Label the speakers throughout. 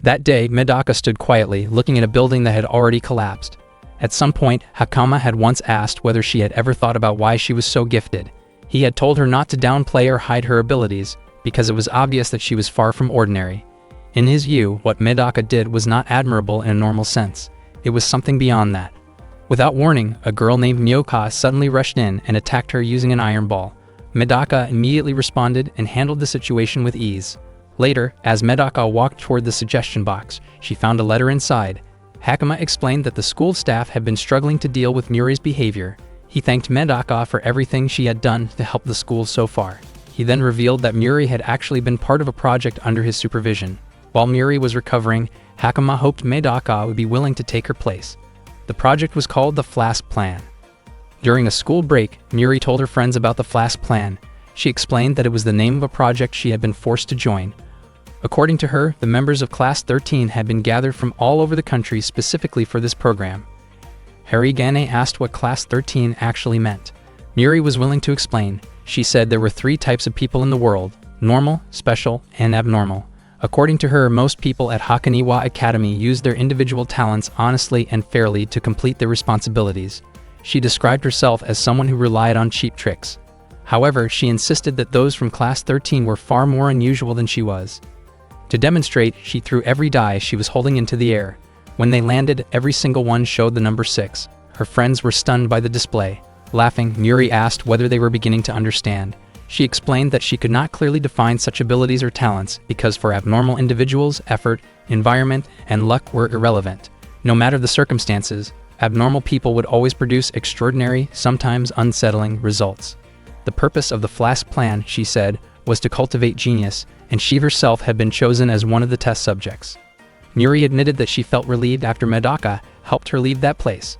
Speaker 1: That day, Medaka stood quietly, looking at a building that had already collapsed. At some point, Hakama had once asked whether she had ever thought about why she was so gifted. He had told her not to downplay or hide her abilities, because it was obvious that she was far from ordinary. In his view, what Medaka did was not admirable in a normal sense. It was something beyond that. Without warning, a girl named Myoka suddenly rushed in and attacked her using an iron ball. Medaka immediately responded and handled the situation with ease. Later, as Medaka walked toward the suggestion box, she found a letter inside. Hakama explained that the school staff had been struggling to deal with Muri's behavior. He thanked Medaka for everything she had done to help the school so far. He then revealed that Muri had actually been part of a project under his supervision. While Muri was recovering, Hakama hoped Medaka would be willing to take her place. The project was called the Flask Plan. During a school break, Muri told her friends about the Flask Plan. She explained that it was the name of a project she had been forced to join. According to her, the members of Class 13 had been gathered from all over the country specifically for this program. Harigane asked what Class 13 actually meant. Muri was willing to explain. She said there were 3 types of people in the world: normal, special, and abnormal. According to her, most people at Hakaniwa Academy used their individual talents honestly and fairly to complete their responsibilities. She described herself as someone who relied on cheap tricks. However, she insisted that those from Class 13 were far more unusual than she was. To demonstrate, she threw every die she was holding into the air. When they landed, every single one showed the number 6. Her friends were stunned by the display. Laughing, Muri asked whether they were beginning to understand. She explained that she could not clearly define such abilities or talents because for abnormal individuals, effort, environment, and luck were irrelevant. No matter the circumstances, abnormal people would always produce extraordinary, sometimes unsettling, results. The purpose of the Flask Plan, she said, was to cultivate genius, and she herself had been chosen as one of the test subjects. Muri admitted that she felt relieved after Medaka helped her leave that place.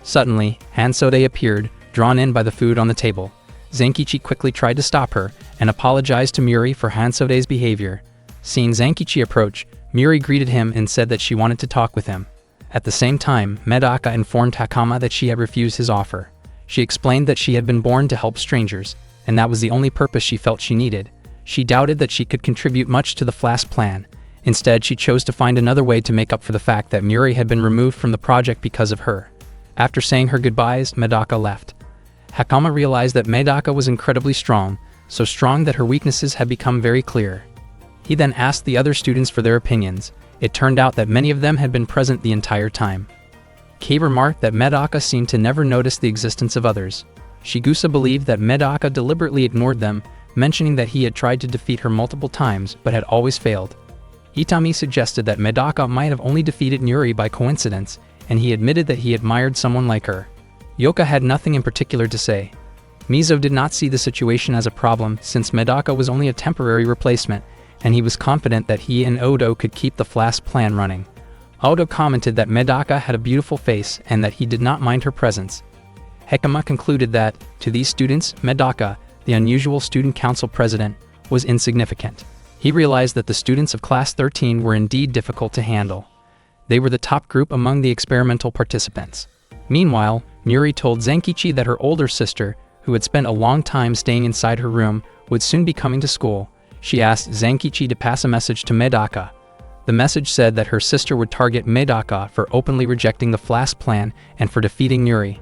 Speaker 1: Suddenly, Hansode appeared, drawn in by the food on the table. Zankichi quickly tried to stop her and apologized to Muri for Hansode's behavior. Seeing Zankichi approach, Muri greeted him and said that she wanted to talk with him. At the same time, Medaka informed Hakama that she had refused his offer. She explained that she had been born to help strangers, and that was the only purpose she felt she needed. She doubted that she could contribute much to the Flask Plan. Instead, she chose to find another way to make up for the fact that Muri had been removed from the project because of her. After saying her goodbyes, Medaka left. Hakama realized that Medaka was incredibly strong, so strong that her weaknesses had become very clear. He then asked the other students for their opinions. It turned out that many of them had been present the entire time. Kei remarked that Medaka seemed to never notice the existence of others. Shigusa believed that Medaka deliberately ignored them, mentioning that he had tried to defeat her multiple times but had always failed. Itami suggested that Medaka might have only defeated Muri by coincidence, and he admitted that he admired someone like her. Yoka had nothing in particular to say. Mizo did not see the situation as a problem since Medaka was only a temporary replacement, and he was confident that he and Odo could keep the Flask Plan running. Odo commented that Medaka had a beautiful face and that he did not mind her presence. Hakama concluded that, to these students, Medaka, the unusual student council president, was insignificant. He realized that the students of Class 13 were indeed difficult to handle. They were the top group among the experimental participants. Meanwhile, Muri told Zankichi that her older sister, who had spent a long time staying inside her room, would soon be coming to school. She asked Zankichi to pass a message to Medaka. The message said that her sister would target Medaka for openly rejecting the Flask Plan and for defeating Muri.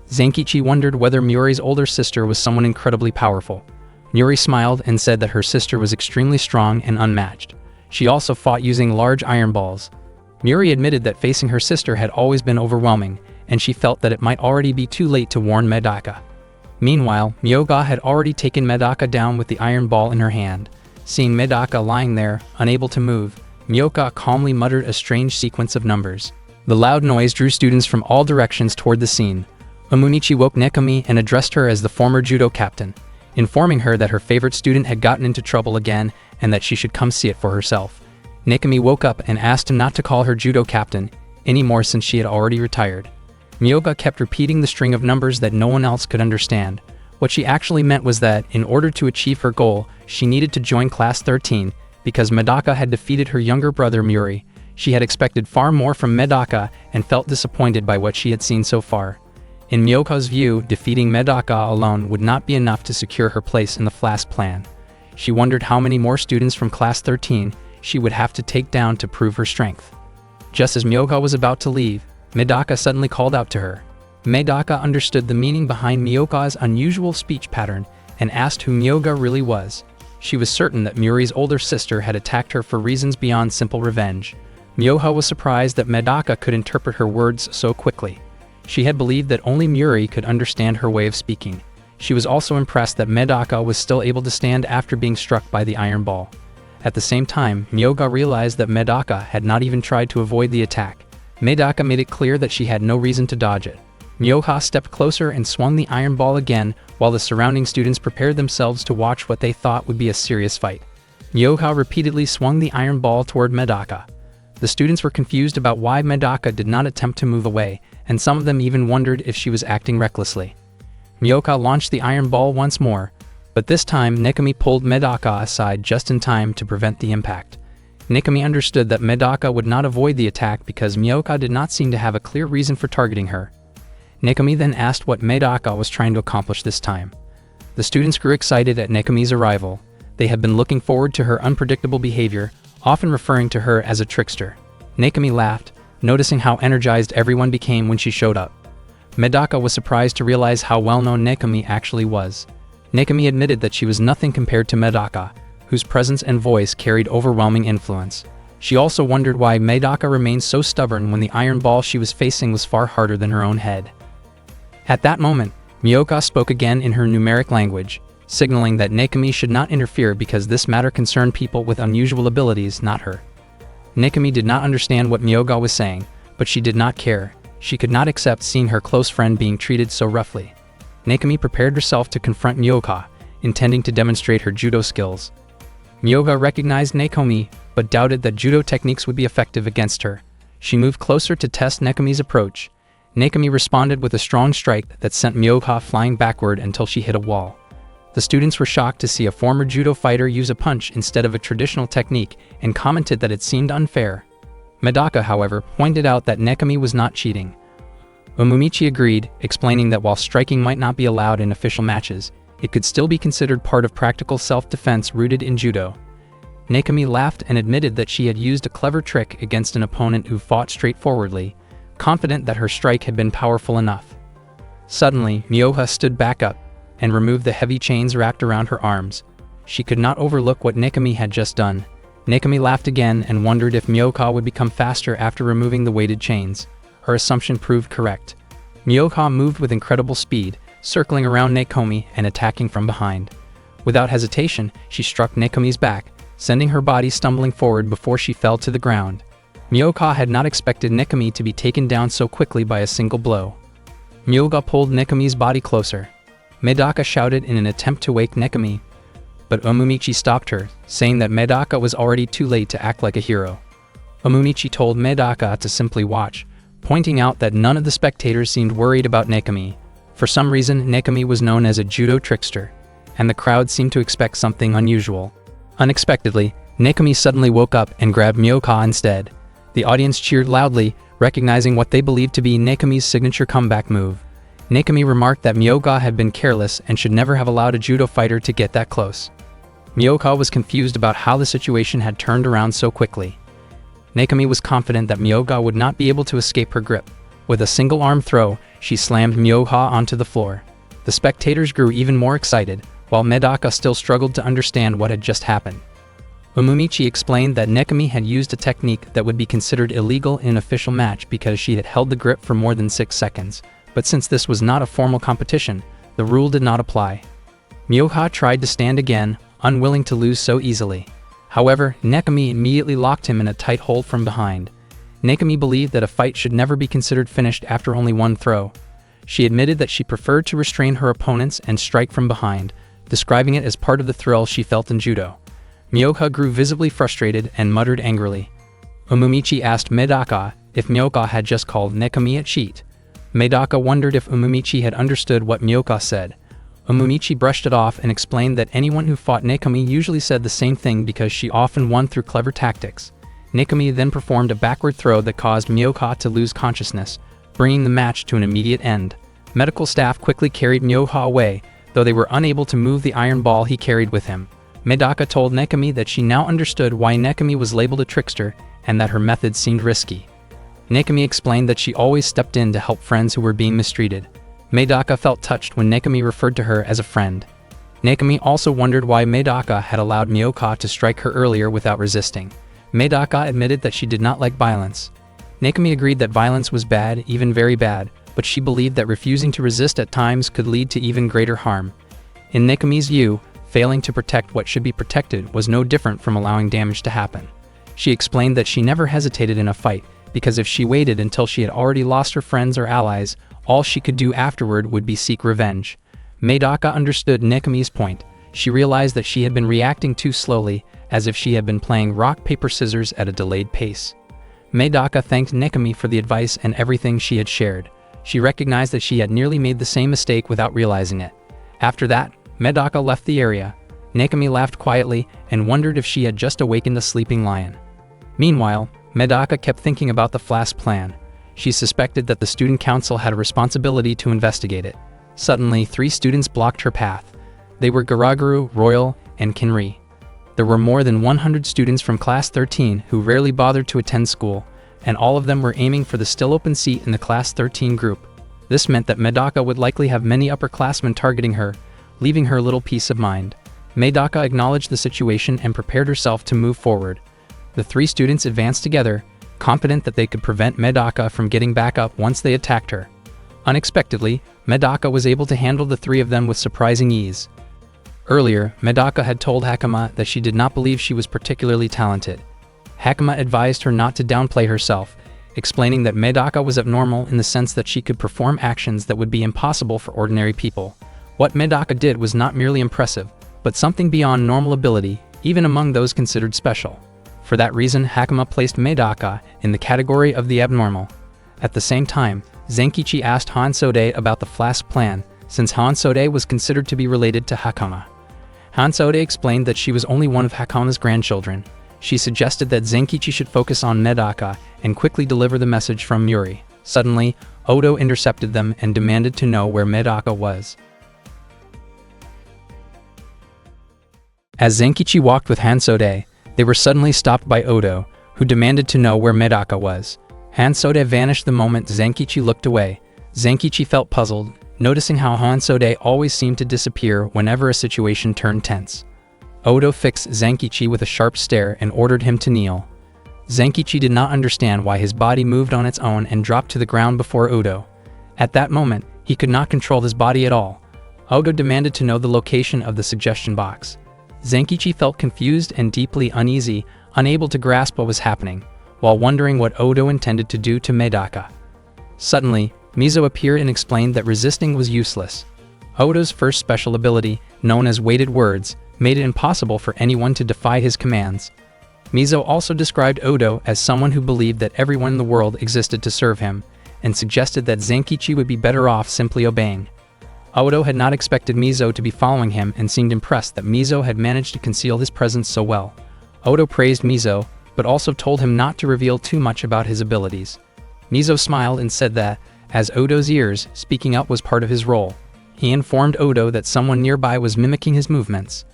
Speaker 1: Zankichi wondered whether Muri's older sister was someone incredibly powerful. Muri smiled and said that her sister was extremely strong and unmatched. She also fought using large iron balls. Muri admitted that facing her sister had always been overwhelming, and she felt that it might already be too late to warn Medaka. Meanwhile, Myoga had already taken Medaka down with the iron ball in her hand. Seeing Medaka lying there, unable to move, Myoka calmly muttered a strange sequence of numbers. The loud noise drew students from all directions toward the scene. Omunichi woke Nekami and addressed her as the former judo captain, informing her that her favorite student had gotten into trouble again and that she should come see it for herself. Nekami woke up and asked him not to call her judo captain anymore since she had already retired. Myoga kept repeating the string of numbers that no one else could understand. What she actually meant was that, in order to achieve her goal, she needed to join Class 13, because Medaka had defeated her younger brother Muri. She had expected far more from Medaka and felt disappointed by what she had seen so far. In Myoka's view, defeating Medaka alone would not be enough to secure her place in the Flask Plan. She wondered how many more students from Class 13 she would have to take down to prove her strength. Just as Miyoka was about to leave, Medaka suddenly called out to her. Medaka understood the meaning behind Miyoka's unusual speech pattern and asked who Miyoka really was. She was certain that Muri's older sister had attacked her for reasons beyond simple revenge. Miyoka was surprised that Medaka could interpret her words so quickly. She had believed that only Muri could understand her way of speaking. She was also impressed that Medaka was still able to stand after being struck by the iron ball. At the same time, Miyoka realized that Medaka had not even tried to avoid the attack. Medaka made it clear that she had no reason to dodge it. Miyoka stepped closer and swung the iron ball again, while the surrounding students prepared themselves to watch what they thought would be a serious fight. Miyoka repeatedly swung the iron ball toward Medaka. The students were confused about why Medaka did not attempt to move away, and some of them even wondered if she was acting recklessly. Miyoka launched the iron ball once more, but this time Nekami pulled Medaka aside just in time to prevent the impact. Nekami understood that Medaka would not avoid the attack because Miyoka did not seem to have a clear reason for targeting her. Nekami then asked what Medaka was trying to accomplish this time. The students grew excited at Nekami's arrival. They had been looking forward to her unpredictable behavior, often referring to her as a trickster. Nekami laughed, noticing how energized everyone became when she showed up. Medaka was surprised to realize how well-known Nekami actually was. Nekami admitted that she was nothing compared to Medaka, whose presence and voice carried overwhelming influence. She also wondered why Medaka remained so stubborn when the iron ball she was facing was far harder than her own head. At that moment, Miyoka spoke again in her numeric language, signaling that Nekami should not interfere because this matter concerned people with unusual abilities, not her. Nekami did not understand what Miyoka was saying, but she did not care. She could not accept seeing her close friend being treated so roughly. Nekami prepared herself to confront Miyoka, intending to demonstrate her judo skills. Miyoka recognized Nekami, but doubted that judo techniques would be effective against her. She moved closer to test Nekami's approach. Nekami responded with a strong strike that sent Miyoka flying backward until she hit a wall. The students were shocked to see a former judo fighter use a punch instead of a traditional technique and commented that it seemed unfair. Medaka, however, pointed out that Nekami was not cheating. Omomichi agreed, explaining that while striking might not be allowed in official matches, it could still be considered part of practical self-defense rooted in judo. Nekami laughed and admitted that she had used a clever trick against an opponent who fought straightforwardly, confident that her strike had been powerful enough. Suddenly, Miyoka stood back up and removed the heavy chains wrapped around her arms. She could not overlook what Nekami had just done. Nekami laughed again and wondered if Miyoka would become faster after removing the weighted chains. Her assumption proved correct. Miyoka moved with incredible speed, circling around Nekami and attacking from behind. Without hesitation, she struck Nekami's back, sending her body stumbling forward before she fell to the ground. Miyoka had not expected Nekami to be taken down so quickly by a single blow. Miyoka pulled Nekami's body closer. Medaka shouted in an attempt to wake Nekami, but Omomichi stopped her, saying that Medaka was already too late to act like a hero. Omomichi told Medaka to simply watch, pointing out that none of the spectators seemed worried about Nekami. For some reason, Nekami was known as a judo trickster, and the crowd seemed to expect something unusual. Unexpectedly, Nekami suddenly woke up and grabbed Miyoka instead. The audience cheered loudly, recognizing what they believed to be Nekami's signature comeback move. Nekami remarked that Miyoka had been careless and should never have allowed a judo fighter to get that close. Miyoka was confused about how the situation had turned around so quickly. Nekami was confident that Miyoka would not be able to escape her grip. With a single arm throw, she slammed Miyoka onto the floor. The spectators grew even more excited, while Medaka still struggled to understand what had just happened. Omomichi explained that Nekami had used a technique that would be considered illegal in an official match because she had held the grip for more than 6 seconds, but since this was not a formal competition, the rule did not apply. Miyoka tried to stand again, unwilling to lose so easily. However, Nekami immediately locked him in a tight hold from behind. Nekami believed that a fight should never be considered finished after only one throw. She admitted that she preferred to restrain her opponents and strike from behind, describing it as part of the thrill she felt in judo. Miyoka grew visibly frustrated and muttered angrily. Omomichi asked Medaka if Miyoka had just called Nekami a cheat. Medaka wondered if Omomichi had understood what Miyoka said. Omomichi brushed it off and explained that anyone who fought Nekami usually said the same thing because she often won through clever tactics. Nekami then performed a backward throw that caused Miyoka to lose consciousness, bringing the match to an immediate end. Medical staff quickly carried Miyoka away, though they were unable to move the iron ball he carried with him. Medaka told Nekami that she now understood why Nekami was labeled a trickster and that her methods seemed risky. Nekami explained that she always stepped in to help friends who were being mistreated. Medaka felt touched when Nekami referred to her as a friend. Nekami also wondered why Medaka had allowed Miyoka to strike her earlier without resisting. Medaka admitted that she did not like violence. Nekami agreed that violence was bad, even very bad, but she believed that refusing to resist at times could lead to even greater harm. In Nekami's view, failing to protect what should be protected was no different from allowing damage to happen. She explained that she never hesitated in a fight, because if she waited until she had already lost her friends or allies, all she could do afterward would be seek revenge. Medaka understood Nekami's point. She realized that she had been reacting too slowly, as if she had been playing rock, paper, scissors at a delayed pace. Medaka thanked Nekami for the advice and everything she had shared. She recognized that she had nearly made the same mistake without realizing it. After that, Medaka left the area. Nekami laughed quietly and wondered if she had just awakened a sleeping lion. Meanwhile, Medaka kept thinking about the Flask plan. She suspected that the student council had a responsibility to investigate it. Suddenly, 3 students blocked her path. They were Garaguru, Royal, and Kinri. There were more than 100 students from Class 13 who rarely bothered to attend school, and all of them were aiming for the still open seat in the Class 13 group. This meant that Medaka would likely have many upperclassmen targeting her, leaving her little peace of mind. Medaka acknowledged the situation and prepared herself to move forward. The 3 students advanced together, confident that they could prevent Medaka from getting back up once they attacked her. Unexpectedly, Medaka was able to handle the 3 of them with surprising ease. Earlier, Medaka had told Hakama that she did not believe she was particularly talented. Hakama advised her not to downplay herself, explaining that Medaka was abnormal in the sense that she could perform actions that would be impossible for ordinary people. What Medaka did was not merely impressive, but something beyond normal ability, even among those considered special. For that reason, Hakama placed Medaka in the category of the abnormal. At the same time, Zenkichi asked Hansode about the Flask plan, since Hansode was considered to be related to Hakama. Hansode explained that she was only one of Hakama's grandchildren. She suggested that Zenkichi should focus on Medaka and quickly deliver the message from Muri. Suddenly, Odo intercepted them and demanded to know where Medaka was. As Zenkichi walked with Hansode, they were suddenly stopped by Odo, who demanded to know where Medaka was. Hansode vanished the moment Zenkichi looked away. Zenkichi felt puzzled, noticing how Hansode always seemed to disappear whenever a situation turned tense. Odo fixed Zenkichi with a sharp stare and ordered him to kneel. Zenkichi did not understand why his body moved on its own and dropped to the ground before Odo. At that moment, he could not control his body at all. Odo demanded to know the location of the suggestion box. Zenkichi felt confused and deeply uneasy, unable to grasp what was happening, while wondering what Odo intended to do to Medaka. Suddenly, Mizo appeared and explained that resisting was useless. Odo's first special ability, known as weighted words, made it impossible for anyone to defy his commands. Mizo also described Odo as someone who believed that everyone in the world existed to serve him, and suggested that Zenkichi would be better off simply obeying. Odo had not expected Mizo to be following him and seemed impressed that Mizo had managed to conceal his presence so well. Odo praised Mizo, but also told him not to reveal too much about his abilities. Mizo smiled and said that, as Odo's ears, speaking up was part of his role. He informed Odo that someone nearby was mimicking his movements.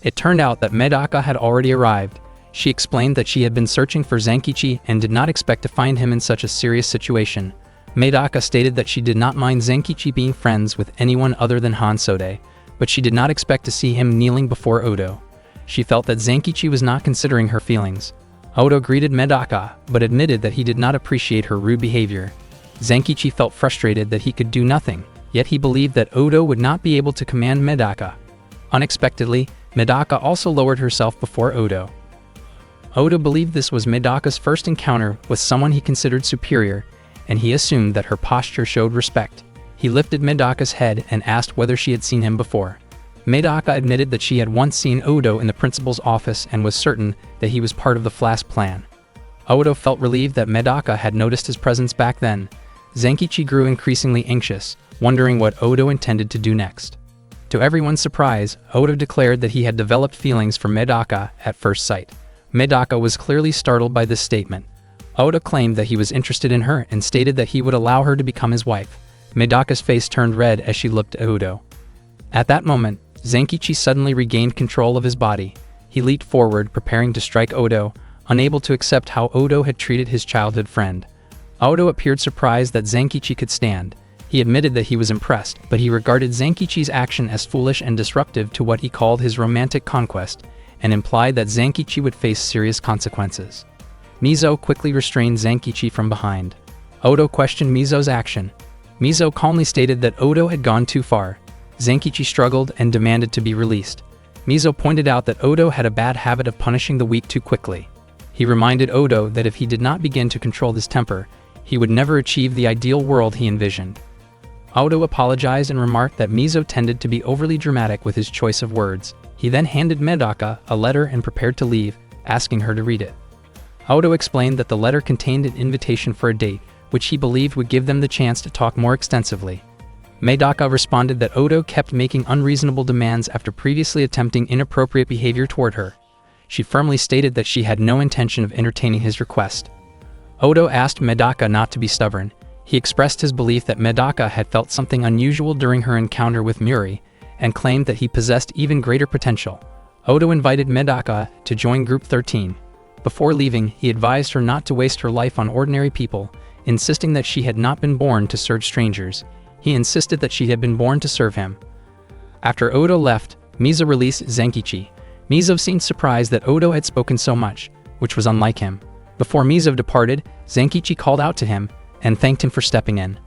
Speaker 1: It turned out that Medaka had already arrived. She explained that she had been searching for Zenkichi and did not expect to find him in such a serious situation. Medaka stated that she did not mind Zenkichi being friends with anyone other than Hansode, but she did not expect to see him kneeling before Odo. She felt that Zenkichi was not considering her feelings. Odo greeted Medaka, but admitted that he did not appreciate her rude behavior. Zenkichi felt frustrated that he could do nothing, yet he believed that Odo would not be able to command Medaka. Unexpectedly, Medaka also lowered herself before Odo. Odo believed this was Medaka's first encounter with someone he considered superior, and he assumed that her posture showed respect. He lifted Medaka's head and asked whether she had seen him before. Medaka admitted that she had once seen Odo in the principal's office and was certain that he was part of the Flask plan. Odo felt relieved that Medaka had noticed his presence back then. Zenkichi grew increasingly anxious, wondering what Odo intended to do next. To everyone's surprise, Odo declared that he had developed feelings for Medaka at first sight. Medaka was clearly startled by this statement. Odo claimed that he was interested in her and stated that he would allow her to become his wife. Medaka's face turned red as she looked at Odo. At that moment, Zenkichi suddenly regained control of his body. He leaped forward, preparing to strike Odo, unable to accept how Odo had treated his childhood friend. Odo appeared surprised that Zenkichi could stand. He admitted that he was impressed, but he regarded Zenkichi's action as foolish and disruptive to what he called his romantic conquest, and implied that Zenkichi would face serious consequences. Mizo quickly restrained Zenkichi from behind. Odo questioned Mizo's action. Mizo calmly stated that Odo had gone too far. Zenkichi struggled and demanded to be released. Mizo pointed out that Odo had a bad habit of punishing the weak too quickly. He reminded Odo that if he did not begin to control his temper, he would never achieve the ideal world he envisioned. Odo apologized and remarked that Mizo tended to be overly dramatic with his choice of words. He then handed Medaka a letter and prepared to leave, asking her to read it. Odo explained that the letter contained an invitation for a date, which he believed would give them the chance to talk more extensively. Medaka responded that Odo kept making unreasonable demands after previously attempting inappropriate behavior toward her. She firmly stated that she had no intention of entertaining his request. Odo asked Medaka not to be stubborn. He expressed his belief that Medaka had felt something unusual during her encounter with Muri, and claimed that he possessed even greater potential. Odo invited Medaka to join Group 13. Before leaving, he advised her not to waste her life on ordinary people, insisting that she had not been born to serve strangers. He insisted that she had been born to serve him. After Odo left, Mizo released Zenkichi. Mizo seemed surprised that Odo had spoken so much, which was unlike him. Before Mizo departed, Zenkichi called out to him and thanked him for stepping in.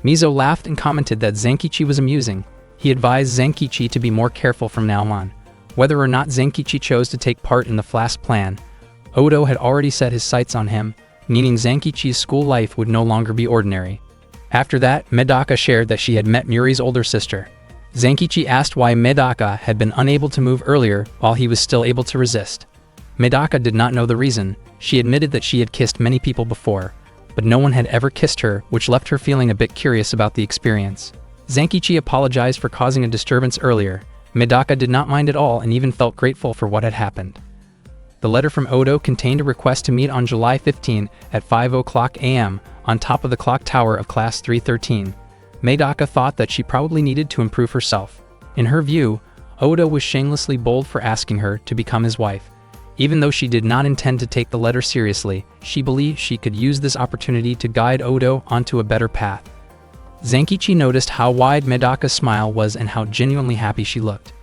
Speaker 1: Mizo laughed and commented that Zenkichi was amusing. He advised Zenkichi to be more careful from now on. Whether or not Zenkichi chose to take part in the Flask plan, Odo had already set his sights on him, meaning Zenkichi's school life would no longer be ordinary. After that, Medaka shared that she had met Muri's older sister. Zenkichi asked why Medaka had been unable to move earlier while he was still able to resist. Medaka did not know the reason. She admitted that she had kissed many people before, but no one had ever kissed her, which left her feeling a bit curious about the experience. Zenkichi apologized for causing a disturbance earlier. Medaka did not mind at all and even felt grateful for what had happened. The letter from Odo contained a request to meet on July 15 at 5:00 a.m. on top of the clock tower of Class 313. Medaka thought that she probably needed to improve herself. In her view, Odo was shamelessly bold for asking her to become his wife. Even though she did not intend to take the letter seriously, she believed she could use this opportunity to guide Odo onto a better path. Zenkichi noticed how wide Medaka's smile was and how genuinely happy she looked.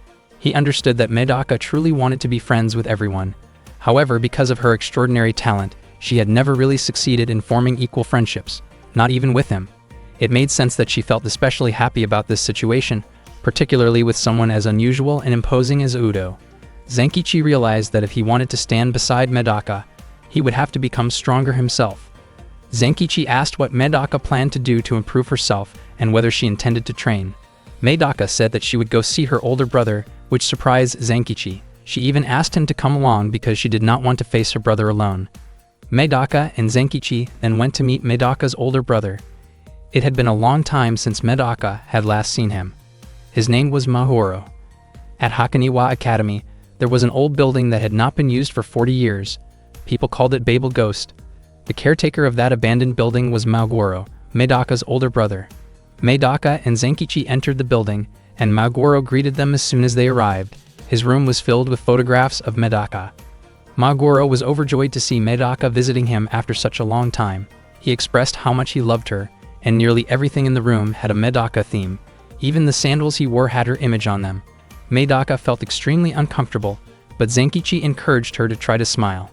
Speaker 1: He understood that Medaka truly wanted to be friends with everyone. However, because of her extraordinary talent, she had never really succeeded in forming equal friendships, not even with him. It made sense that she felt especially happy about this situation, particularly with someone as unusual and imposing as Odo. Zenkichi realized that if he wanted to stand beside Medaka, he would have to become stronger himself. Zenkichi asked what Medaka planned to do to improve herself and whether she intended to train. Medaka said that she would go see her older brother, which surprised Zenkichi. She even asked him to come along because she did not want to face her brother alone. Medaka and Zenkichi then went to meet Medaka's older brother. It had been a long time since Medaka had last seen him. His name was Mahoro. At Hakoniwa Academy, there was an old building that had not been used for 40 years. People called it Babel Ghost. The caretaker of that abandoned building was Magoro, Medaka's older brother. Medaka and Zenkichi entered the building, and Magoro greeted them as soon as they arrived. His room was filled with photographs of Medaka. Magoro was overjoyed to see Medaka visiting him after such a long time. He expressed how much he loved her, and nearly everything in the room had a Medaka theme. Even the sandals he wore had her image on them. Medaka felt extremely uncomfortable, but Zenkichi encouraged her to try to smile.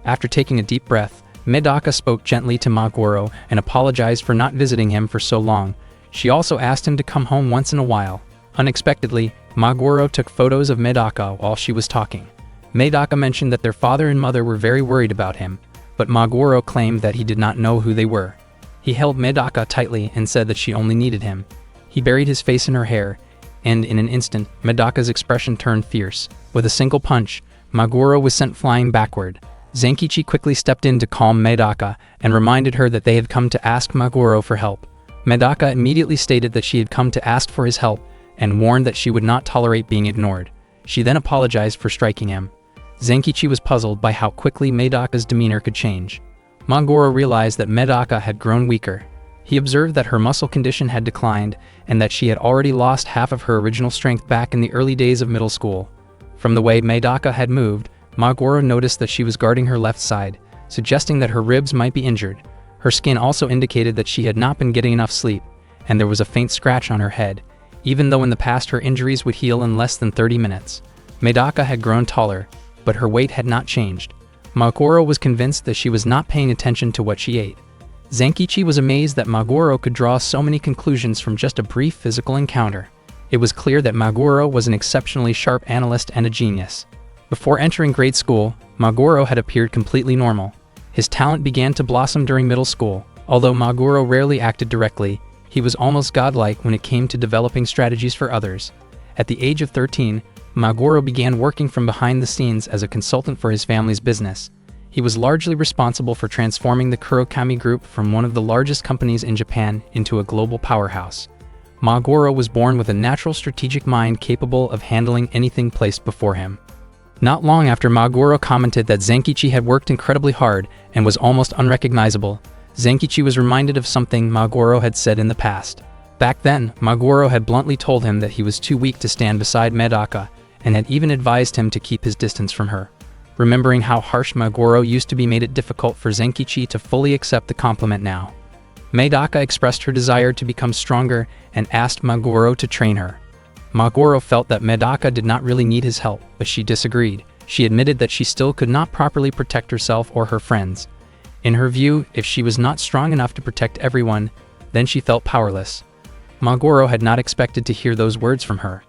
Speaker 1: After taking a deep breath, Medaka spoke gently to Magoro and apologized for not visiting him for so long. She also asked him to come home once in a while. Unexpectedly, Magoro took photos of Medaka while she was talking. Medaka mentioned that their father and mother were very worried about him, but Magoro claimed that he did not know who they were. He held Medaka tightly and said that she only needed him. He buried his face in her hair, and in an instant, Medaka's expression turned fierce. With a single punch, Magoro was sent flying backward. Zenkichi quickly stepped in to calm Medaka and reminded her that they had come to ask Magoro for help. Medaka immediately stated that she had come to ask for his help and warned that she would not tolerate being ignored. She then apologized for striking him. Zenkichi was puzzled by how quickly Medaka's demeanor could change. Magoro realized that Medaka had grown weaker. He observed that her muscle condition had declined and that she had already lost half of her original strength back in the early days of middle school. From the way Medaka had moved, Maguro noticed that she was guarding her left side, suggesting that her ribs might be injured. Her skin also indicated that she had not been getting enough sleep, and there was a faint scratch on her head, even though in the past her injuries would heal in less than 30 minutes. Medaka had grown taller, but her weight had not changed. Maguro was convinced that she was not paying attention to what she ate. Zenkichi was amazed that Maguro could draw so many conclusions from just a brief physical encounter. It was clear that Maguro was an exceptionally sharp analyst and a genius. Before entering grade school, Maguro had appeared completely normal. His talent began to blossom during middle school. Although Maguro rarely acted directly, he was almost godlike when it came to developing strategies for others. At the age of 13, Maguro began working from behind the scenes as a consultant for his family's business. He was largely responsible for transforming the Kurokami Group from one of the largest companies in Japan into a global powerhouse. Maguro was born with a natural strategic mind capable of handling anything placed before him. Not long after Maguro commented that Zenkichi had worked incredibly hard and was almost unrecognizable, Zenkichi was reminded of something Maguro had said in the past. Back then, Maguro had bluntly told him that he was too weak to stand beside Medaka, and had even advised him to keep his distance from her. Remembering how harsh Maguro used to be made it difficult for Zenkichi to fully accept the compliment now. Medaka expressed her desire to become stronger and asked Maguro to train her. Maguro felt that Medaka did not really need his help, but she disagreed. She admitted that she still could not properly protect herself or her friends. In her view, if she was not strong enough to protect everyone, then she felt powerless. Maguro had not expected to hear those words from her.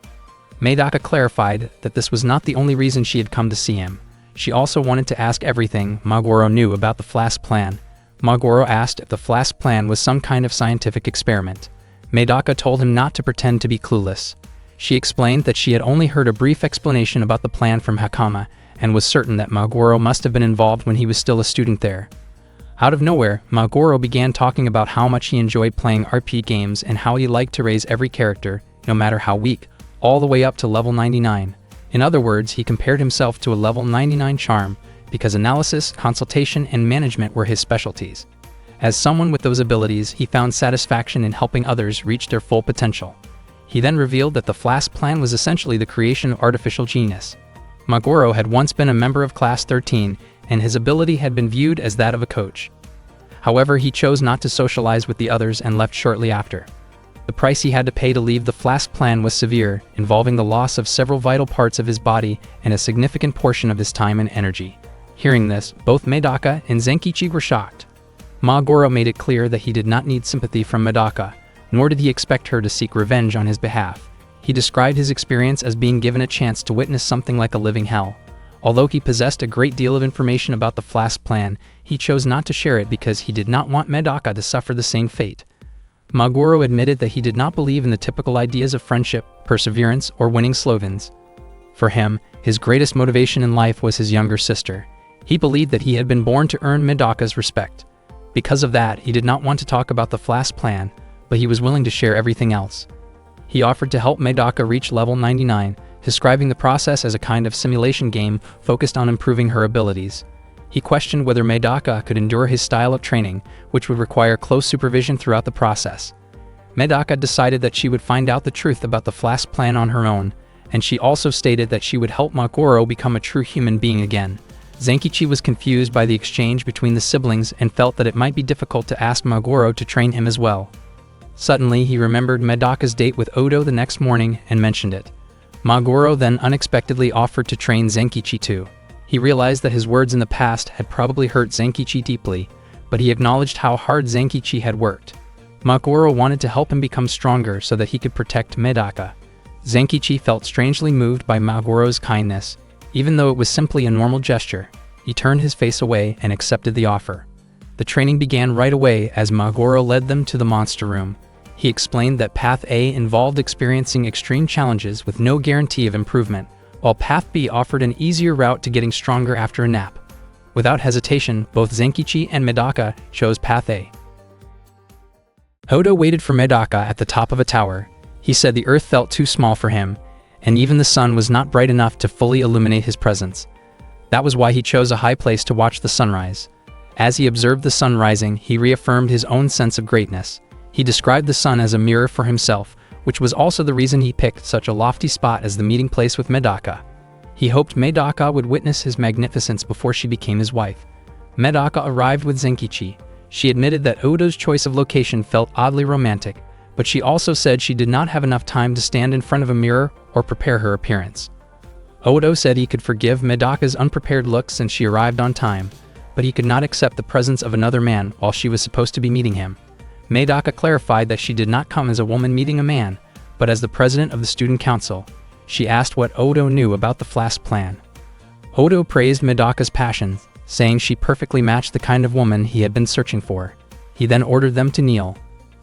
Speaker 1: Medaka clarified that this was not the only reason she had come to see him. She also wanted to ask everything Maguro knew about the Flask plan. Maguro asked if the Flask plan was some kind of scientific experiment. Medaka told him not to pretend to be clueless. She explained that she had only heard a brief explanation about the plan from Hakama, and was certain that Maguro must have been involved when he was still a student there. Out of nowhere, Maguro began talking about how much he enjoyed playing RPG games and how he liked to raise every character, no matter how weak, all the way up to level 99. In other words, he compared himself to a level 99 charm, because analysis, consultation, and management were his specialties. As someone with those abilities, he found satisfaction in helping others reach their full potential. He then revealed that the Flask plan was essentially the creation of artificial genius. Maguro had once been a member of Class 13, and his ability had been viewed as that of a coach. However, he chose not to socialize with the others and left shortly after. The price he had to pay to leave the Flask plan was severe, involving the loss of several vital parts of his body and a significant portion of his time and energy. Hearing this, both Medaka and Zenkichi were shocked. Maguro made it clear that he did not need sympathy from Medaka, nor did he expect her to seek revenge on his behalf. He described his experience as being given a chance to witness something like a living hell. Although he possessed a great deal of information about the Flask plan, he chose not to share it because he did not want Medaka to suffer the same fate. Maguro admitted that he did not believe in the typical ideas of friendship, perseverance, or winning slogans. For him, his greatest motivation in life was his younger sister. He believed that he had been born to earn Medaka's respect. Because of that, he did not want to talk about the Flask plan, but he was willing to share everything else. He offered to help Medaka reach level 99, describing the process as a kind of simulation game focused on improving her abilities. He questioned whether Medaka could endure his style of training, which would require close supervision throughout the process. Medaka decided that she would find out the truth about the Flask plan on her own, and she also stated that she would help Maguro become a true human being again. Zenkichi was confused by the exchange between the siblings and felt that it might be difficult to ask Maguro to train him as well. Suddenly, he remembered Medaka's date with Odo the next morning and mentioned it. Maguro then unexpectedly offered to train Zenkichi too. He realized that his words in the past had probably hurt Zenkichi deeply, but he acknowledged how hard Zenkichi had worked. Maguro wanted to help him become stronger so that he could protect Medaka. Zenkichi felt strangely moved by Maguro's kindness. Even though it was simply a normal gesture, he turned his face away and accepted the offer. The training began right away as Maguro led them to the monster room. He explained that Path A involved experiencing extreme challenges with no guarantee of improvement, while Path B offered an easier route to getting stronger after a nap. Without hesitation, both Zenkichi and Medaka chose Path A. Odo waited for Medaka at the top of a tower. He said the earth felt too small for him, and even the sun was not bright enough to fully illuminate his presence. That was why he chose a high place to watch the sunrise. As he observed the sun rising, he reaffirmed his own sense of greatness. He described the sun as a mirror for himself, which was also the reason he picked such a lofty spot as the meeting place with Medaka. He hoped Medaka would witness his magnificence before she became his wife. Medaka arrived with Zenkichi. She admitted that Odo's choice of location felt oddly romantic, but she also said she did not have enough time to stand in front of a mirror or prepare her appearance. Odo said he could forgive Medaka's unprepared look since she arrived on time, but he could not accept the presence of another man while she was supposed to be meeting him. Medaka clarified that she did not come as a woman meeting a man, but as the president of the student council. She asked what Odo knew about the Flask plan. Odo praised Medaka's passion, saying she perfectly matched the kind of woman he had been searching for. He then ordered them to kneel.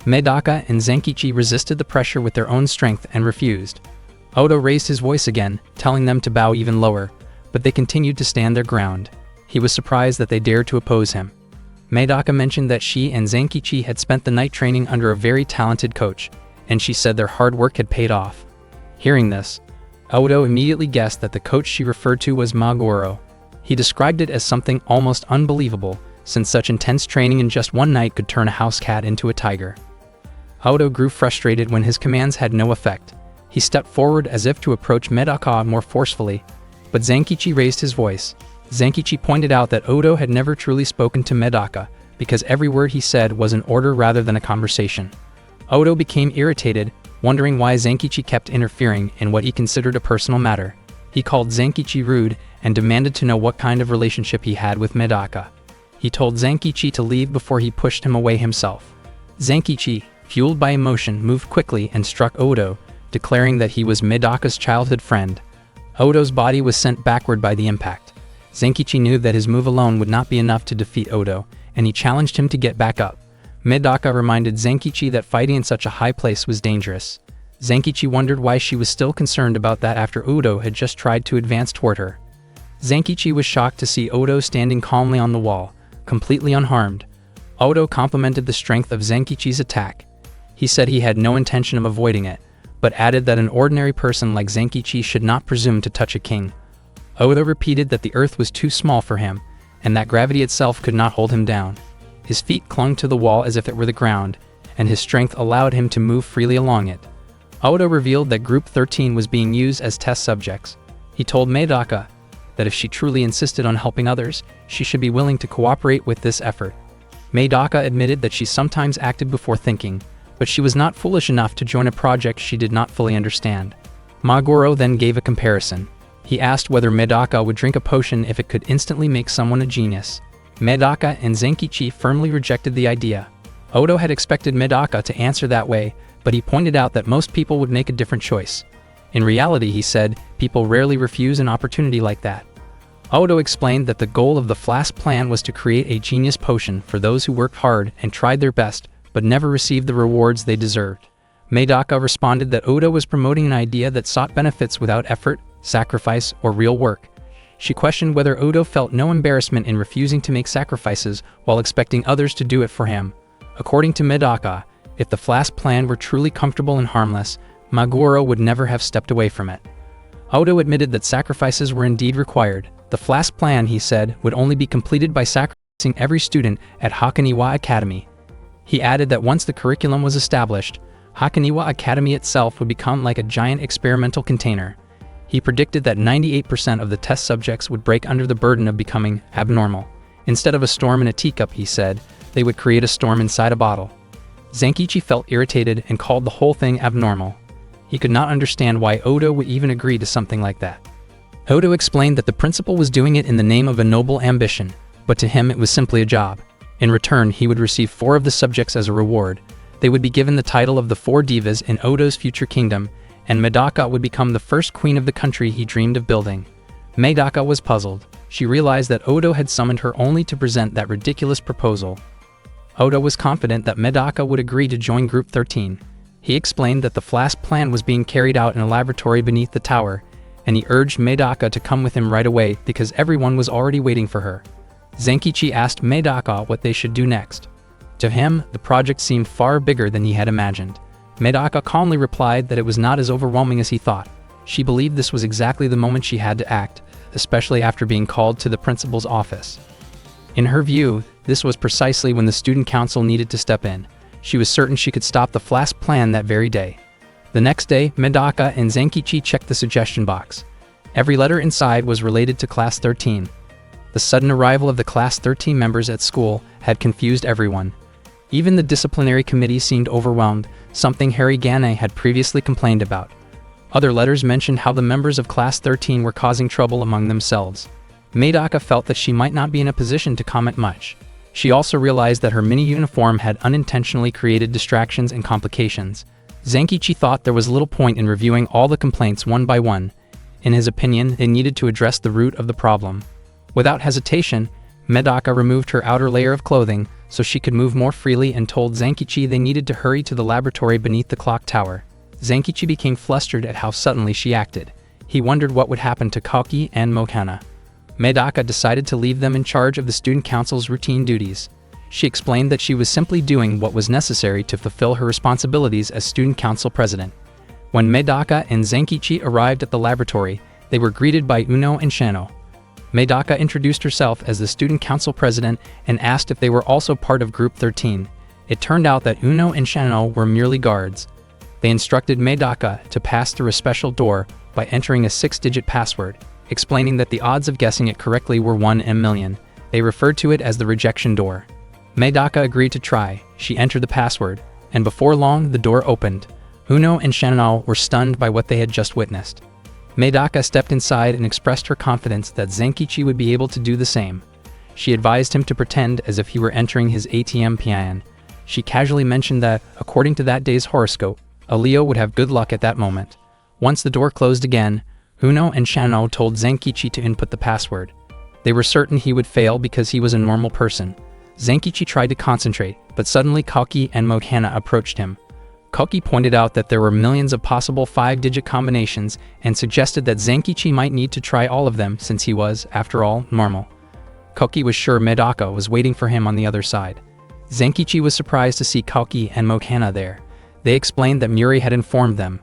Speaker 1: Medaka and Zenkichi resisted the pressure with their own strength and refused. Odo raised his voice again, telling them to bow even lower, but they continued to stand their ground. He was surprised that they dared to oppose him. Medaka mentioned that she and Zenkichi had spent the night training under a very talented coach, and she said their hard work had paid off. Hearing this, Odo immediately guessed that the coach she referred to was Maguro. He described it as something almost unbelievable, since such intense training in just one night could turn a house cat into a tiger. Odo grew frustrated when his commands had no effect. He stepped forward as if to approach Medaka more forcefully, but Zenkichi raised his voice. Zenkichi pointed out that Odo had never truly spoken to Medaka, because every word he said was an order rather than a conversation. Odo became irritated, wondering why Zenkichi kept interfering in what he considered a personal matter. He called Zenkichi rude and demanded to know what kind of relationship he had with Medaka. He told Zenkichi to leave before he pushed him away himself. Zenkichi, fueled by emotion, moved quickly and struck Odo, declaring that he was Medaka's childhood friend. Odo's body was sent backward by the impact. Zenkichi knew that his move alone would not be enough to defeat Odo, and he challenged him to get back up. Medaka reminded Zenkichi that fighting in such a high place was dangerous. Zenkichi wondered why she was still concerned about that after Odo had just tried to advance toward her. Zenkichi was shocked to see Odo standing calmly on the wall, completely unharmed. Odo complimented the strength of Zenkichi's attack. He said he had no intention of avoiding it, but added that an ordinary person like Zenkichi should not presume to touch a king. Odo repeated that the earth was too small for him, and that gravity itself could not hold him down. His feet clung to the wall as if it were the ground, and his strength allowed him to move freely along it. Odo revealed that Group 13 was being used as test subjects. He told Medaka that if she truly insisted on helping others, she should be willing to cooperate with this effort. Medaka admitted that she sometimes acted before thinking, but she was not foolish enough to join a project she did not fully understand. Maguro then gave a comparison. He asked whether Medaka would drink a potion if it could instantly make someone a genius. Medaka and Zenkichi firmly rejected the idea. Odo had expected Medaka to answer that way, but he pointed out that most people would make a different choice. In reality, he said, people rarely refuse an opportunity like that. Odo explained that the goal of the Flask plan was to create a genius potion for those who worked hard and tried their best, but never received the rewards they deserved. Medaka responded that Odo was promoting an idea that sought benefits without effort, sacrifice, or real work. She questioned whether Odo felt no embarrassment in refusing to make sacrifices while expecting others to do it for him. According to Medaka, if the Flask plan were truly comfortable and harmless, Maguro would never have stepped away from it. Odo admitted that sacrifices were indeed required. The Flask plan, he said, would only be completed by sacrificing every student at Hakoniwa Academy. He added that once the curriculum was established, Hakoniwa Academy itself would become like a giant experimental container. He predicted that 98% of the test subjects would break under the burden of becoming abnormal. Instead of a storm in a teacup, he said, they would create a storm inside a bottle. Zenkichi felt irritated and called the whole thing abnormal. He could not understand why Odo would even agree to something like that. Odo explained that the principal was doing it in the name of a noble ambition, but to him it was simply a job. In return, he would receive 4 of the subjects as a reward. They would be given the title of the 4 divas in Odo's future kingdom, and Medaka would become the first queen of the country he dreamed of building. Medaka was puzzled. She realized that Odo had summoned her only to present that ridiculous proposal. Odo was confident that Medaka would agree to join Group 13. He explained that the Flask plan was being carried out in a laboratory beneath the tower, and he urged Medaka to come with him right away because everyone was already waiting for her. Zenkichi asked Medaka what they should do next. To him, the project seemed far bigger than he had imagined. Medaka calmly replied that it was not as overwhelming as he thought. She believed this was exactly the moment she had to act, especially after being called to the principal's office. In her view, this was precisely when the student council needed to step in. She was certain she could stop the Flask plan that very day. The next day, Medaka and Zenkichi checked the suggestion box. Every letter inside was related to Class 13. The sudden arrival of the Class 13 members at school had confused everyone. Even the disciplinary committee seemed overwhelmed, something Harigane had previously complained about. Other letters mentioned how the members of Class 13 were causing trouble among themselves. Medaka felt that she might not be in a position to comment much. She also realized that her mini-uniform had unintentionally created distractions and complications. Zenkichi thought there was little point in reviewing all the complaints one by one. In his opinion, they needed to address the root of the problem. Without hesitation, Medaka removed her outer layer of clothing so she could move more freely and told Zenkichi they needed to hurry to the laboratory beneath the clock tower. Zenkichi became flustered at how suddenly she acted. He wondered what would happen to Koki and Mokana. Medaka decided to leave them in charge of the student council's routine duties. She explained that she was simply doing what was necessary to fulfill her responsibilities as student council president. When Medaka and Zenkichi arrived at the laboratory, they were greeted by Uno and Shano. Medaka introduced herself as the student council president and asked if they were also part of Group 13. It turned out that Uno and Shano were merely guards. They instructed Medaka to pass through a special door by entering a 6-digit password, explaining that the odds of guessing it correctly were 1 in a million. They referred to it as the rejection door. Medaka agreed to try. She entered the password, and before long the door opened. Uno and Shano were stunned by what they had just witnessed. Medaka stepped inside and expressed her confidence that Zenkichi would be able to do the same. She advised him to pretend as if he were entering his ATM PIN. She casually mentioned that, according to that day's horoscope, a Leo would have good luck at that moment. Once the door closed again, Uno and Shano told Zenkichi to input the password. They were certain he would fail because he was a normal person. Zenkichi tried to concentrate, but suddenly Koki and Mokana approached him. Koki pointed out that there were millions of possible 5-digit combinations and suggested that Zenkichi might need to try all of them since he was, after all, normal. Koki was sure Medaka was waiting for him on the other side. Zenkichi was surprised to see Koki and Mokana there. They explained that Muri had informed them.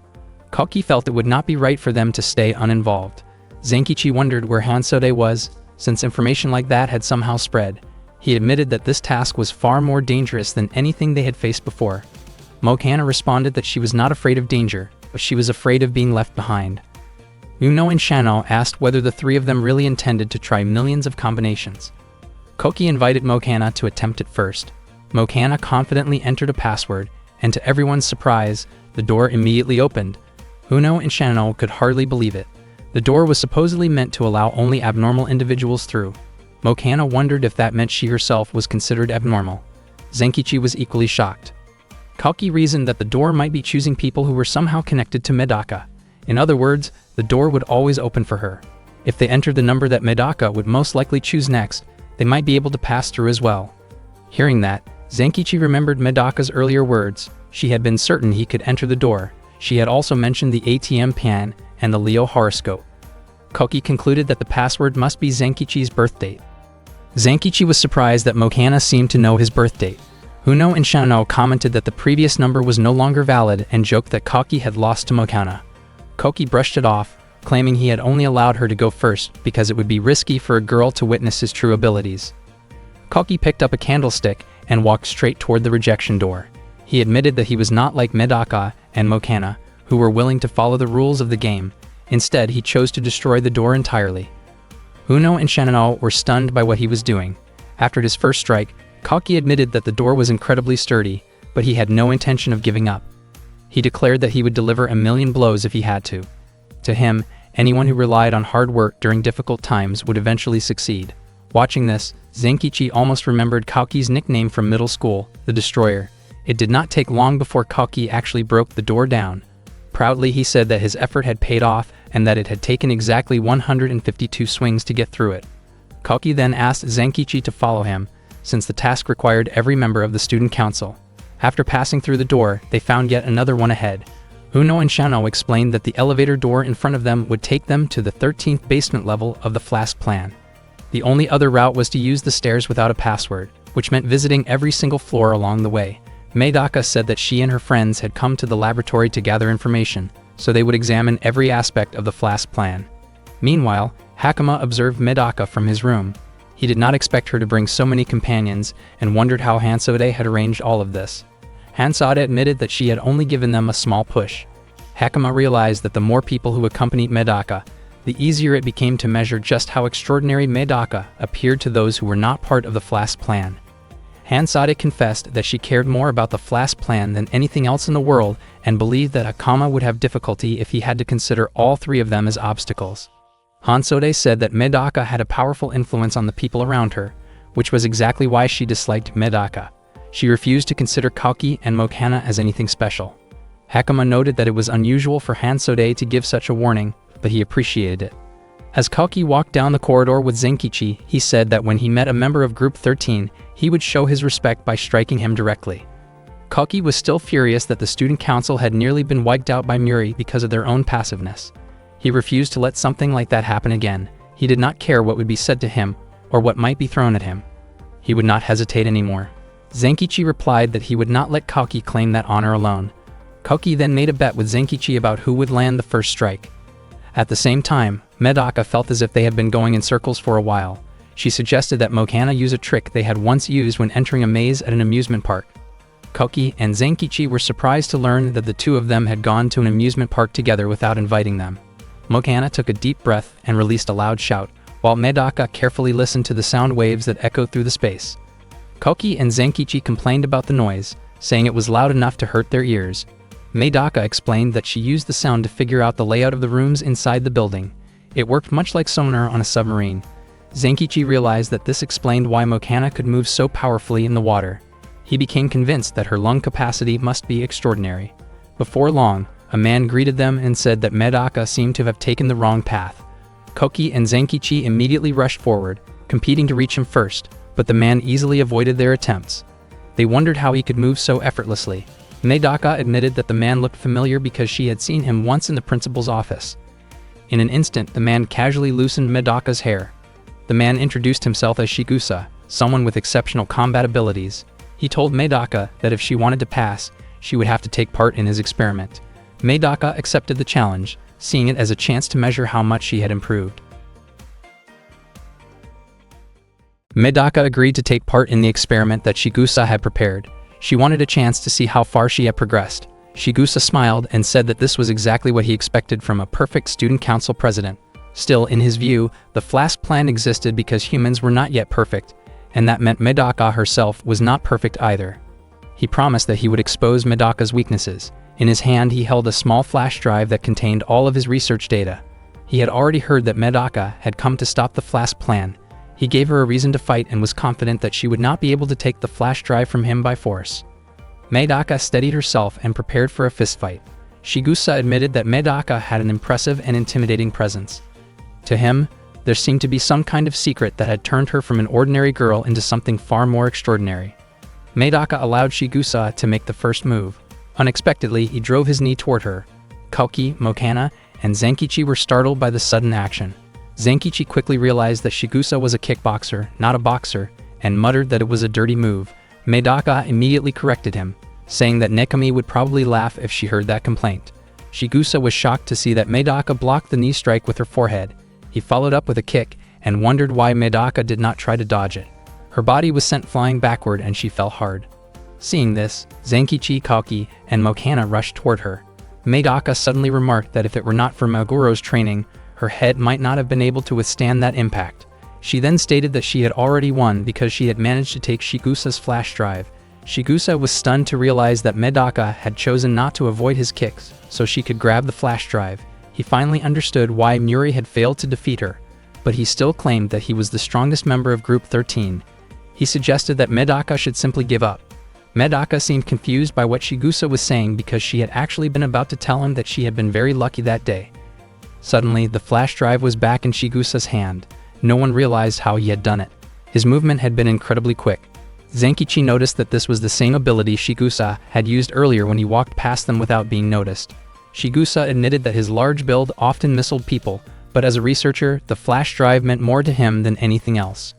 Speaker 1: Koki felt it would not be right for them to stay uninvolved. Zenkichi wondered where Hansode was, since information like that had somehow spread. He admitted that this task was far more dangerous than anything they had faced before. Mokana responded that she was not afraid of danger, but she was afraid of being left behind. Uno and Shano asked whether the three of them really intended to try millions of combinations. Koki invited Mokana to attempt it first. Mokana confidently entered a password, and to everyone's surprise, the door immediately opened. Uno and Shano could hardly believe it. The door was supposedly meant to allow only abnormal individuals through. Mokana wondered if that meant she herself was considered abnormal. Zenkichi was equally shocked. Koki reasoned that the door might be choosing people who were somehow connected to Medaka. In other words, the door would always open for her. If they entered the number that Medaka would most likely choose next, they might be able to pass through as well. Hearing that, Zenkichi remembered Medaka's earlier words. She had been certain he could enter the door. She had also mentioned the ATM PIN and the Leo horoscope. Koki concluded that the password must be Zenkichi's birth date. Zenkichi was surprised that Mokana seemed to know his birth date. Uno and Shano commented that the previous number was no longer valid and joked that Koki had lost to Mokana. Koki brushed it off, claiming he had only allowed her to go first because it would be risky for a girl to witness his true abilities. Koki picked up a candlestick and walked straight toward the rejection door. He admitted that he was not like Medaka and Mokana, who were willing to follow the rules of the game. Instead, he chose to destroy the door entirely. Uno and Shano were stunned by what he was doing. After his first strike, Koki admitted that the door was incredibly sturdy, but he had no intention of giving up. He declared that he would deliver 1,000,000 blows if he had to. To him, anyone who relied on hard work during difficult times would eventually succeed. Watching this, Zenkichi almost remembered Koki's nickname from middle school, the Destroyer. It did not take long before Koki actually broke the door down. Proudly, he said that his effort had paid off and that it had taken exactly 152 swings to get through it. Koki then asked Zenkichi to follow him, since the task required every member of the student council. After passing through the door, they found yet another one ahead. Uno and Shano explained that the elevator door in front of them would take them to the 13th basement level of the Flask plan. The only other route was to use the stairs without a password, which meant visiting every single floor along the way. Medaka said that she and her friends had come to the laboratory to gather information, so they would examine every aspect of the Flask plan. Meanwhile, Hakama observed Medaka from his room. He did not expect her to bring so many companions and wondered how Hansode had arranged all of this. Hansada admitted that she had only given them a small push. Hakama realized that the more people who accompanied Medaka, the easier it became to measure just how extraordinary Medaka appeared to those who were not part of the Flask plan. Hansada confessed that she cared more about the Flask plan than anything else in the world and believed that Hakama would have difficulty if he had to consider all three of them as obstacles. Hansode said that Medaka had a powerful influence on the people around her, which was exactly why she disliked Medaka. She refused to consider Kalki and Mokana as anything special. Hakama noted that it was unusual for Hansode to give such a warning, but he appreciated it. As Kalki walked down the corridor with Zenkichi, he said that when he met a member of Group 13, he would show his respect by striking him directly. Kalki was still furious that the student council had nearly been wiped out by Muri because of their own passiveness. He refused to let something like that happen again. He did not care what would be said to him, or what might be thrown at him. He would not hesitate anymore. Zenkichi replied that he would not let Kalki claim that honor alone. Kalki then made a bet with Zenkichi about who would land the first strike. At the same time, Medaka felt as if they had been going in circles for a while. She suggested that Mokana use a trick they had once used when entering a maze at an amusement park. Kalki and Zenkichi were surprised to learn that the two of them had gone to an amusement park together without inviting them. Mokana took a deep breath and released a loud shout, while Medaka carefully listened to the sound waves that echoed through the space. Kalki and Zenkichi complained about the noise, saying it was loud enough to hurt their ears. Medaka explained that she used the sound to figure out the layout of the rooms inside the building. It worked much like sonar on a submarine. Zenkichi realized that this explained why Mokana could move so powerfully in the water. He became convinced that her lung capacity must be extraordinary. Before long, a man greeted them and said that Medaka seemed to have taken the wrong path. Kalki and Zenkichi immediately rushed forward, competing to reach him first, but the man easily avoided their attempts. They wondered how he could move so effortlessly. Medaka admitted that the man looked familiar because she had seen him once in the principal's office. In an instant, the man casually loosened Medaka's hair. The man introduced himself as Shigusa, someone with exceptional combat abilities. He told Medaka that if she wanted to pass, she would have to take part in his experiment. Medaka accepted the challenge, seeing it as a chance to measure how much she had improved. Medaka agreed to take part in the experiment that Shigusa had prepared. She wanted a chance to see how far she had progressed. Shigusa smiled and said that this was exactly what he expected from a perfect student council president. Still, in his view, the Flask plan existed because humans were not yet perfect, and that meant Medaka herself was not perfect either. He promised that he would expose Medaka's weaknesses. In his hand, he held a small flash drive that contained all of his research data. He had already heard that Medaka had come to stop the Flask plan. He gave her a reason to fight and was confident that she would not be able to take the flash drive from him by force. Medaka steadied herself and prepared for a fistfight. Shigusa admitted that Medaka had an impressive and intimidating presence. To him, there seemed to be some kind of secret that had turned her from an ordinary girl into something far more extraordinary. Medaka allowed Shigusa to make the first move. Unexpectedly, he drove his knee toward her. Kalki, Mokana, and Zenkichi were startled by the sudden action. Zenkichi quickly realized that Shigusa was a kickboxer, not a boxer, and muttered that it was a dirty move. Medaka immediately corrected him, saying that Nekami would probably laugh if she heard that complaint. Shigusa was shocked to see that Medaka blocked the knee strike with her forehead. He followed up with a kick and wondered why Medaka did not try to dodge it. Her body was sent flying backward and she fell hard. Seeing this, Zenkichi, Kalki, and Mokana rushed toward her. Medaka suddenly remarked that if it were not for Maguro's training, her head might not have been able to withstand that impact. She then stated that she had already won because she had managed to take Shigusa's flash drive. Shigusa was stunned to realize that Medaka had chosen not to avoid his kicks so she could grab the flash drive. He finally understood why Muri had failed to defeat her, but he still claimed that he was the strongest member of Group 13. He suggested that Medaka should simply give up. Medaka seemed confused by what Shigusa was saying because she had actually been about to tell him that she had been very lucky that day. Suddenly, the flash drive was back in Shigusa's hand. No one realized how he had done it. His movement had been incredibly quick. Zenkichi noticed that this was the same ability Shigusa had used earlier when he walked past them without being noticed. Shigusa admitted that his large build often missiled people, but as a researcher, the flash drive meant more to him than anything else.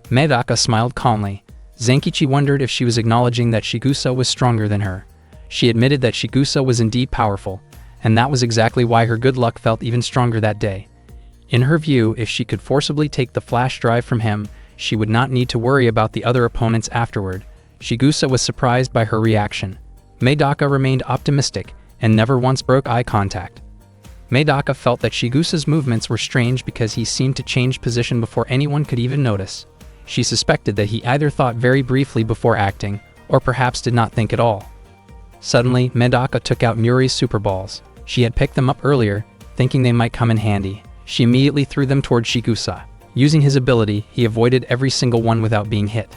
Speaker 1: Medaka smiled calmly. Zenkichi wondered if she was acknowledging that Shigusa was stronger than her. She admitted that Shigusa was indeed powerful, and that was exactly why her good luck felt even stronger that day. In her view, if she could forcibly take the flash drive from him, she would not need to worry about the other opponents afterward. Shigusa was surprised by her reaction. Medaka remained optimistic and never once broke eye contact. Medaka felt that Chigusa's movements were strange because he seemed to change position before anyone could even notice. She suspected that he either thought very briefly before acting, or perhaps did not think at all. Suddenly, Medaka took out Muri's super balls. She had picked them up earlier, thinking they might come in handy. She immediately threw them toward Chigusa. Using his ability, he avoided every single one without being hit.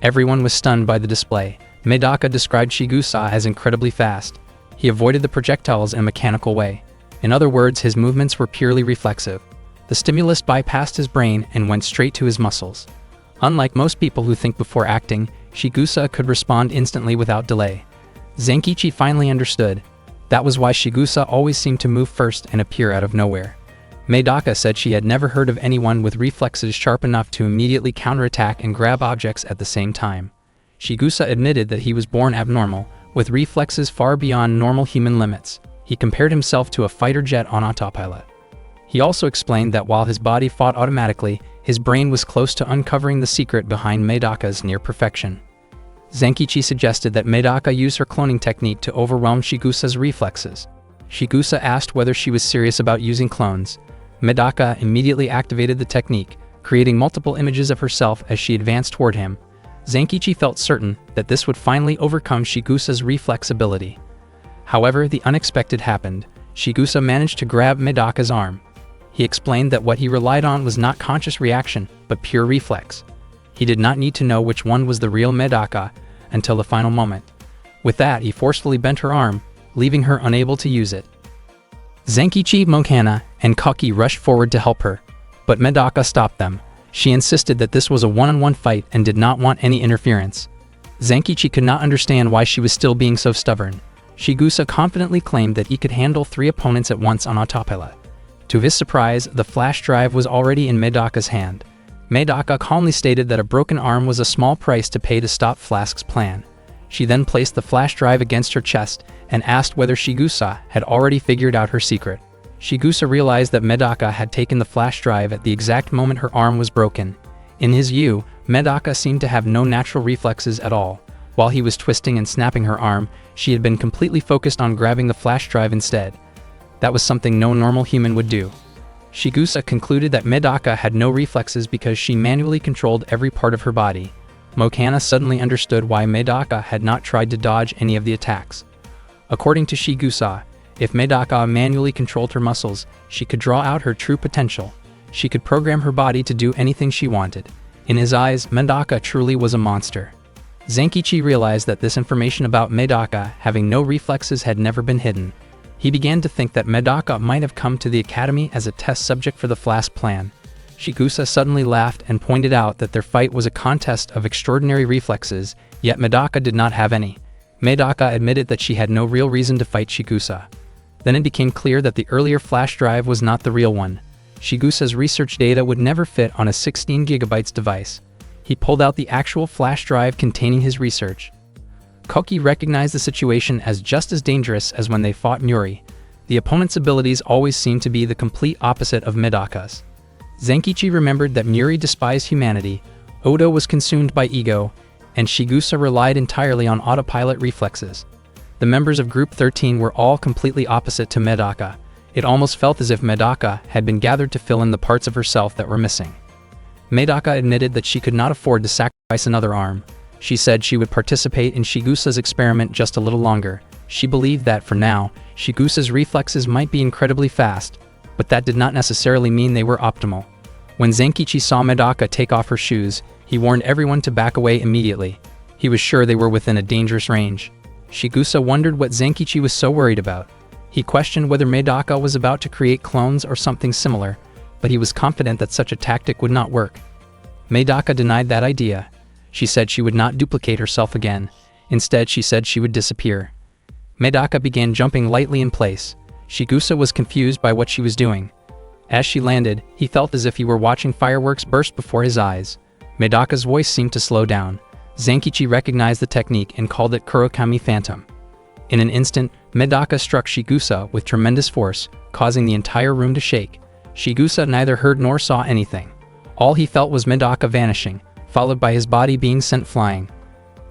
Speaker 1: Everyone was stunned by the display. Medaka described Chigusa as incredibly fast. He avoided the projectiles in a mechanical way. In other words, his movements were purely reflexive. The stimulus bypassed his brain and went straight to his muscles. Unlike most people who think before acting, Chigusa could respond instantly without delay. Zenkichi finally understood. That was why Chigusa always seemed to move first and appear out of nowhere. Medaka said she had never heard of anyone with reflexes sharp enough to immediately counterattack and grab objects at the same time. Chigusa admitted that he was born abnormal, with reflexes far beyond normal human limits. He compared himself to a fighter jet on autopilot. He also explained that while his body fought automatically, his brain was close to uncovering the secret behind Medaka's near perfection. Zenkichi suggested that Medaka use her cloning technique to overwhelm Chigusa's reflexes. Chigusa asked whether she was serious about using clones. Medaka immediately activated the technique, creating multiple images of herself as she advanced toward him. Zenkichi felt certain that this would finally overcome Chigusa's reflex ability. However, the unexpected happened. Chigusa managed to grab Medaka's arm. He explained that what he relied on was not conscious reaction, but pure reflex. He did not need to know which one was the real Medaka until the final moment. With that, he forcefully bent her arm, leaving her unable to use it. Zenkichi, Mokana, and Koki rushed forward to help her, but Medaka stopped them. She insisted that this was a one-on-one fight and did not want any interference. Zenkichi could not understand why she was still being so stubborn. Chigusa confidently claimed that he could handle 3 opponents at once on autopilot. To his surprise, the flash drive was already in Medaka's hand. Medaka calmly stated that a broken arm was a small price to pay to stop Flask's plan. She then placed the flash drive against her chest and asked whether Chigusa had already figured out her secret. Chigusa realized that Medaka had taken the flash drive at the exact moment her arm was broken. In his view, Medaka seemed to have no natural reflexes at all. While he was twisting and snapping her arm, she had been completely focused on grabbing the flash drive instead. That was something no normal human would do. Chigusa concluded that Medaka had no reflexes because she manually controlled every part of her body. Mokana suddenly understood why Medaka had not tried to dodge any of the attacks. According to Chigusa, if Medaka manually controlled her muscles, she could draw out her true potential. She could program her body to do anything she wanted. In his eyes, Medaka truly was a monster. Zenkichi realized that this information about Medaka having no reflexes had never been hidden. He began to think that Medaka might have come to the academy as a test subject for the Flask plan. Chigusa suddenly laughed and pointed out that their fight was a contest of extraordinary reflexes, yet Medaka did not have any. Medaka admitted that she had no real reason to fight Chigusa. Then it became clear that the earlier flash drive was not the real one. Chigusa's research data would never fit on a 16 GB device. He pulled out the actual flash drive containing his research. Koki recognized the situation as just as dangerous as when they fought Muri. The opponent's abilities always seemed to be the complete opposite of Medaka's. Zenkichi remembered that Muri despised humanity, Odo was consumed by ego, and Chigusa relied entirely on autopilot reflexes. The members of Group 13 were all completely opposite to Medaka. It almost felt as if Medaka had been gathered to fill in the parts of herself that were missing. Medaka admitted that she could not afford to sacrifice another arm. She said she would participate in Chigusa's experiment just a little longer. She believed that, for now, Chigusa's reflexes might be incredibly fast, but that did not necessarily mean they were optimal. When Zenkichi saw Medaka take off her shoes, he warned everyone to back away immediately. He was sure they were within a dangerous range. Chigusa wondered what Zenkichi was so worried about. He questioned whether Medaka was about to create clones or something similar, but he was confident that such a tactic would not work. Medaka denied that idea. She said she would not duplicate herself again. Instead, she said she would disappear. Medaka began jumping lightly in place. Chigusa was confused by what she was doing. As she landed, he felt as if he were watching fireworks burst before his eyes. Medaka's voice seemed to slow down. Zenkichi recognized the technique and called it Kurokami Phantom. In an instant, Medaka struck Chigusa with tremendous force, causing the entire room to shake. Chigusa neither heard nor saw anything. All he felt was Medaka vanishing, followed by his body being sent flying.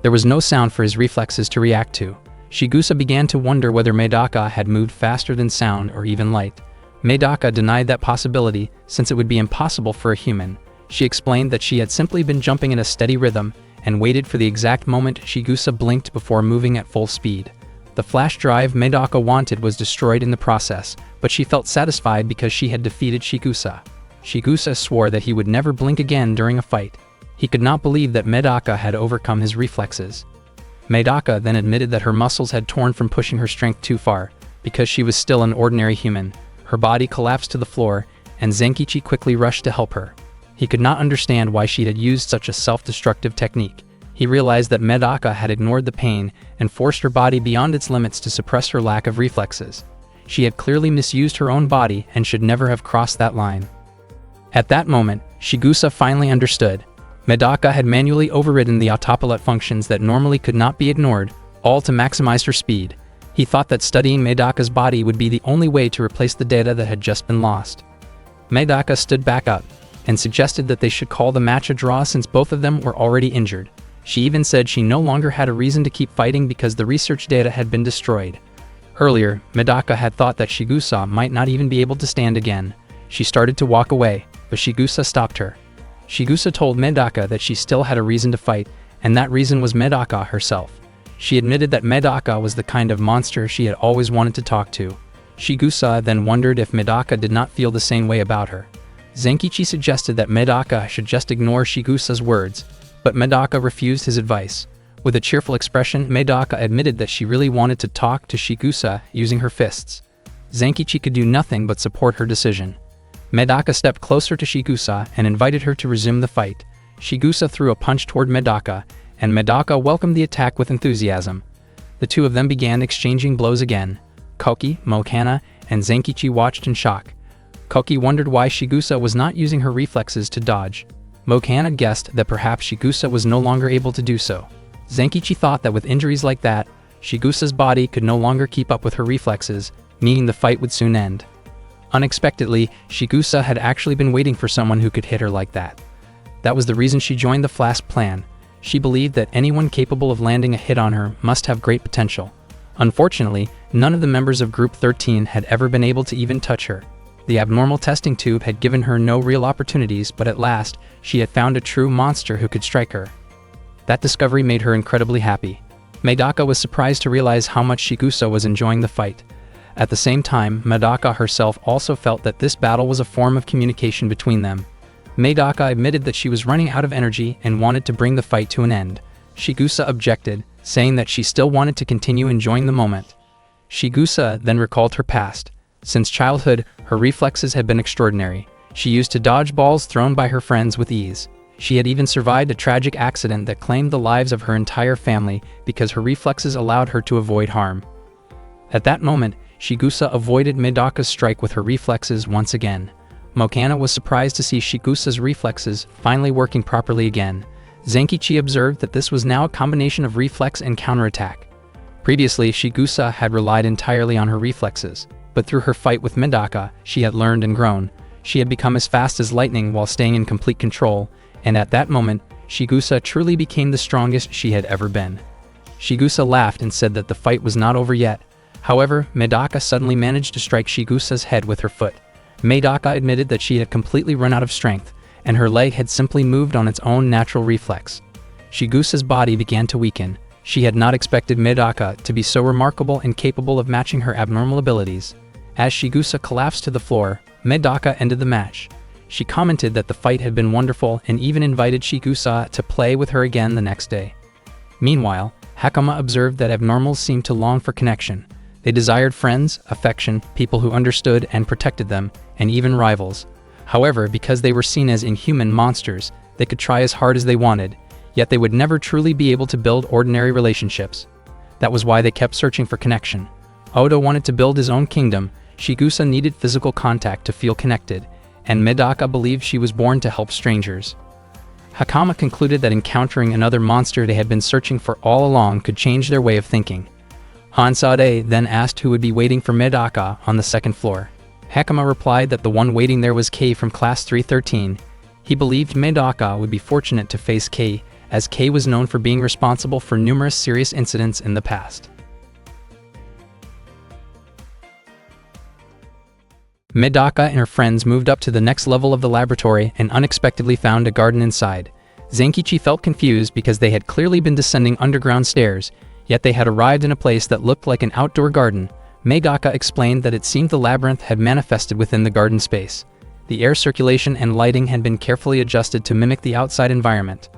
Speaker 1: There was no sound for his reflexes to react to. Shigusa began to wonder whether Medaka had moved faster than sound or even light. Medaka denied that possibility, since it would be impossible for a human. She explained that she had simply been jumping in a steady rhythm and waited for the exact moment Shigusa blinked before moving at full speed. The flash drive Medaka wanted was destroyed in the process, but she felt satisfied because she had defeated Shigusa. Shigusa swore that he would never blink again during a fight. He could not believe that Medaka had overcome his reflexes. Medaka then admitted that her muscles had torn from pushing her strength too far. Because she was still an ordinary human, her body collapsed to the floor, and Zenkichi quickly rushed to help her. He could not understand why she had used such a self-destructive technique. He realized that Medaka had ignored the pain and forced her body beyond its limits to suppress her lack of reflexes. She had clearly misused her own body and should never have crossed that line. At that moment, Shigusa finally understood. Medaka had manually overridden the autopilot functions that normally could not be ignored, all to maximize her speed. He thought that studying Medaka's body would be the only way to replace the data that had just been lost. Medaka stood back up and suggested that they should call the match a draw since both of them were already injured. She even said she no longer had a reason to keep fighting because the research data had been destroyed. Earlier, Medaka had thought that Shigusa might not even be able to stand again. She started to walk away, but Shigusa stopped her. Shigusa told Medaka that she still had a reason to fight, and that reason was Medaka herself. She admitted that Medaka was the kind of monster she had always wanted to talk to. Shigusa then wondered if Medaka did not feel the same way about her. Zenkichi suggested that Medaka should just ignore Shigusa's words, but Medaka refused his advice. With a cheerful expression, Medaka admitted that she really wanted to talk to Shigusa using her fists. Zenkichi could do nothing but support her decision. Medaka stepped closer to Shigusa and invited her to resume the fight. Shigusa threw a punch toward Medaka, and Medaka welcomed the attack with enthusiasm. The two of them began exchanging blows again. Koki, Mokana, and Zenkichi watched in shock. Koki wondered why Shigusa was not using her reflexes to dodge. Mokana guessed that perhaps Shigusa was no longer able to do so. Zenkichi thought that with injuries like that, Shigusa's body could no longer keep up with her reflexes, meaning the fight would soon end. Unexpectedly, Shigusa had actually been waiting for someone who could hit her like that. That was the reason she joined the Flask plan. She believed that anyone capable of landing a hit on her must have great potential. Unfortunately, none of the members of Group 13 had ever been able to even touch her. The abnormal testing tube had given her no real opportunities, but at last, she had found a true monster who could strike her. That discovery made her incredibly happy. Medaka was surprised to realize how much Shigusa was enjoying the fight. At the same time, Medaka herself also felt that this battle was a form of communication between them. Medaka admitted that she was running out of energy and wanted to bring the fight to an end. Shigusa objected, saying that she still wanted to continue enjoying the moment. Shigusa then recalled her past. Since childhood, her reflexes had been extraordinary. She used to dodge balls thrown by her friends with ease. She had even survived a tragic accident that claimed the lives of her entire family because her reflexes allowed her to avoid harm. At that moment, Shigusa avoided Medaka's strike with her reflexes once again. Mokana was surprised to see Shigusa's reflexes finally working properly again. Zenkichi observed that this was now a combination of reflex and counterattack. Previously, Shigusa had relied entirely on her reflexes, but through her fight with Medaka, she had learned and grown. She had become as fast as lightning while staying in complete control, and at that moment, Shigusa truly became the strongest she had ever been. Shigusa laughed and said that the fight was not over yet. However, Medaka suddenly managed to strike Shigusa's head with her foot. Medaka admitted that she had completely run out of strength, and her leg had simply moved on its own natural reflex. Shigusa's body began to weaken. She had not expected Medaka to be so remarkable and capable of matching her abnormal abilities. As Shigusa collapsed to the floor, Medaka ended the match. She commented that the fight had been wonderful and even invited Shigusa to play with her again the next day. Meanwhile, Hakama observed that abnormals seemed to long for connection. They desired friends, affection, people who understood and protected them, and even rivals. However, because they were seen as inhuman monsters, they could try as hard as they wanted, yet they would never truly be able to build ordinary relationships. That was why they kept searching for connection. Oda wanted to build his own kingdom, Shigusa needed physical contact to feel connected, and Medaka believed she was born to help strangers. Hakama concluded that encountering another monster they had been searching for all along could change their way of thinking. Hansade then asked who would be waiting for Medaka on the second floor. Hakama replied that the one waiting there was Kei from Class 313. He believed Medaka would be fortunate to face Kei, as Kei was known for being responsible for numerous serious incidents in the past. Medaka and her friends moved up to the next level of the laboratory and unexpectedly found a garden inside. Zenkichi felt confused because they had clearly been descending underground stairs, yet they had arrived in a place that looked like an outdoor garden. Medaka explained that it seemed the labyrinth had manifested within the garden space. The air circulation and lighting had been carefully adjusted to mimic the outside environment.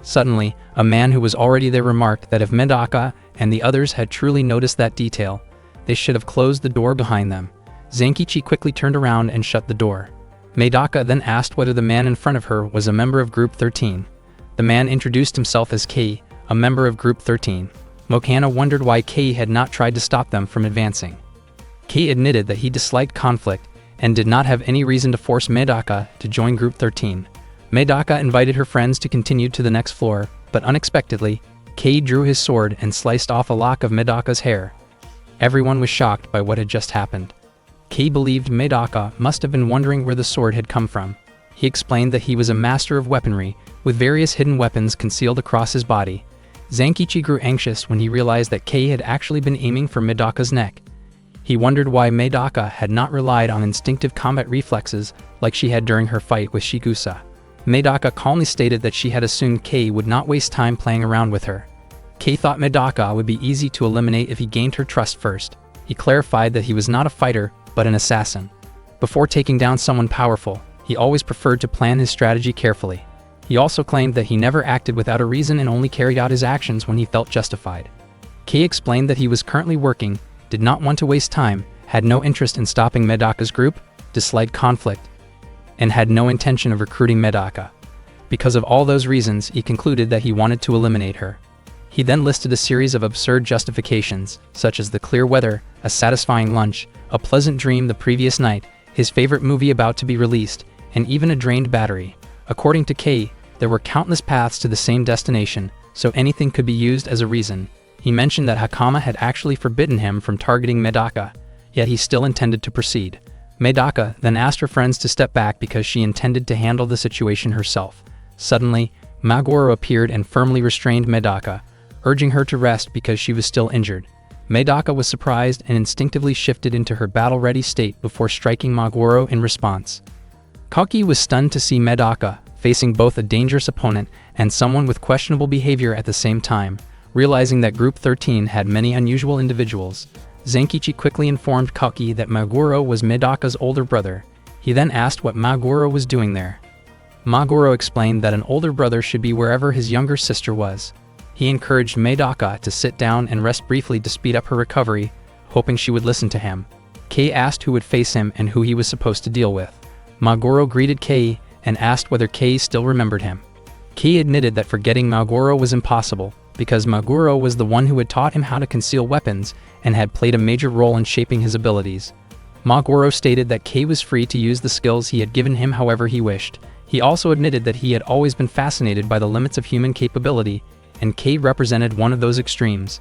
Speaker 1: Suddenly, a man who was already there remarked that if Medaka and the others had truly noticed that detail, they should have closed the door behind them. Zenkichi quickly turned around and shut the door. Medaka then asked whether the man in front of her was a member of Group 13. The man introduced himself as Kei, a member of Group 13. Mokana wondered why Kei had not tried to stop them from advancing. Kei admitted that he disliked conflict and did not have any reason to force Medaka to join Group 13. Medaka invited her friends to continue to the next floor, but unexpectedly, Kei drew his sword and sliced off a lock of Medaka's hair. Everyone was shocked by what had just happened. Kei believed Medaka must have been wondering where the sword had come from. He explained that he was a master of weaponry, with various hidden weapons concealed across his body. Zenkichi grew anxious when he realized that Kei had actually been aiming for Medaka's neck. He wondered why Medaka had not relied on instinctive combat reflexes like she had during her fight with Shigusa. Medaka calmly stated that she had assumed Kei would not waste time playing around with her. Kei thought Medaka would be easy to eliminate if he gained her trust first. He clarified that he was not a fighter, but an assassin. Before taking down someone powerful, he always preferred to plan his strategy carefully. He also claimed that he never acted without a reason and only carried out his actions when he felt justified. Kei explained that he was currently working, did not want to waste time, had no interest in stopping Medaka's group, disliked conflict, and had no intention of recruiting Medaka. Because of all those reasons, he concluded that he wanted to eliminate her. He then listed a series of absurd justifications, such as the clear weather, a satisfying lunch, a pleasant dream the previous night, his favorite movie about to be released, and even a drained battery. According to Kei, there were countless paths to the same destination, so anything could be used as a reason. He mentioned that Hakama had actually forbidden him from targeting Medaka, yet he still intended to proceed. Medaka then asked her friends to step back because she intended to handle the situation herself. Suddenly, Maguro appeared and firmly restrained Medaka, urging her to rest because she was still injured. Medaka was surprised and instinctively shifted into her battle-ready state before striking Maguro in response. Kaki was stunned to see Medaka facing both a dangerous opponent and someone with questionable behavior at the same time. Realizing that Group 13 had many unusual individuals, Zenkichi quickly informed Kaki that Maguro was Medaka's older brother. He then asked what Maguro was doing there. Maguro explained that an older brother should be wherever his younger sister was. He encouraged Medaka to sit down and rest briefly to speed up her recovery, hoping she would listen to him. Kei asked who would face him and who he was supposed to deal with. Maguro greeted Kei and asked whether Kei still remembered him. Kei admitted that forgetting Maguro was impossible, because Maguro was the one who had taught him how to conceal weapons and had played a major role in shaping his abilities. Maguro stated that Kei was free to use the skills he had given him however he wished. He also admitted that he had always been fascinated by the limits of human capability, and Kei represented one of those extremes.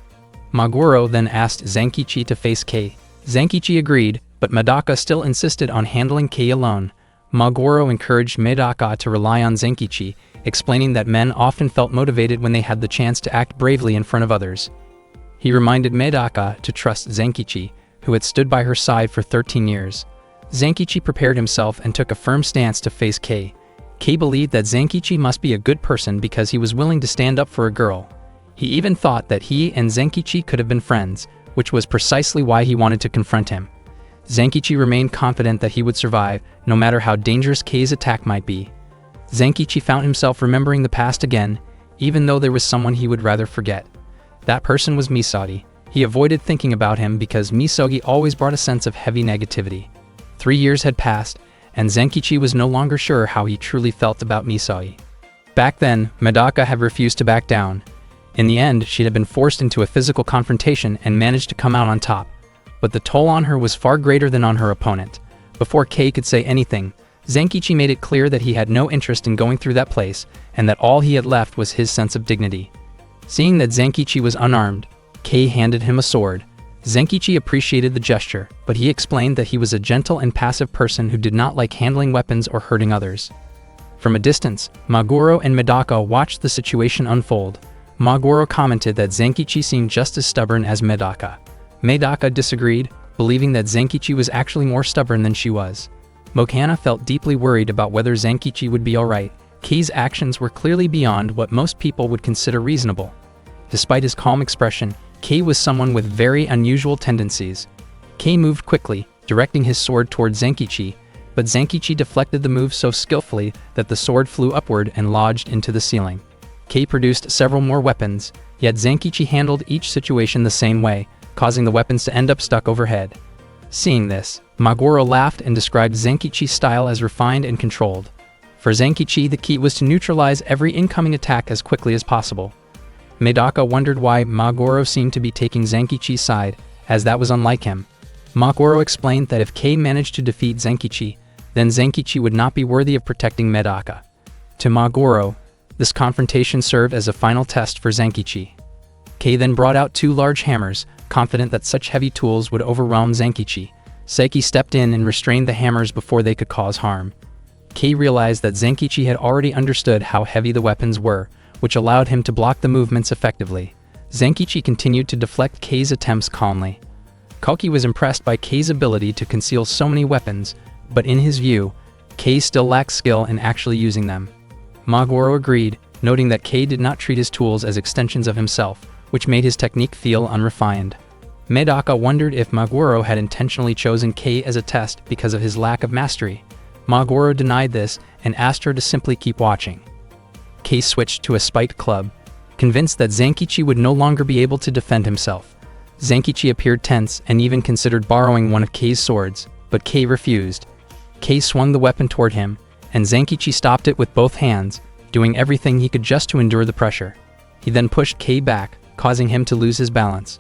Speaker 1: Maguro then asked Zenkichi to face Kei. Zenkichi agreed, but Medaka still insisted on handling Kei alone. Maguro encouraged Medaka to rely on Zenkichi, explaining that men often felt motivated when they had the chance to act bravely in front of others. He reminded Medaka to trust Zenkichi, who had stood by her side for 13 years. Zenkichi prepared himself and took a firm stance to face Kei. Kei believed that Zenkichi must be a good person because he was willing to stand up for a girl. He even thought that he and Zenkichi could have been friends, which was precisely why he wanted to confront him. Zenkichi remained confident that he would survive, no matter how dangerous Kei's attack might be. Zenkichi found himself remembering the past again, even though there was someone he would rather forget. That person was Misogi. He avoided thinking about him because Misogi always brought a sense of heavy negativity. 3 years had passed, and Zenkichi was no longer sure how he truly felt about Misogi. Back then, Medaka had refused to back down. In the end, she had been forced into a physical confrontation and managed to come out on top. But the toll on her was far greater than on her opponent. Before Kei could say anything, Zenkichi made it clear that he had no interest in going through that place, and that all he had left was his sense of dignity. Seeing that Zenkichi was unarmed, Kei handed him a sword. Zenkichi appreciated the gesture, but he explained that he was a gentle and passive person who did not like handling weapons or hurting others. From a distance, Maguro and Medaka watched the situation unfold. Maguro commented that Zenkichi seemed just as stubborn as Medaka. Medaka disagreed, believing that Zenkichi was actually more stubborn than she was. Mokana felt deeply worried about whether Zenkichi would be alright. Kei's actions were clearly beyond what most people would consider reasonable. Despite his calm expression, Kei was someone with very unusual tendencies. Kei moved quickly, directing his sword toward Zenkichi, but Zenkichi deflected the move so skillfully that the sword flew upward and lodged into the ceiling. Kei produced several more weapons, yet Zenkichi handled each situation the same way, causing the weapons to end up stuck overhead. Seeing this, Maguro laughed and described Zenkichi's style as refined and controlled. For Zenkichi, the key was to neutralize every incoming attack as quickly as possible. Medaka wondered why Maguro seemed to be taking Zenkichi's side, as that was unlike him. Maguro explained that if Kei managed to defeat Zenkichi, then Zenkichi would not be worthy of protecting Medaka. To Maguro, this confrontation served as a final test for Zenkichi. Kei then brought out 2 large hammers, confident that such heavy tools would overwhelm Zenkichi. Seiki stepped in and restrained the hammers before they could cause harm. Kei realized that Zenkichi had already understood how heavy the weapons were, which allowed him to block the movements effectively. Zenkichi continued to deflect Kei's attempts calmly. Koki was impressed by Kei's ability to conceal so many weapons, but in his view, Kei still lacked skill in actually using them. Maguro agreed, noting that Kei did not treat his tools as extensions of himself, which made his technique feel unrefined. Medaka wondered if Maguro had intentionally chosen Kei as a test because of his lack of mastery. Maguro denied this and asked her to simply keep watching. Kei switched to a spiked club, convinced that Zenkichi would no longer be able to defend himself. Zenkichi appeared tense and even considered borrowing one of Kei's swords, but Kei refused. Kei swung the weapon toward him, and Zenkichi stopped it with both hands, doing everything he could just to endure the pressure. He then pushed Kei back, causing him to lose his balance.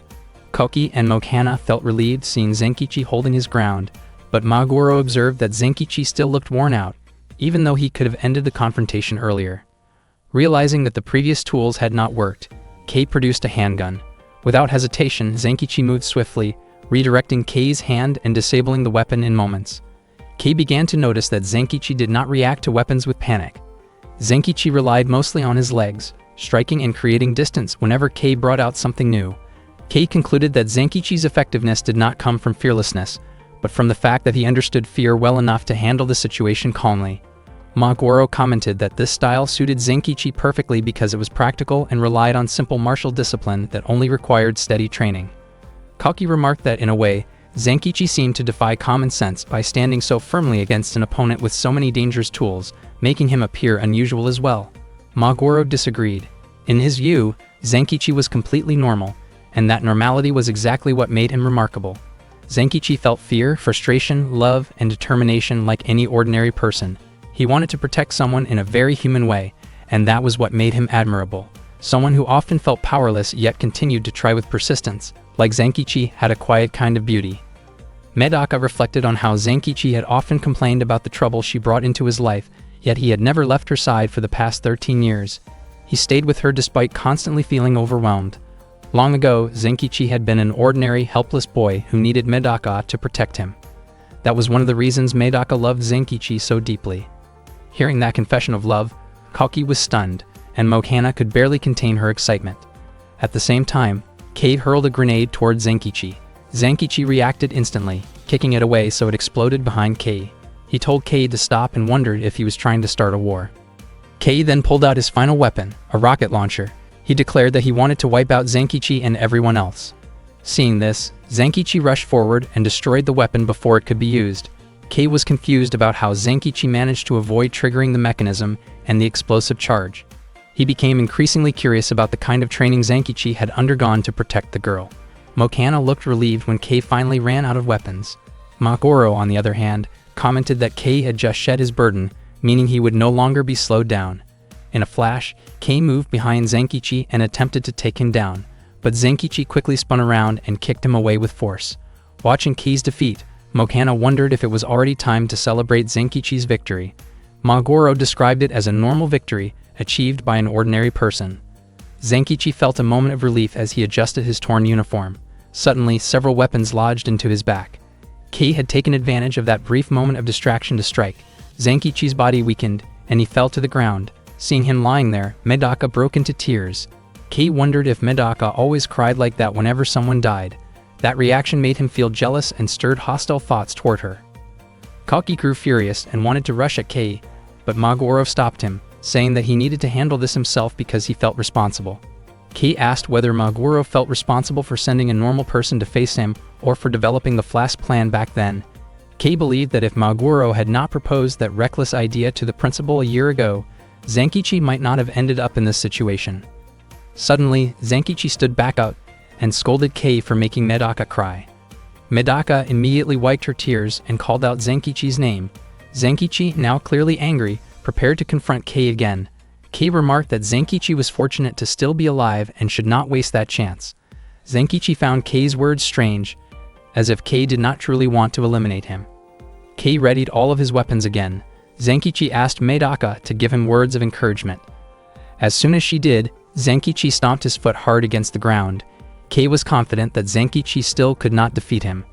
Speaker 1: Koki and Mokana felt relieved seeing Zenkichi holding his ground, but Maguro observed that Zenkichi still looked worn out, even though he could have ended the confrontation earlier. Realizing that the previous tools had not worked, Kei produced a handgun. Without hesitation, Zenkichi moved swiftly, redirecting Kei's hand and disabling the weapon in moments. Kei began to notice that Zenkichi did not react to weapons with panic. Zenkichi relied mostly on his legs, striking and creating distance whenever Kei brought out something new. Kei concluded that Zenkichi's effectiveness did not come from fearlessness, but from the fact that he understood fear well enough to handle the situation calmly. Maguro commented that this style suited Zenkichi perfectly because it was practical and relied on simple martial discipline that only required steady training. Koki remarked that in a way, Zenkichi seemed to defy common sense by standing so firmly against an opponent with so many dangerous tools, making him appear unusual as well. Maguro disagreed. In his view, Zenkichi was completely normal, and that normality was exactly what made him remarkable. Zenkichi felt fear, frustration, love, and determination like any ordinary person. He wanted to protect someone in a very human way, and that was what made him admirable. Someone who often felt powerless yet continued to try with persistence, like Zenkichi, had a quiet kind of beauty. Medaka reflected on how Zenkichi had often complained about the trouble she brought into his life, yet he had never left her side for the past 13 years. He stayed with her despite constantly feeling overwhelmed. Long ago, Zenkichi had been an ordinary, helpless boy who needed Medaka to protect him. That was one of the reasons Medaka loved Zenkichi so deeply. Hearing that confession of love, Koki was stunned, and Mokana could barely contain her excitement. At the same time, Kei hurled a grenade toward Zenkichi. Zenkichi reacted instantly, kicking it away so it exploded behind Kei. He told Kei to stop and wondered if he was trying to start a war. Kei then pulled out his final weapon, a rocket launcher. He declared that he wanted to wipe out Zenkichi and everyone else. Seeing this, Zenkichi rushed forward and destroyed the weapon before it could be used. Kei was confused about how Zenkichi managed to avoid triggering the mechanism and the explosive charge. He became increasingly curious about the kind of training Zenkichi had undergone to protect the girl. Mokana looked relieved when Kei finally ran out of weapons. Maguro, on the other hand, commented that Kei had just shed his burden, meaning he would no longer be slowed down. In a flash, Kei moved behind Zenkichi and attempted to take him down, but Zenkichi quickly spun around and kicked him away with force. Watching Kei's defeat, Mokana wondered if it was already time to celebrate Zenkichi's victory. Maguro described it as a normal victory, achieved by an ordinary person. Zenkichi felt a moment of relief as he adjusted his torn uniform. Suddenly, several weapons lodged into his back. Kei had taken advantage of that brief moment of distraction to strike. Zenkichi's body weakened, and he fell to the ground. Seeing him lying there, Medaka broke into tears. Kei wondered if Medaka always cried like that whenever someone died. That reaction made him feel jealous and stirred hostile thoughts toward her. Kalki grew furious and wanted to rush at Kei, but Maguro stopped him, saying that he needed to handle this himself because he felt responsible. Kei asked whether Maguro felt responsible for sending a normal person to face him or for developing the Flash plan back then. Kei believed that if Maguro had not proposed that reckless idea to the principal a year ago, Zankichi might not have ended up in this situation. Suddenly, Zankichi stood back up and scolded Kei for making Medaka cry. Medaka immediately wiped her tears and called out Zankichi's name. Zankichi, now clearly angry, prepared to confront Kei again. Kei remarked that Zankichi was fortunate to still be alive and should not waste that chance. Zankichi found Kei's words strange, as if Kei did not truly want to eliminate him. Kei readied all of his weapons again. Zankichi asked Medaka to give him words of encouragement. As soon as she did, Zankichi stomped his foot hard against the ground. Kei was confident that Zankichi still could not defeat him.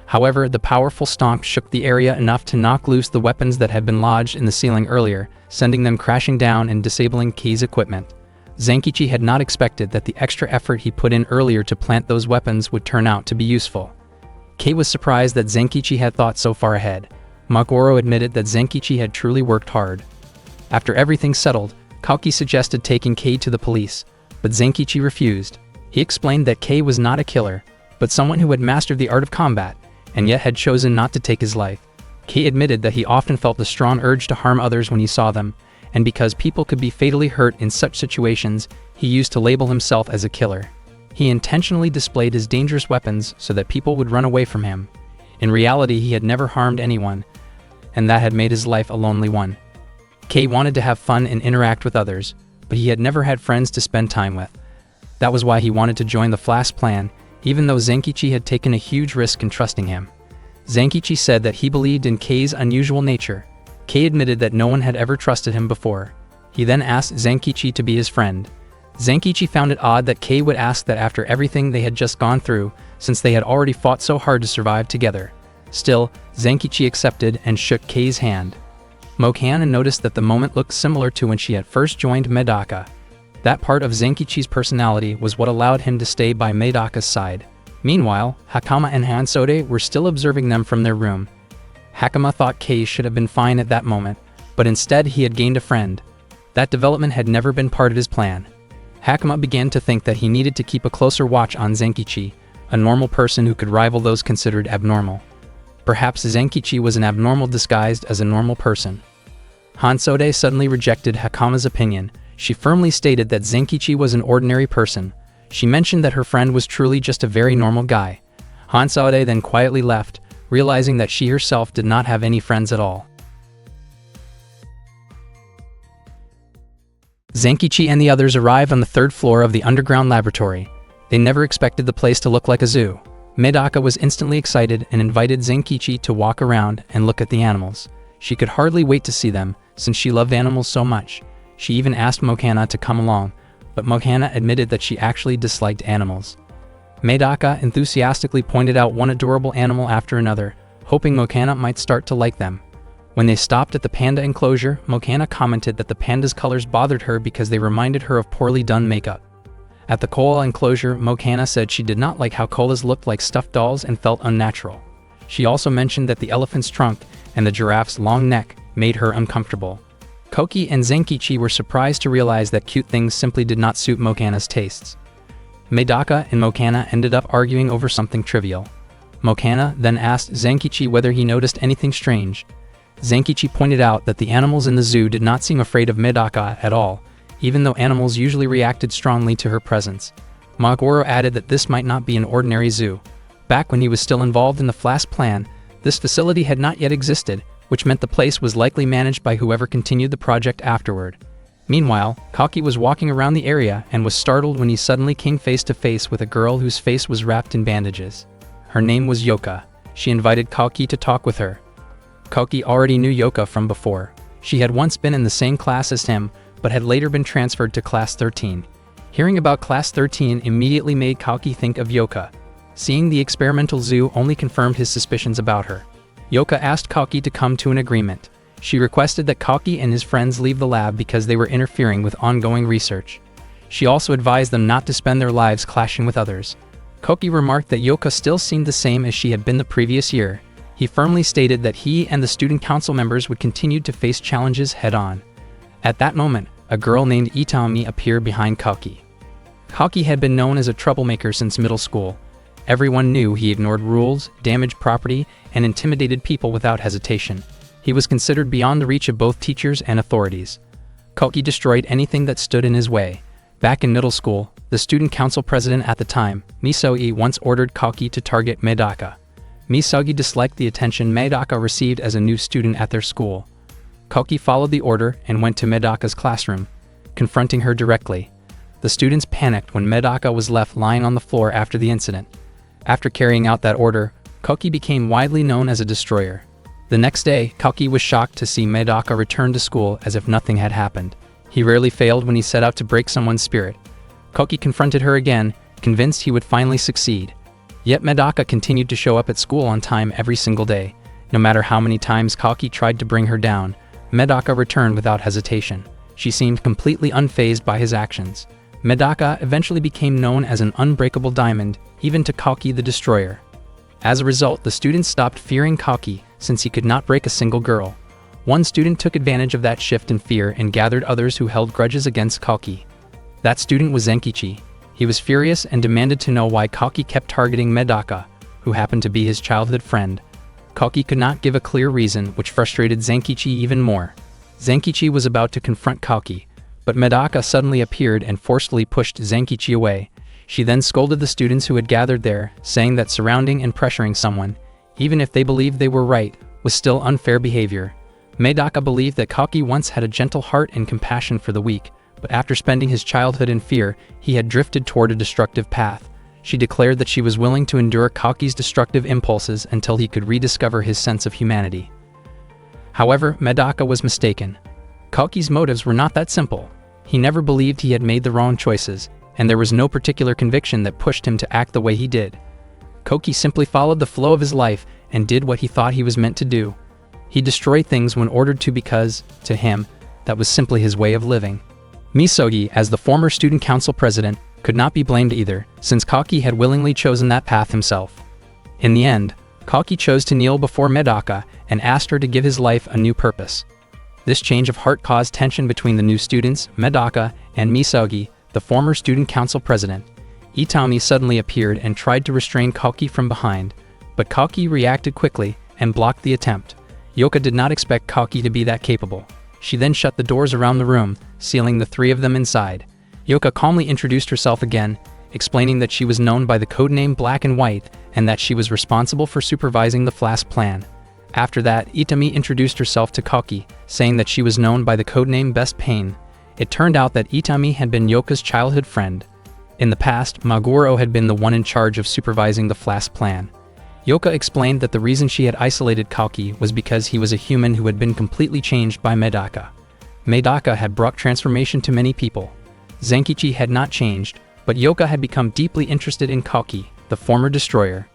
Speaker 1: However, the powerful stomp shook the area enough to knock loose the weapons that had been lodged in the ceiling earlier, sending them crashing down and disabling Kei's equipment. Zankichi had not expected that the extra effort he put in earlier to plant those weapons would turn out to be useful. Kei was surprised that Zankichi had thought so far ahead. Maguro admitted that Zankichi had truly worked hard. After everything settled, Kalki suggested taking Kei to the police, but Zankichi refused. He explained that Kei was not a killer, but someone who had mastered the art of combat, and yet had chosen not to take his life. Kei admitted that he often felt the strong urge to harm others when he saw them, and because people could be fatally hurt in such situations, he used to label himself as a killer. He intentionally displayed his dangerous weapons so that people would run away from him. In reality, he had never harmed anyone, and that had made his life a lonely one. Kei wanted to have fun and interact with others, but he had never had friends to spend time with. That was why he wanted to join the Flash plan, even though Zankichi had taken a huge risk in trusting him. Zankichi said that he believed in Kei's unusual nature. Kei admitted that no one had ever trusted him before. He then asked Zankichi to be his friend. Zankichi found it odd that Kei would ask that after everything they had just gone through, since they had already fought so hard to survive together. Still, Zankichi accepted and shook Kei's hand. Mokana noticed that the moment looked similar to when she had first joined Medaka. That part of Zankichi's personality was what allowed him to stay by Medaka's side. Meanwhile, Hakama and Hansode were still observing them from their room. Hakama thought Kei should have been fine at that moment, but instead he had gained a friend. That development had never been part of his plan. Hakama began to think that he needed to keep a closer watch on Zankichi, a normal person who could rival those considered abnormal. Perhaps Zankichi was an abnormal disguised as a normal person. Hansode suddenly rejected Hakama's opinion. She firmly stated that Zankichi was an ordinary person. She mentioned that her friend was truly just a very normal guy. Hansode then quietly left, realizing that she herself did not have any friends at all. Zankichi and the others arrived on the third floor of the underground laboratory. They never expected the place to look like a zoo. Medaka was instantly excited and invited Zankichi to walk around and look at the animals. She could hardly wait to see them, since she loved animals so much. She even asked Mokana to come along, but Mokana admitted that she actually disliked animals. Medaka enthusiastically pointed out one adorable animal after another, hoping Mokana might start to like them. When they stopped at the panda enclosure, Mokana commented that the panda's colors bothered her because they reminded her of poorly done makeup. At the koala enclosure, Mokana said she did not like how koalas looked like stuffed dolls and felt unnatural. She also mentioned that the elephant's trunk and the giraffe's long neck made her uncomfortable. Koki and Zankichi were surprised to realize that cute things simply did not suit Mokana's tastes. Medaka and Mokana ended up arguing over something trivial. Mokana then asked Zankichi whether he noticed anything strange. Zankichi pointed out that the animals in the zoo did not seem afraid of Medaka at all, even though animals usually reacted strongly to her presence. Maguro added that this might not be an ordinary zoo. Back when he was still involved in the Flash plan, this facility had not yet existed, which meant the place was likely managed by whoever continued the project afterward. Meanwhile, Kalki was walking around the area and was startled when he suddenly came face to face with a girl whose face was wrapped in bandages. Her name was Yoka. She invited Kalki to talk with her. Kalki already knew Yoka from before. She had once been in the same class as him, but had later been transferred to Class 13. Hearing about Class 13 immediately made Kalki think of Yoka. Seeing the experimental zoo only confirmed his suspicions about her. Yoka asked Kalki to come to an agreement. She requested that Kalki and his friends leave the lab because they were interfering with ongoing research. She also advised them not to spend their lives clashing with others. Koki remarked that Yoka still seemed the same as she had been the previous year. He firmly stated that he and the student council members would continue to face challenges head-on. At that moment, a girl named Itami appeared behind Koki. Koki had been known as a troublemaker since middle school. Everyone knew he ignored rules, damaged property, and intimidated people without hesitation. He was considered beyond the reach of both teachers and authorities. Koki destroyed anything that stood in his way. Back in middle school, the student council president at the time, Misogi, once ordered Koki to target Medaka. Misogi disliked the attention Medaka received as a new student at their school. Koki followed the order and went to Medaka's classroom, confronting her directly. The students panicked when Medaka was left lying on the floor after the incident. After carrying out that order, Koki became widely known as a destroyer. The next day, Koki was shocked to see Medaka return to school as if nothing had happened. He rarely failed when he set out to break someone's spirit. Koki confronted her again, convinced he would finally succeed. Yet Medaka continued to show up at school on time every single day. No matter how many times Koki tried to bring her down, Medaka returned without hesitation. She seemed completely unfazed by his actions. Medaka eventually became known as an unbreakable diamond, even to Koki the Destroyer. As a result, the students stopped fearing Koki since he could not break a single girl. One student took advantage of that shift in fear and gathered others who held grudges against Koki. That student was Zenkichi. He was furious and demanded to know why Koki kept targeting Medaka, who happened to be his childhood friend. Koki could not give a clear reason, which frustrated Zenkichi even more. Zenkichi was about to confront Koki, but Medaka suddenly appeared and forcefully pushed Zenkichi away. She then scolded the students who had gathered there, saying that surrounding and pressuring someone, even if they believed they were right, was still unfair behavior. Medaka believed that Koki once had a gentle heart and compassion for the weak, but after spending his childhood in fear, he had drifted toward a destructive path. She declared that she was willing to endure Koki's destructive impulses until he could rediscover his sense of humanity. However, Medaka was mistaken. Koki's motives were not that simple. He never believed he had made the wrong choices, and there was no particular conviction that pushed him to act the way he did. Koki simply followed the flow of his life and did what he thought he was meant to do. He destroyed things when ordered to because, to him, that was simply his way of living. Misogi, as the former student council president, could not be blamed either, since Koki had willingly chosen that path himself. In the end, Koki chose to kneel before Medaka and asked her to give his life a new purpose. This change of heart caused tension between the new students, Medaka, and Misogi, the former student council president. Itami suddenly appeared and tried to restrain Koki from behind, but Koki reacted quickly and blocked the attempt. Yoka did not expect Koki to be that capable. She then shut the doors around the room, sealing the three of them inside. Yoka calmly introduced herself again, explaining that she was known by the codename Black and White and that she was responsible for supervising the Flask plan. After that, Itami introduced herself to Koki, saying that she was known by the codename Best Pain. It turned out that Itami had been Yoka's childhood friend. In the past, Maguro had been the one in charge of supervising the Flask plan. Yoka explained that the reason she had isolated Koki was because he was a human who had been completely changed by Medaka. Medaka had brought transformation to many people. Zenkichi had not changed, but Yoka had become deeply interested in Koki, the former destroyer.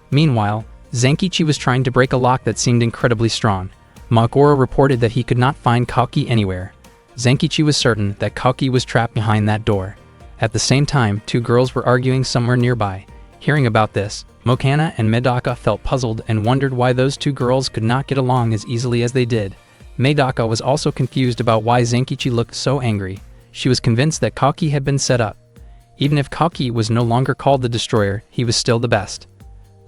Speaker 1: Meanwhile, Zenkichi was trying to break a lock that seemed incredibly strong. Maguro reported that he could not find Koki anywhere. Zenkichi was certain that Koki was trapped behind that door. At the same time, two girls were arguing somewhere nearby. Hearing about this, Mokana and Medaka felt puzzled and wondered why those two girls could not get along as easily as they did. Medaka was also confused about why Zenkichi looked so angry. She was convinced that Koki had been set up. Even if Koki was no longer called the Destroyer, he was still the best.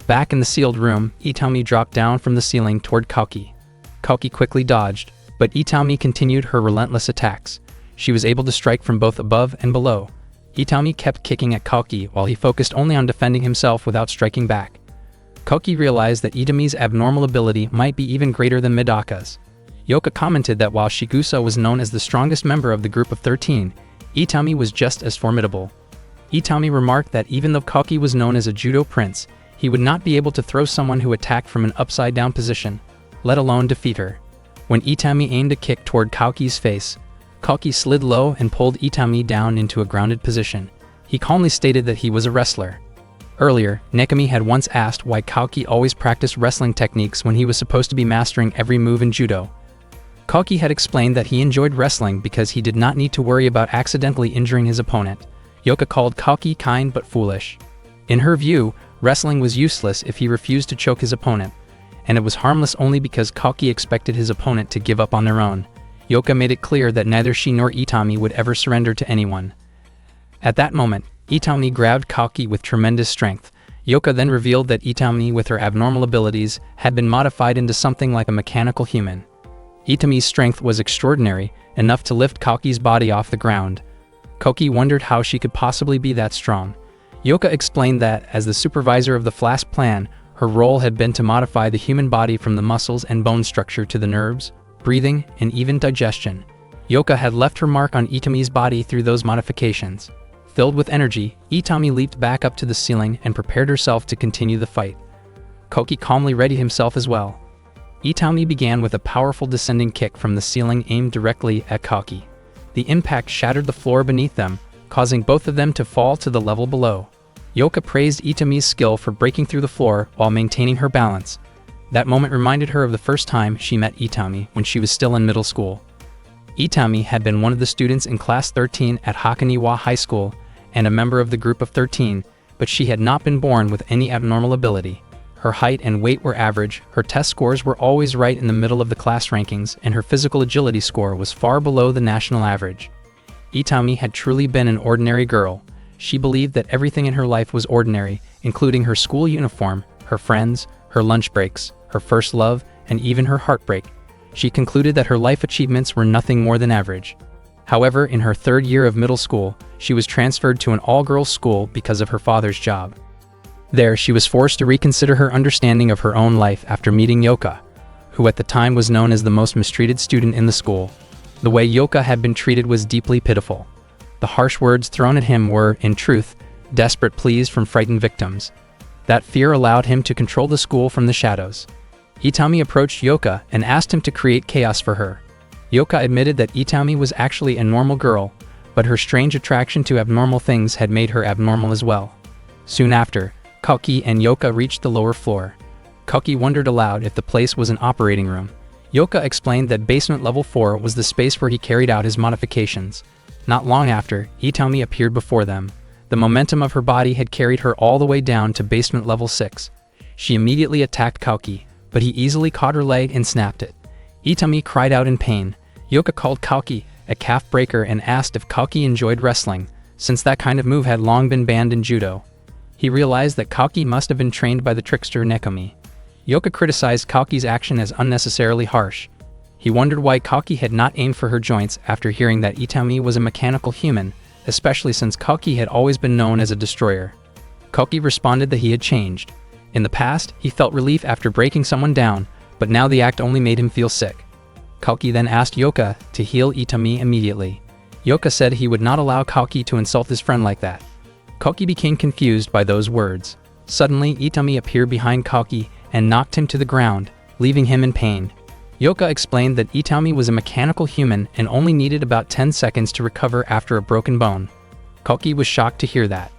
Speaker 1: Back in the sealed room, Itami dropped down from the ceiling toward Koki. Koki quickly dodged, but Itami continued her relentless attacks. She was able to strike from both above and below. Itami kept kicking at Koki while he focused only on defending himself without striking back. Koki realized that Itami's abnormal ability might be even greater than Medaka's. Yoka commented that while Shigusa was known as the strongest member of the group of 13, Itami was just as formidable. Itami remarked that even though Koki was known as a judo prince, he would not be able to throw someone who attacked from an upside-down position, let alone defeat her. When Itami aimed a kick toward Koki's face, Koki slid low and pulled Itami down into a grounded position. He calmly stated that he was a wrestler. Earlier, Nekami had once asked why Koki always practiced wrestling techniques when he was supposed to be mastering every move in judo. Koki had explained that he enjoyed wrestling because he did not need to worry about accidentally injuring his opponent. Yoka called Koki kind but foolish. In her view, wrestling was useless if he refused to choke his opponent, and it was harmless only because Kalki expected his opponent to give up on their own. Yoka made it clear that neither she nor Itami would ever surrender to anyone. At that moment, Itami grabbed Kalki with tremendous strength. Yoka then revealed that Itami, with her abnormal abilities, had been modified into something like a mechanical human. Itami's strength was extraordinary, enough to lift Kalki's body off the ground. Koki wondered how she could possibly be that strong. Yoka explained that, as the supervisor of the Flask plan, her role had been to modify the human body from the muscles and bone structure to the nerves, breathing, and even digestion. Yoka had left her mark on Itami's body through those modifications. Filled with energy, Itami leaped back up to the ceiling and prepared herself to continue the fight. Koki calmly readied himself as well. Itami began with a powerful descending kick from the ceiling aimed directly at Kalki. The impact shattered the floor beneath them, causing both of them to fall to the level below. Yoka praised Itami's skill for breaking through the floor while maintaining her balance. That moment reminded her of the first time she met Itami when she was still in middle school. Itami had been one of the students in Class 13 at Hakoniwa High School and a member of the Group of 13, but she had not been born with any abnormal ability. Her height and weight were average, her test scores were always right in the middle of the class rankings, and her physical agility score was far below the national average. Itami had truly been an ordinary girl. She believed that everything in her life was ordinary, including her school uniform, her friends, her lunch breaks, her first love, and even her heartbreak. She concluded that her life achievements were nothing more than average. However, in her third year of middle school, she was transferred to an all-girls school because of her father's job. There, she was forced to reconsider her understanding of her own life after meeting Yoka, who at the time was known as the most mistreated student in the school. The way Yoka had been treated was deeply pitiful. The harsh words thrown at him were, in truth, desperate pleas from frightened victims. That fear allowed him to control the school from the shadows. Itami approached Yoka and asked him to create chaos for her. Yoka admitted that Itami was actually a normal girl, but her strange attraction to abnormal things had made her abnormal as well. Soon after, Kalki and Yoka reached the lower floor. Kalki wondered aloud if the place was an operating room. Yoka explained that basement level 4 was the space where he carried out his modifications. Not long after, Itami appeared before them. The momentum of her body had carried her all the way down to basement level 6. She immediately attacked Kalki, but he easily caught her leg and snapped it. Itami cried out in pain. Yoka called Kalki a calf breaker and asked if Kalki enjoyed wrestling, since that kind of move had long been banned in judo. He realized that Kalki must have been trained by the trickster Nekomi. Yoka criticized Kalki's action as unnecessarily harsh. He wondered why Kalki had not aimed for her joints after hearing that Itami was a mechanical human, especially since Kalki had always been known as a destroyer. Kalki responded that he had changed. In the past, he felt relief after breaking someone down, but now the act only made him feel sick. Kalki then asked Yoka to heal Itami immediately. Yoka said he would not allow Kalki to insult his friend like that. Kalki became confused by those words. Suddenly, Itami appeared behind Kalki and knocked him to the ground, leaving him in pain. Yoka explained that Itami was a mechanical human and only needed about 10 seconds to recover after a broken bone. Kalki was shocked to hear that.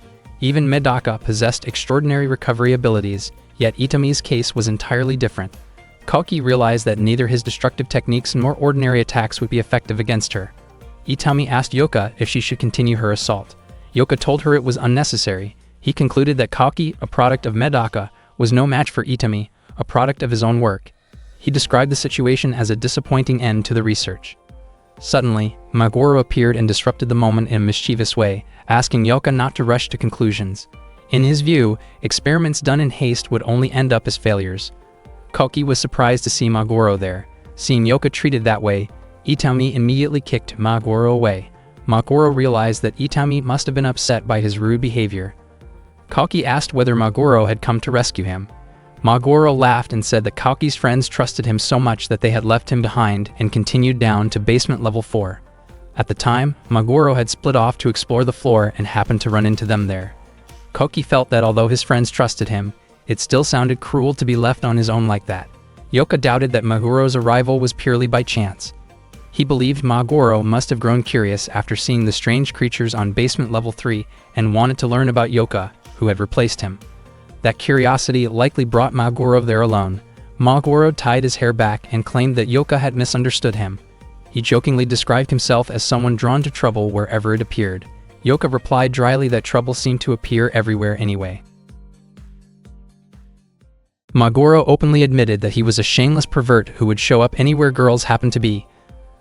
Speaker 1: Even Medaka possessed extraordinary recovery abilities, yet Itami's case was entirely different. Kalki realized that neither his destructive techniques nor ordinary attacks would be effective against her. Itami asked Yoka if she should continue her assault. Yoka told her it was unnecessary. He concluded that Kalki, a product of Medaka, was no match for Itami, a product of his own work. He described the situation as a disappointing end to the research. Suddenly, Maguro appeared and disrupted the moment in a mischievous way, asking Yoka not to rush to conclusions. In his view, experiments done in haste would only end up as failures. Kalki was surprised to see Maguro there. Seeing Yoka treated that way, Itami immediately kicked Maguro away. Maguro realized that Itami must have been upset by his rude behavior. Kalki asked whether Maguro had come to rescue him. Maguro laughed and said that Kalki's friends trusted him so much that they had left him behind and continued down to basement level 4. At the time, Maguro had split off to explore the floor and happened to run into them there. Kalki felt that although his friends trusted him, it still sounded cruel to be left on his own like that. Yoka doubted that Maguro's arrival was purely by chance. He believed Maguro must have grown curious after seeing the strange creatures on basement level 3 and wanted to learn about Yoka, who had replaced him. That curiosity likely brought Maguro there alone. Maguro tied his hair back and claimed that Yoka had misunderstood him. He jokingly described himself as someone drawn to trouble wherever it appeared. Yoka replied dryly that trouble seemed to appear everywhere anyway. Maguro openly admitted that he was a shameless pervert who would show up anywhere girls happened to be.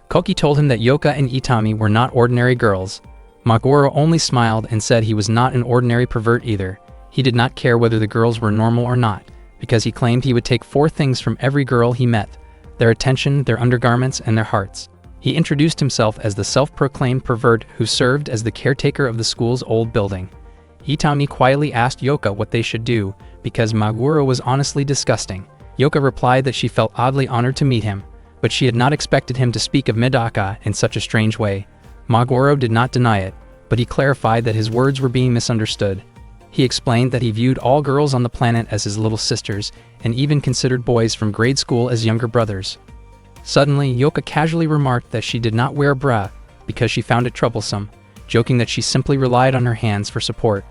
Speaker 1: Koki told him that Yoka and Itami were not ordinary girls. Maguro only smiled and said he was not an ordinary pervert either. He did not care whether the girls were normal or not, because he claimed he would take 4 things from every girl he met: their attention, their undergarments, and their hearts. He introduced himself as the self-proclaimed pervert who served as the caretaker of the school's old building. Itami quietly asked Yoka what they should do, because Maguro was honestly disgusting. Yoka replied that she felt oddly honored to meet him, but she had not expected him to speak of Medaka in such a strange way. Maguro did not deny it, but he clarified that his words were being misunderstood. He explained that he viewed all girls on the planet as his little sisters, and even considered boys from grade school as younger brothers. Suddenly, Yoka casually remarked that she did not wear a bra because she found it troublesome, joking that she simply relied on her hands for support.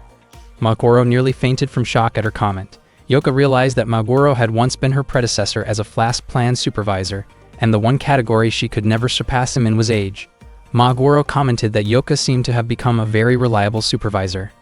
Speaker 1: Maguro nearly fainted from shock at her comment. Yoka realized that Maguro had once been her predecessor as a flask plan supervisor, and the one category she could never surpass him in was age. Maguro commented that Yoka seemed to have become a very reliable supervisor.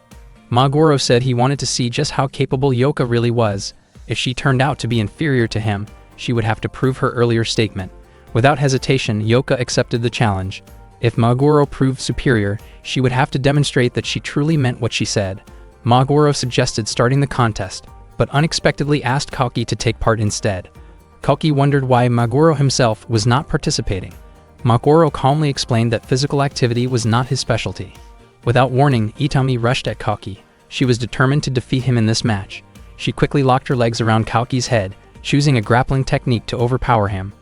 Speaker 1: Maguro said he wanted to see just how capable Yoka really was. If she turned out to be inferior to him, she would have to prove her earlier statement. Without hesitation, Yoka accepted the challenge. If Maguro proved superior, she would have to demonstrate that she truly meant what she said. Maguro suggested starting the contest, but unexpectedly asked Koki to take part instead. Koki wondered why Maguro himself was not participating. Maguro calmly explained that physical activity was not his specialty. Without warning, Itami rushed at Koki. She was determined to defeat him in this match. She quickly locked her legs around Koki's head, choosing a grappling technique to overpower him.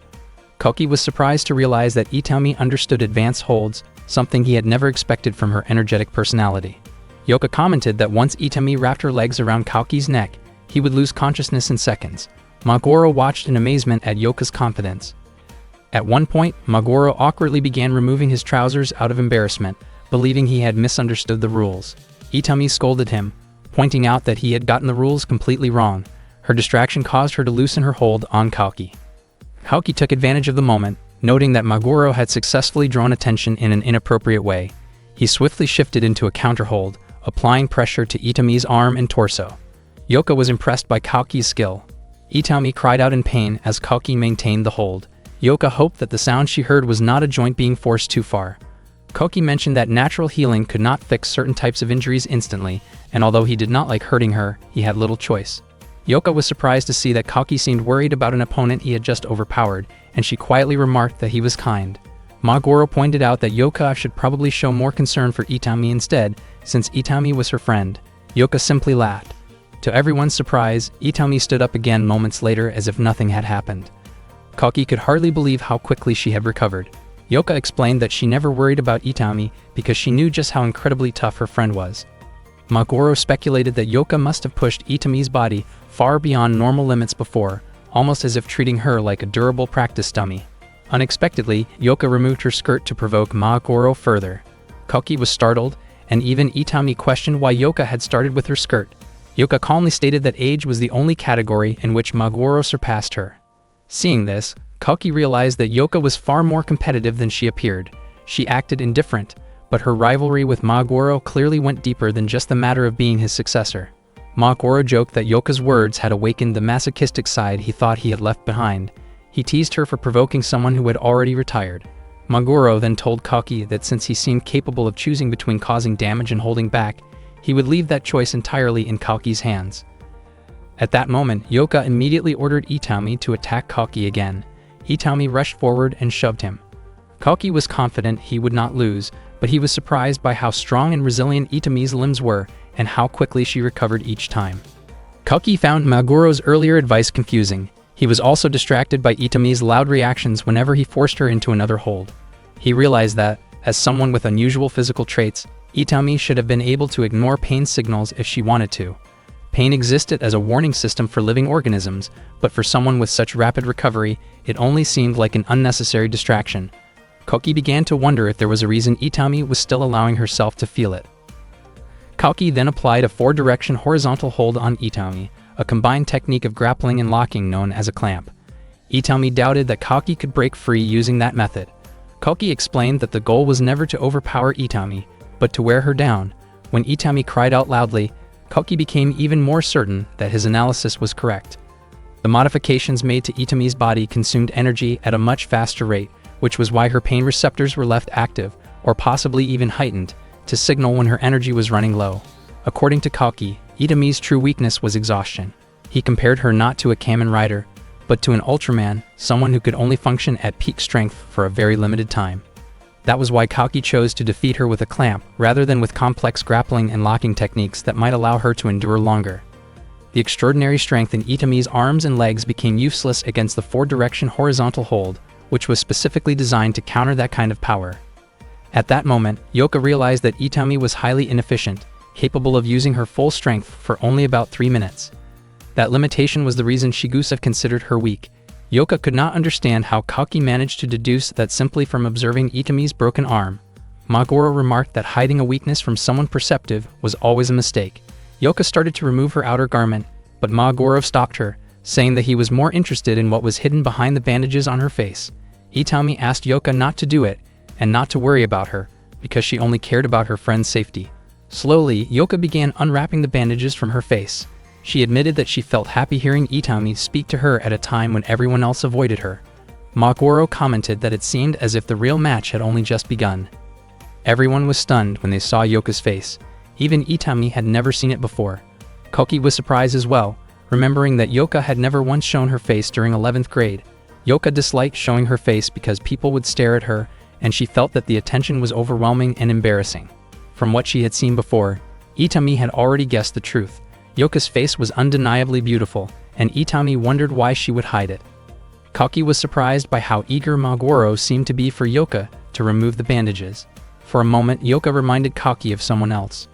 Speaker 1: Koki was surprised to realize that Itami understood advanced holds, something he had never expected from her energetic personality. Yoka commented that once Itami wrapped her legs around Koki's neck, he would lose consciousness in seconds. Maguro watched in amazement at Yoka's confidence. At one point, Maguro awkwardly began removing his trousers out of embarrassment, believing he had misunderstood the rules. Itami scolded him, pointing out that he had gotten the rules completely wrong. Her distraction caused her to loosen her hold on Koki. Koki took advantage of the moment, noting that Maguro had successfully drawn attention in an inappropriate way. He swiftly shifted into a counterhold, applying pressure to Itami's arm and torso. Yoka was impressed by Koki's skill. Itami cried out in pain as Koki maintained the hold. Yoka hoped that the sound she heard was not a joint being forced too far. Koki mentioned that natural healing could not fix certain types of injuries instantly, and although he did not like hurting her, he had little choice. Yoka was surprised to see that Koki seemed worried about an opponent he had just overpowered, and she quietly remarked that he was kind. Maguro pointed out that Yoka should probably show more concern for Itami instead, since Itami was her friend. Yoka simply laughed. To everyone's surprise, Itami stood up again moments later as if nothing had happened. Koki could hardly believe how quickly she had recovered. Yoka explained that she never worried about Itami because she knew just how incredibly tough her friend was. Maguro speculated that Yoka must have pushed Itami's body far beyond normal limits before, almost as if treating her like a durable practice dummy. Unexpectedly, Yoka removed her skirt to provoke Maguro further. Koki was startled, and even Itami questioned why Yoka had started with her skirt. Yoka calmly stated that age was the only category in which Maguro surpassed her. Seeing this, Koki realized that Yoka was far more competitive than she appeared. She acted indifferent, but her rivalry with Maguro clearly went deeper than just the matter of being his successor. Maguro joked that Yoka's words had awakened the masochistic side he thought he had left behind. He teased her for provoking someone who had already retired. Maguro then told Koki that since he seemed capable of choosing between causing damage and holding back, he would leave that choice entirely in Koki's hands. At that moment, Yoka immediately ordered Itami to attack Koki again. Itami rushed forward and shoved him. Koki was confident he would not lose, but he was surprised by how strong and resilient Itami's limbs were and how quickly she recovered each time. Koki found Maguro's earlier advice confusing. He was also distracted by Itami's loud reactions whenever he forced her into another hold. He realized that, as someone with unusual physical traits, Itami should have been able to ignore pain signals if she wanted to. Pain existed as a warning system for living organisms, but for someone with such rapid recovery, it only seemed like an unnecessary distraction. Koki began to wonder if there was a reason Itami was still allowing herself to feel it. Koki then applied a 4-direction horizontal hold on Itami, a combined technique of grappling and locking known as a clamp. Itami doubted that Koki could break free using that method. Koki explained that the goal was never to overpower Itami, but to wear her down. When Itami cried out loudly, Koki became even more certain that his analysis was correct. The modifications made to Itami's body consumed energy at a much faster rate, which was why her pain receptors were left active, or possibly even heightened, to signal when her energy was running low. According to Kalki, Itami's true weakness was exhaustion. He compared her not to a Kamen Rider, but to an Ultraman, someone who could only function at peak strength for a very limited time. That was why Kalki chose to defeat her with a clamp, rather than with complex grappling and locking techniques that might allow her to endure longer. The extraordinary strength in Itami's arms and legs became useless against the four-direction horizontal hold, which was specifically designed to counter that kind of power. At that moment, Yoka realized that Itami was highly inefficient, capable of using her full strength for only about 3 minutes. That limitation was the reason Shigusa considered her weak. Yoka could not understand how Kalki managed to deduce that simply from observing Itami's broken arm. Maguro remarked that hiding a weakness from someone perceptive was always a mistake. Yoka started to remove her outer garment, but Maguro stopped her, saying that he was more interested in what was hidden behind the bandages on her face. Itami asked Yoka not to do it, and not to worry about her, because she only cared about her friend's safety. Slowly, Yoka began unwrapping the bandages from her face. She admitted that she felt happy hearing Itami speak to her at a time when everyone else avoided her. Maguro commented that it seemed as if the real match had only just begun. Everyone was stunned when they saw Yoka's face. Even Itami had never seen it before. Koki was surprised as well, remembering that Yoka had never once shown her face during 11th grade. Yoka disliked showing her face because people would stare at her, and she felt that the attention was overwhelming and embarrassing. From what she had seen before, Itami had already guessed the truth. Yoka's face was undeniably beautiful, and Itami wondered why she would hide it. Koki was surprised by how eager Maguro seemed to be for Yoka to remove the bandages. For a moment, Yoka reminded Koki of someone else.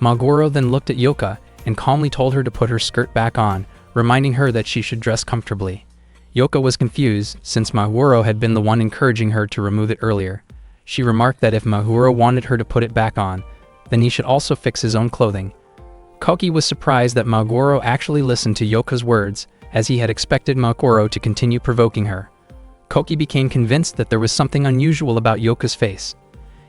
Speaker 1: Maguro then looked at Yoka and calmly told her to put her skirt back on, reminding her that she should dress comfortably. Yoka was confused, since Maguro had been the one encouraging her to remove it earlier. She remarked that if Maguro wanted her to put it back on, then he should also fix his own clothing. Koki was surprised that Maguro actually listened to Yoka's words, as he had expected Maguro to continue provoking her. Koki became convinced that there was something unusual about Yoka's face.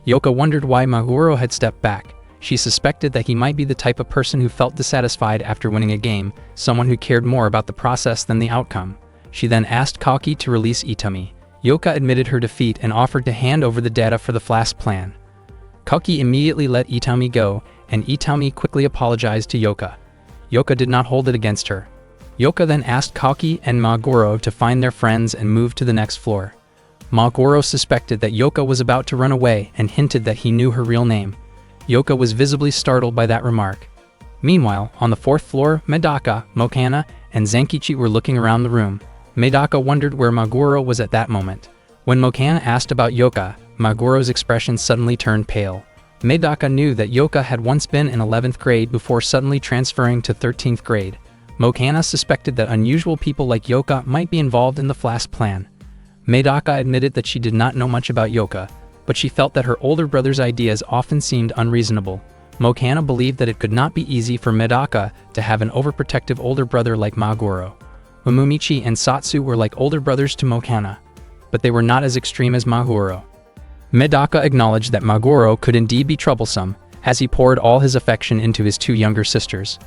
Speaker 1: Yoka wondered why Maguro had stepped back. She suspected that he might be the type of person who felt dissatisfied after winning a game, someone who cared more about the process than the outcome. She then asked Koki to release Itami. Yoka admitted her defeat and offered to hand over the data for the flask plan. Koki immediately let Itami go, and Itami quickly apologized to Yoka. Yoka did not hold it against her. Yoka then asked Koki and Maguro to find their friends and move to the next floor. Maguro suspected that Yoka was about to run away and hinted that he knew her real name. Yoka was visibly startled by that remark. Meanwhile, on the 4th floor, Medaka, Mokana, and Zenkichi were looking around the room. Medaka wondered where Maguro was at that moment. When Mokana asked about Yoka, Maguro's expression suddenly turned pale. Medaka knew that Yoka had once been in 11th grade before suddenly transferring to 13th grade. Mokana suspected that unusual people like Yoka might be involved in the flask plan. Medaka admitted that she did not know much about Yoka, but she felt that her older brother's ideas often seemed unreasonable. Mokana believed that it could not be easy for Medaka to have an overprotective older brother like Maguro. Momomichi and Satsu were like older brothers to Mokana, but they were not as extreme as Maguro. Medaka acknowledged that Maguro could indeed be troublesome, as he poured all his affection into his 2 younger sisters.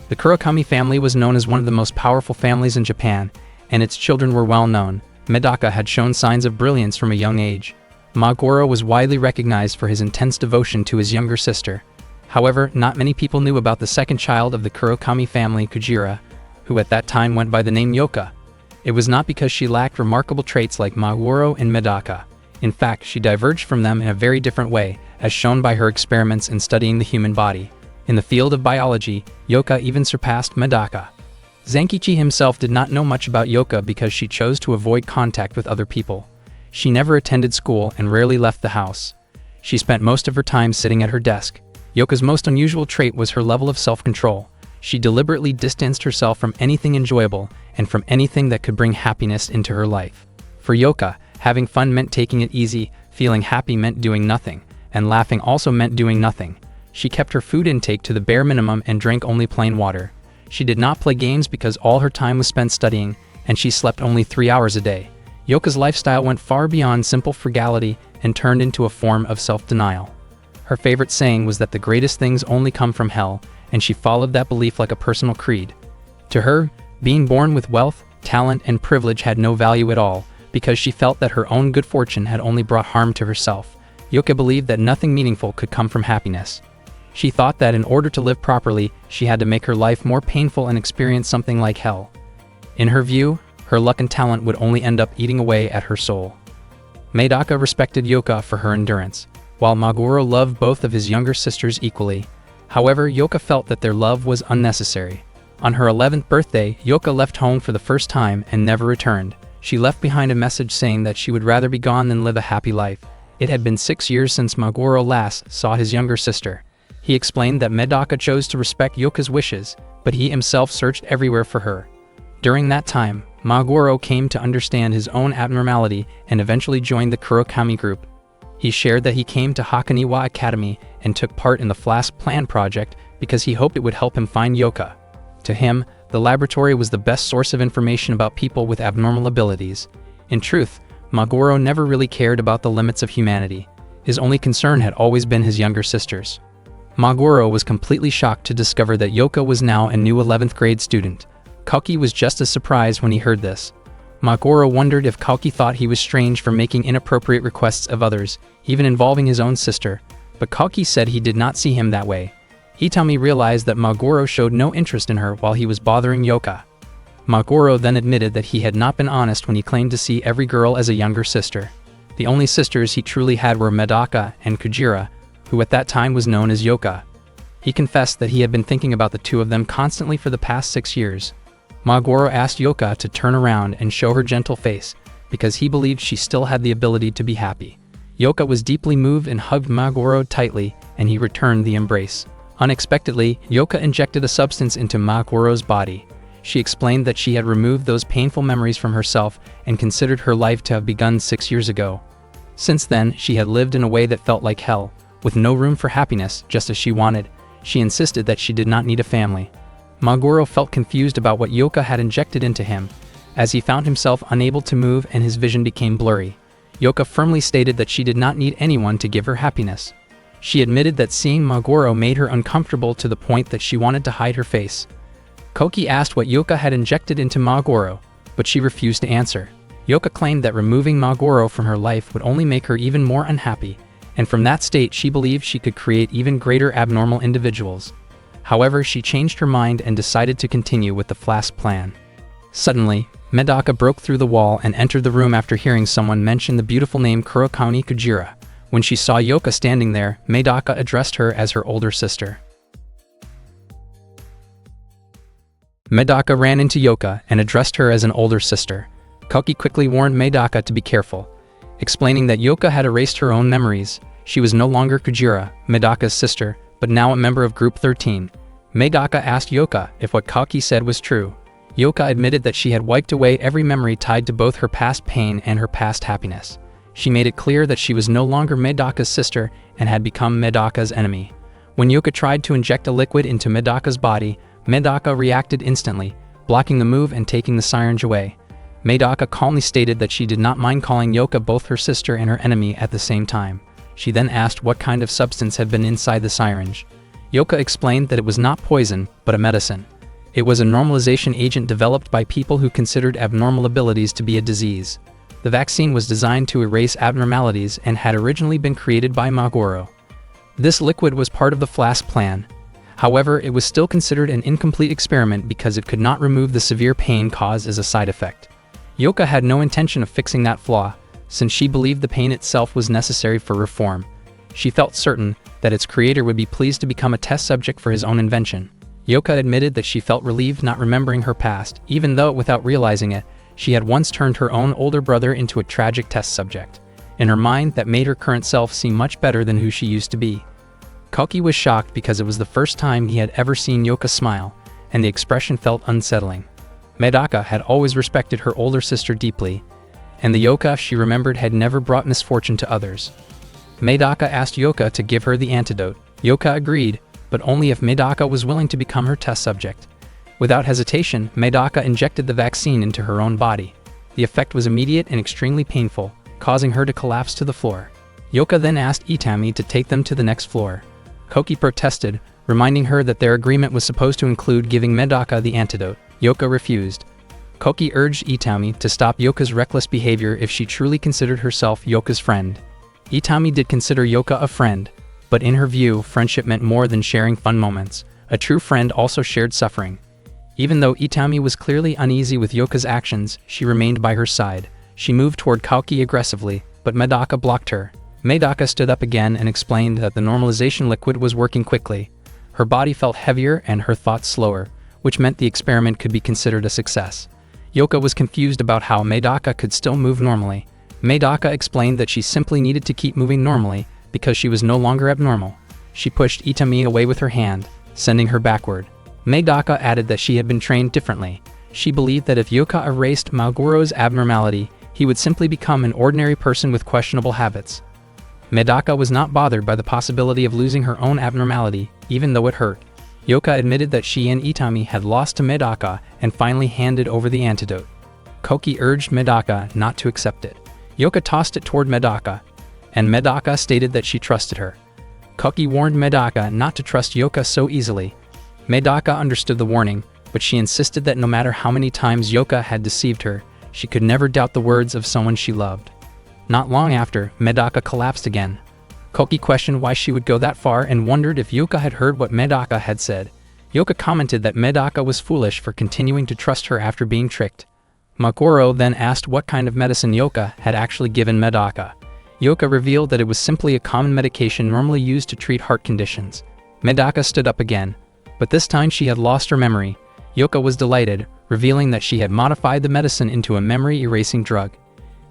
Speaker 1: The Kurakami family was known as one of the most powerful families in Japan, and its children were well known. Medaka had shown signs of brilliance from a young age. Maguro was widely recognized for his intense devotion to his younger sister. However, not many people knew about the second child of the Kurakami family, Kujira, who at that time went by the name Yoka. It was not because she lacked remarkable traits like Maguro and Medaka. In fact, she diverged from them in a very different way, as shown by her experiments in studying the human body. In the field of biology, Yoka even surpassed Medaka. Zenkichi himself did not know much about Yoka because she chose to avoid contact with other people. She never attended school and rarely left the house. She spent most of her time sitting at her desk. Yoka's most unusual trait was her level of self-control. She deliberately distanced herself from anything enjoyable and from anything that could bring happiness into her life. For Yoka, having fun meant taking it easy, feeling happy meant doing nothing, and laughing also meant doing nothing. She kept her food intake to the bare minimum and drank only plain water. She did not play games because all her time was spent studying, and she slept only 3 hours a day. Yoka's lifestyle went far beyond simple frugality and turned into a form of self-denial. Her favorite saying was that the greatest things only come from hell, and she followed that belief like a personal creed. To her, being born with wealth, talent, and privilege had no value at all, because she felt that her own good fortune had only brought harm to herself. Yuka believed that nothing meaningful could come from happiness. She thought that in order to live properly, she had to make her life more painful and experience something like hell. In her view, her luck and talent would only end up eating away at her soul. Medaka respected Yuka for her endurance, while Maguro loved both of his younger sisters equally. However, Yuka felt that their love was unnecessary. On her 11th birthday, Yuka left home for the first time and never returned. She left behind a message saying that she would rather be gone than live a happy life. It had been 6 years since Maguro last saw his younger sister. He explained that Medaka chose to respect Yuka's wishes, but he himself searched everywhere for her. During that time, Maguro came to understand his own abnormality and eventually joined the Kurokami group. He shared that he came to Hakoniwa Academy and took part in the Flask Plan project because he hoped it would help him find Yuka. To him, the laboratory was the best source of information about people with abnormal abilities. In truth, Maguro never really cared about the limits of humanity. His only concern had always been his younger sisters. Maguro was completely shocked to discover that Yuka was now a new 11th grade student. Kalki was just as surprised when he heard this. Maguro wondered if Kalki thought he was strange for making inappropriate requests of others, even involving his own sister, but Kalki said he did not see him that way. Itami realized that Maguro showed no interest in her while he was bothering Yuka. Maguro then admitted that he had not been honest when he claimed to see every girl as a younger sister. The only sisters he truly had were Medaka and Kujira, who at that time was known as Yuka. He confessed that he had been thinking about the two of them constantly for the past 6 years. Maguro asked Yuka to turn around and show her gentle face, because he believed she still had the ability to be happy. Yuka was deeply moved and hugged Maguro tightly, and he returned the embrace. Unexpectedly, Yuka injected a substance into Maguro's body. She explained that she had removed those painful memories from herself and considered her life to have begun 6 years ago. Since then, she had lived in a way that felt like hell, with no room for happiness, just as she wanted. She insisted that she did not need a family. Maguro felt confused about what Yuka had injected into him, as he found himself unable to move and his vision became blurry. Yuka firmly stated that she did not need anyone to give her happiness. She admitted that seeing Maguro made her uncomfortable to the point that she wanted to hide her face. Koki asked what Yuka had injected into Maguro, but she refused to answer. Yuka claimed that removing Maguro from her life would only make her even more unhappy, and from that state she believed she could create even greater abnormal individuals. However, she changed her mind and decided to continue with the Flask Plan. Suddenly, Medaka broke through the wall and entered the room after hearing someone mention the beautiful name Kurokami Kujira. When she saw Yuka standing there, Medaka addressed her as her older sister. Medaka ran into Yuka and addressed her as an older sister. Kalki quickly warned Medaka to be careful, explaining that Yuka had erased her own memories. She was no longer Kujira, Medaka's sister, but now a member of Group 13. Medaka asked Yuka if what Kalki said was true. Yuka admitted that she had wiped away every memory tied to both her past pain and her past happiness. She made it clear that she was no longer Medaka's sister and had become Medaka's enemy. When Yuka tried to inject a liquid into Medaka's body, Medaka reacted instantly, blocking the move and taking the syringe away. Medaka calmly stated that she did not mind calling Yuka both her sister and her enemy at the same time. She then asked what kind of substance had been inside the syringe. Yuka explained that it was not poison, but a medicine. It was a normalization agent developed by people who considered abnormal abilities to be a disease. The vaccine was designed to erase abnormalities and had originally been created by Maguro. This liquid was part of the Flask Plan. However, it was still considered an incomplete experiment because it could not remove the severe pain caused as a side effect. Yuka had no intention of fixing that flaw, since she believed the pain itself was necessary for reform. She felt certain that its creator would be pleased to become a test subject for his own invention. Yuka admitted that she felt relieved not remembering her past, even though, without realizing it, she had once turned her own older brother into a tragic test subject. In her mind, that made her current self seem much better than who she used to be. Kalki was shocked because it was the first time he had ever seen Yuka smile, and the expression felt unsettling. Medaka had always respected her older sister deeply, and the Yuka she remembered had never brought misfortune to others. Medaka asked Yuka to give her the antidote. Yuka agreed, but only if Medaka was willing to become her test subject. Without hesitation, Medaka injected the vaccine into her own body. The effect was immediate and extremely painful, causing her to collapse to the floor. Yuka then asked Itami to take them to the next floor. Koki protested, reminding her that their agreement was supposed to include giving Medaka the antidote. Yuka refused. Koki urged Itami to stop Yoka's reckless behavior if she truly considered herself Yoka's friend. Itami did consider Yoka a friend, but in her view, friendship meant more than sharing fun moments. A true friend also shared suffering. Even though Itami was clearly uneasy with Yoka's actions, she remained by her side. She moved toward Koki aggressively, but Medaka blocked her. Medaka stood up again and explained that the normalization liquid was working quickly. Her body felt heavier and her thoughts slower, which meant the experiment could be considered a success. Yoka was confused about how Medaka could still move normally. Medaka explained that she simply needed to keep moving normally because she was no longer abnormal. She pushed Itami away with her hand, sending her backward. Medaka added that she had been trained differently. She believed that if Yoka erased Magoro's abnormality, he would simply become an ordinary person with questionable habits. Medaka was not bothered by the possibility of losing her own abnormality, even though it hurt. Yoka admitted that she and Itami had lost to Medaka and finally handed over the antidote. Koki urged Medaka not to accept it. Yoka tossed it toward Medaka, and Medaka stated that she trusted her. Koki warned Medaka not to trust Yoka so easily. Medaka understood the warning, but she insisted that no matter how many times Yoka had deceived her, she could never doubt the words of someone she loved. Not long after, Medaka collapsed again. Koki questioned why she would go that far and wondered if Yoka had heard what Medaka had said. Yoka commented that Medaka was foolish for continuing to trust her after being tricked. Magoro then asked what kind of medicine Yoka had actually given Medaka. Yoka revealed that it was simply a common medication normally used to treat heart conditions. Medaka stood up again, but this time she had lost her memory. Yoka was delighted, revealing that she had modified the medicine into a memory-erasing drug.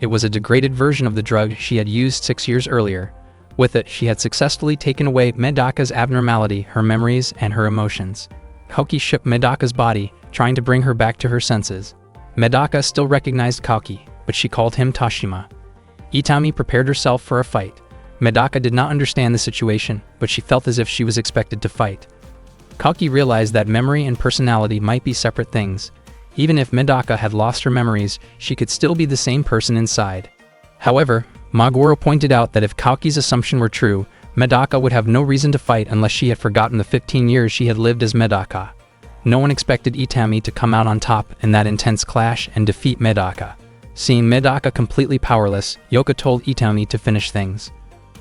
Speaker 1: It was a degraded version of the drug she had used 6 years earlier. With it, she had successfully taken away Medaka's abnormality, her memories, and her emotions. Koki shook Medaka's body, trying to bring her back to her senses. Medaka still recognized Koki, but she called him Tashima. Itami prepared herself for a fight. Medaka did not understand the situation, but she felt as if she was expected to fight. Koki realized that memory and personality might be separate things. Even if Medaka had lost her memories, she could still be the same person inside. However, Magoro pointed out that if Koki's assumption were true, Medaka would have no reason to fight unless she had forgotten the 15 years she had lived as Medaka. No one expected Itami to come out on top in that intense clash and defeat Medaka. Seeing Medaka completely powerless, Yoka told Itami to finish things.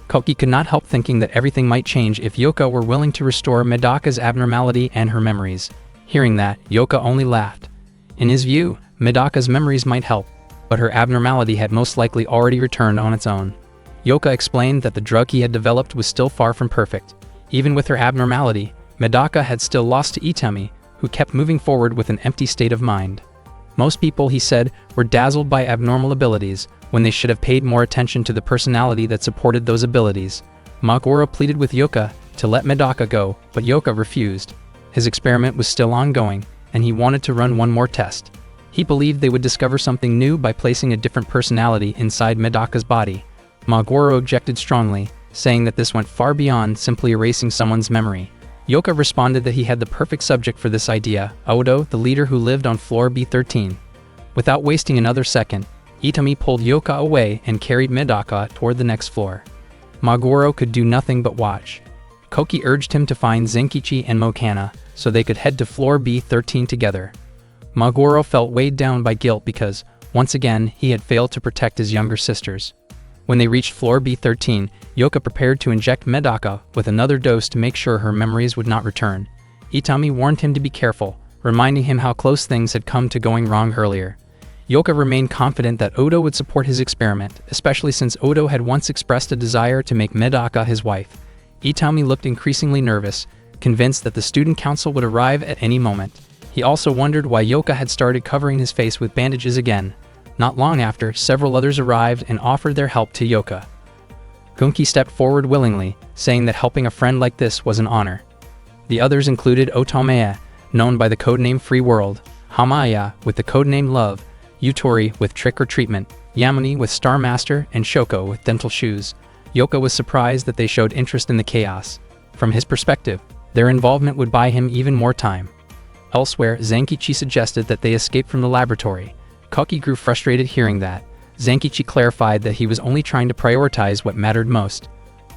Speaker 1: Koki could not help thinking that everything might change if Yoka were willing to restore Medaka's abnormality and her memories. Hearing that, Yoka only laughed. In his view, Medaka's memories might help, but her abnormality had most likely already returned on its own. Yoka explained that the drug he had developed was still far from perfect. Even with her abnormality, Medaka had still lost to Itami, who kept moving forward with an empty state of mind. Most people, he said, were dazzled by abnormal abilities, when they should have paid more attention to the personality that supported those abilities. Magoro pleaded with Yoka to let Medaka go, but Yoka refused. His experiment was still ongoing, and he wanted to run one more test. He believed they would discover something new by placing a different personality inside Medaka's body. Magoro objected strongly, saying that this went far beyond simply erasing someone's memory. Yoka responded that he had the perfect subject for this idea, Odo, the leader who lived on floor B13. Without wasting another second, Itami pulled Yoka away and carried Medaka toward the next floor. Magoro could do nothing but watch. Koki urged him to find Zenkichi and Mokana, so they could head to floor B13 together. Magoro felt weighed down by guilt because, once again, he had failed to protect his younger sisters. When they reached floor B13, Yoka prepared to inject Medaka with another dose to make sure her memories would not return. Itami warned him to be careful, reminding him how close things had come to going wrong earlier. Yoka remained confident that Odo would support his experiment, especially since Odo had once expressed a desire to make Medaka his wife. Itami looked increasingly nervous, convinced that the student council would arrive at any moment. He also wondered why Yoka had started covering his face with bandages again. Not long after, several others arrived and offered their help to Yoka. Gunki stepped forward willingly, saying that helping a friend like this was an honor. The others included Otomaya, known by the codename Free World, Hamaya with the codename Love, Yutori with Trick or Treatment, Yamane with Star Master, and Shoko with Dental Shoes. Yoka was surprised that they showed interest in the chaos. From his perspective, their involvement would buy him even more time. Elsewhere, Zenkichi suggested that they escape from the laboratory. Koki grew frustrated hearing that. Zenkichi clarified that he was only trying to prioritize what mattered most.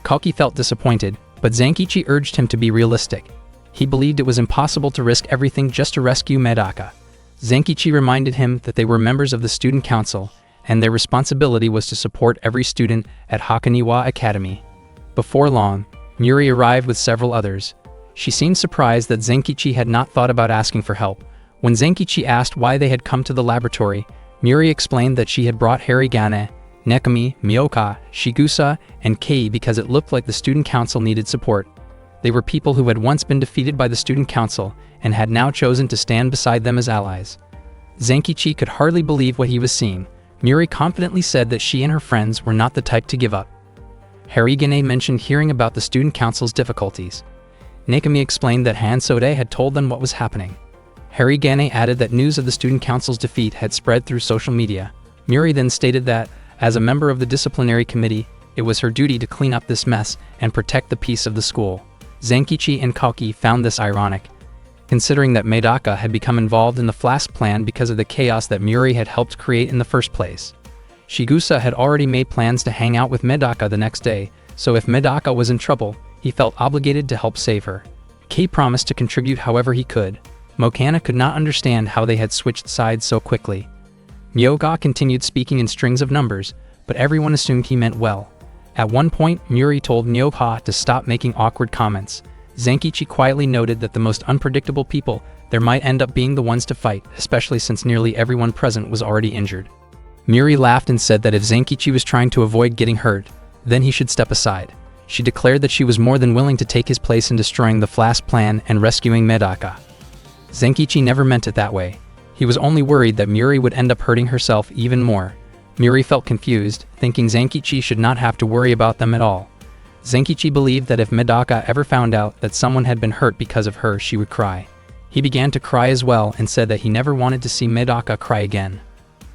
Speaker 1: Koki felt disappointed, but Zenkichi urged him to be realistic. He believed it was impossible to risk everything just to rescue Medaka. Zenkichi reminded him that they were members of the student council, and their responsibility was to support every student at Hakoniwa Academy. Before long, Muri arrived with several others. She seemed surprised that Zenkichi had not thought about asking for help. When Zenkichi asked why they had come to the laboratory, Muri explained that she had brought Harigane, Nekami, Miyoka, Shigusa, and Kei because it looked like the student council needed support. They were people who had once been defeated by the student council and had now chosen to stand beside them as allies. Zenkichi could hardly believe what he was seeing. Muri confidently said that she and her friends were not the type to give up. Harigane mentioned hearing about the student council's difficulties. Nekami explained that Hansode had told them what was happening. Harigane added that news of the student council's defeat had spread through social media. Muri then stated that, as a member of the disciplinary committee, it was her duty to clean up this mess and protect the peace of the school. Zenkichi and Kauki found this ironic, considering that Medaka had become involved in the Flask plan because of the chaos that Muri had helped create in the first place. Shigusa had already made plans to hang out with Medaka the next day, so if Medaka was in trouble, he felt obligated to help save her. Kei promised to contribute however he could. Mokana could not understand how they had switched sides so quickly. Miyoka continued speaking in strings of numbers, but everyone assumed he meant well. At one point, Muri told Miyoka to stop making awkward comments. Zenkichi quietly noted that the most unpredictable people there might end up being the ones to fight, especially since nearly everyone present was already injured. Muri laughed and said that if Zenkichi was trying to avoid getting hurt, then he should step aside. She declared that she was more than willing to take his place in destroying the Flask plan and rescuing Medaka. Zenkichi never meant it that way. He was only worried that Muri would end up hurting herself even more. Muri felt confused, thinking Zenkichi should not have to worry about them at all. Zenkichi believed that if Medaka ever found out that someone had been hurt because of her, she would cry. He began to cry as well and said that he never wanted to see Medaka cry again.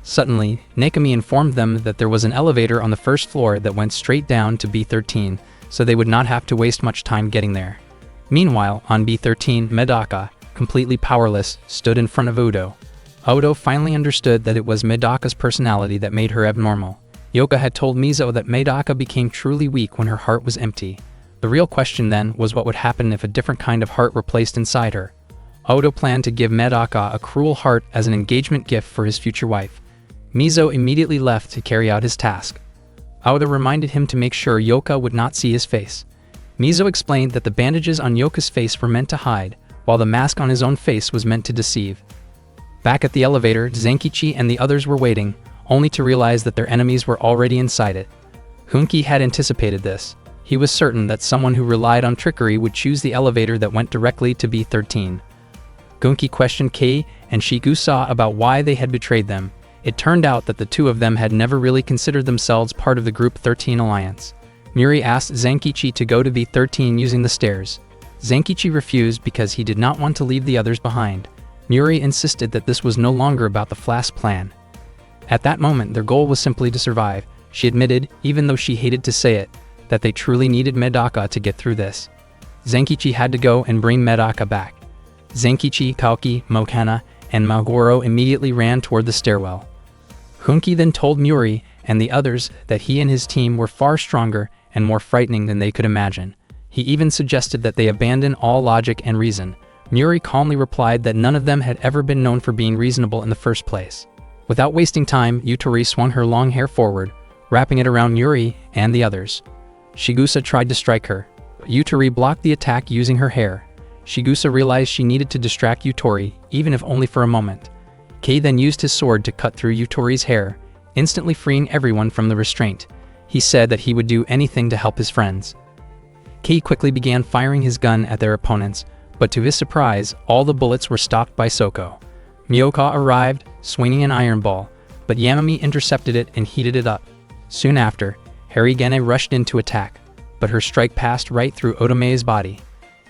Speaker 1: Suddenly, Nekami informed them that there was an elevator on the first floor that went straight down to B13, so they would not have to waste much time getting there. Meanwhile, on B13, Medaka, completely powerless, stood in front of Udo. Udo finally understood that it was Medaka's personality that made her abnormal. Yoka had told Mizo that Medaka became truly weak when her heart was empty. The real question then was what would happen if a different kind of heart were placed inside her. Udo planned to give Medaka a cruel heart as an engagement gift for his future wife. Mizo immediately left to carry out his task. Udo reminded him to make sure Yoka would not see his face. Mizo explained that the bandages on Yoka's face were meant to hide, while the mask on his own face was meant to deceive. Back at the elevator, Zenkichi and the others were waiting, only to realize that their enemies were already inside it. Hunki had anticipated this. He was certain that someone who relied on trickery would choose the elevator that went directly to B13. Gunki questioned Kei and Shigusa about why they had betrayed them. It turned out that the two of them had never really considered themselves part of the Group 13 alliance. Muri asked Zenkichi to go to B13 using the stairs. Zenkichi refused because he did not want to leave the others behind. Muri insisted that this was no longer about the Flask plan. At that moment, their goal was simply to survive. She admitted, even though she hated to say it, that they truly needed Medaka to get through this. Zenkichi had to go and bring Medaka back. Zenkichi, Kauki, Mokana, and Magoro immediately ran toward the stairwell. Hunki then told Muri and the others that he and his team were far stronger and more frightening than they could imagine. He even suggested that they abandon all logic and reason. Muri calmly replied that none of them had ever been known for being reasonable in the first place. Without wasting time, Yutori swung her long hair forward, wrapping it around Muri and the others. Shigusa tried to strike her, but Yutori blocked the attack using her hair. Shigusa realized she needed to distract Yutori, even if only for a moment. Kei then used his sword to cut through Yutori's hair, instantly freeing everyone from the restraint. He said that he would do anything to help his friends. Kei quickly began firing his gun at their opponents, but to his surprise, all the bullets were stopped by Soko. Miyoka arrived, swinging an iron ball, but Yamami intercepted it and heated it up. Soon after, Harigane rushed in to attack, but her strike passed right through Otome's body.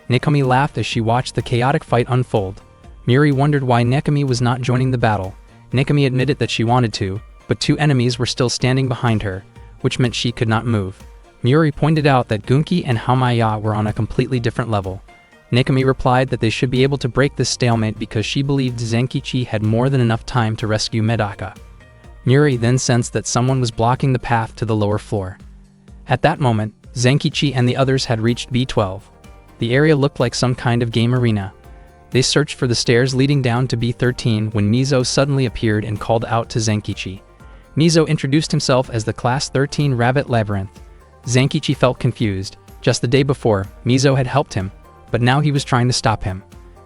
Speaker 1: Nekami laughed as she watched the chaotic fight unfold. Muri wondered why Nekami was not joining the battle. Nekami admitted that she wanted to, but two enemies were still standing behind her, which meant she could not move. Muri pointed out that Gunki and Hamaya were on a completely different level. Nekami replied that they should be able to break this stalemate because she believed Zenkichi had more than enough time to rescue Medaka. Muri then sensed that someone was blocking the path to the lower floor. At that moment, Zenkichi and the others had reached B12. The area looked like some kind of game arena. They searched for the stairs leading down to B13 when Mizo suddenly appeared and called out to Zenkichi. Mizo introduced himself as the Class 13 Rabbit Labyrinth. Zenkichi felt confused. Just the day before, Mizo had helped him, but now he was trying to stop him.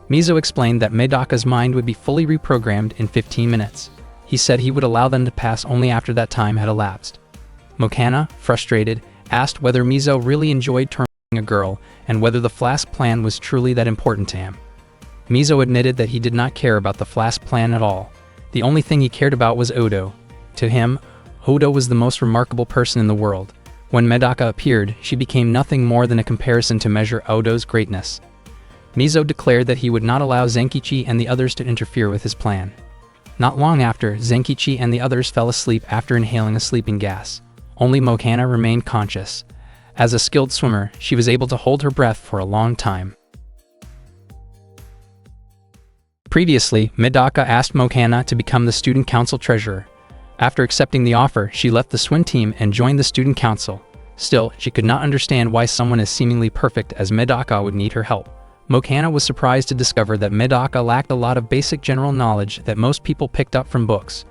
Speaker 1: Mizo explained that Medaka's mind would be fully reprogrammed in 15 minutes. He said he would allow them to pass only after that time had elapsed. Mokana, frustrated, asked whether Mizo really enjoyed tormenting a girl and whether the flask plan was truly that important to him. Mizo admitted that he did not care about the flask plan at all. The only thing he cared about was Odo. To him, Odo was the most remarkable person in the world. When Medaka appeared, she became nothing more than a comparison to measure Odo's greatness. Mizo declared that he would not allow Zenkichi and the others to interfere with his plan. Not long after, Zenkichi and the others fell asleep after inhaling a sleeping gas. Only Mokana remained conscious. As a skilled swimmer, she was able to hold her breath for a long time. Previously, Medaka asked Mokana to become the student council treasurer. After accepting the offer, she left the swim team and joined the student council. Still, she could not understand why someone as seemingly perfect as Medaka would need her help. Mokana was surprised to discover that Medaka lacked a lot of basic general knowledge that most people picked up from books.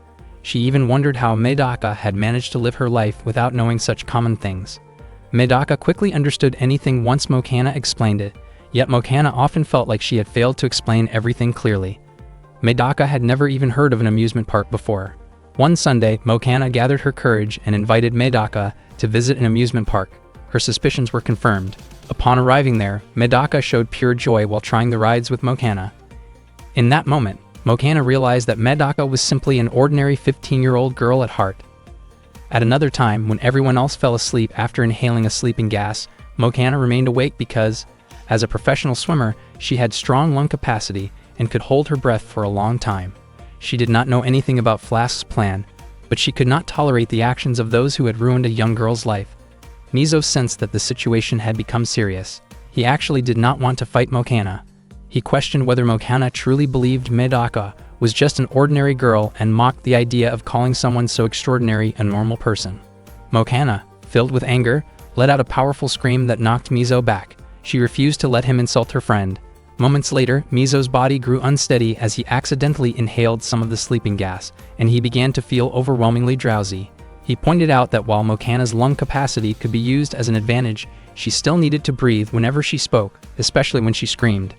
Speaker 1: She even wondered how Medaka had managed to live her life without knowing such common things. Medaka quickly understood anything once Mokana explained it, yet Mokana often felt like she had failed to explain everything clearly. Medaka had never even heard of an amusement park before. One Sunday, Mokana gathered her courage and invited Medaka to visit an amusement park. Her suspicions were confirmed. Upon arriving there, Medaka showed pure joy while trying the rides with Mokana. In that moment, Mokana realized that Medaka was simply an ordinary 15-year-old girl at heart. At another time, when everyone else fell asleep after inhaling a sleeping gas, Mokana remained awake because, as a professional swimmer, she had strong lung capacity and could hold her breath for a long time. She did not know anything about Flask's plan, but she could not tolerate the actions of those who had ruined a young girl's life. Mizo sensed that the situation had become serious. He actually did not want to fight Mokana. He questioned whether Mokana truly believed Medaka was just an ordinary girl and mocked the idea of calling someone so extraordinary a normal person. Mokana, filled with anger, let out a powerful scream that knocked Mizo back. She refused to let him insult her friend. Moments later, Mizo's body grew unsteady as he accidentally inhaled some of the sleeping gas, and he began to feel overwhelmingly drowsy. He pointed out that while Mokana's lung capacity could be used as an advantage, she still needed to breathe whenever she spoke, especially when she screamed.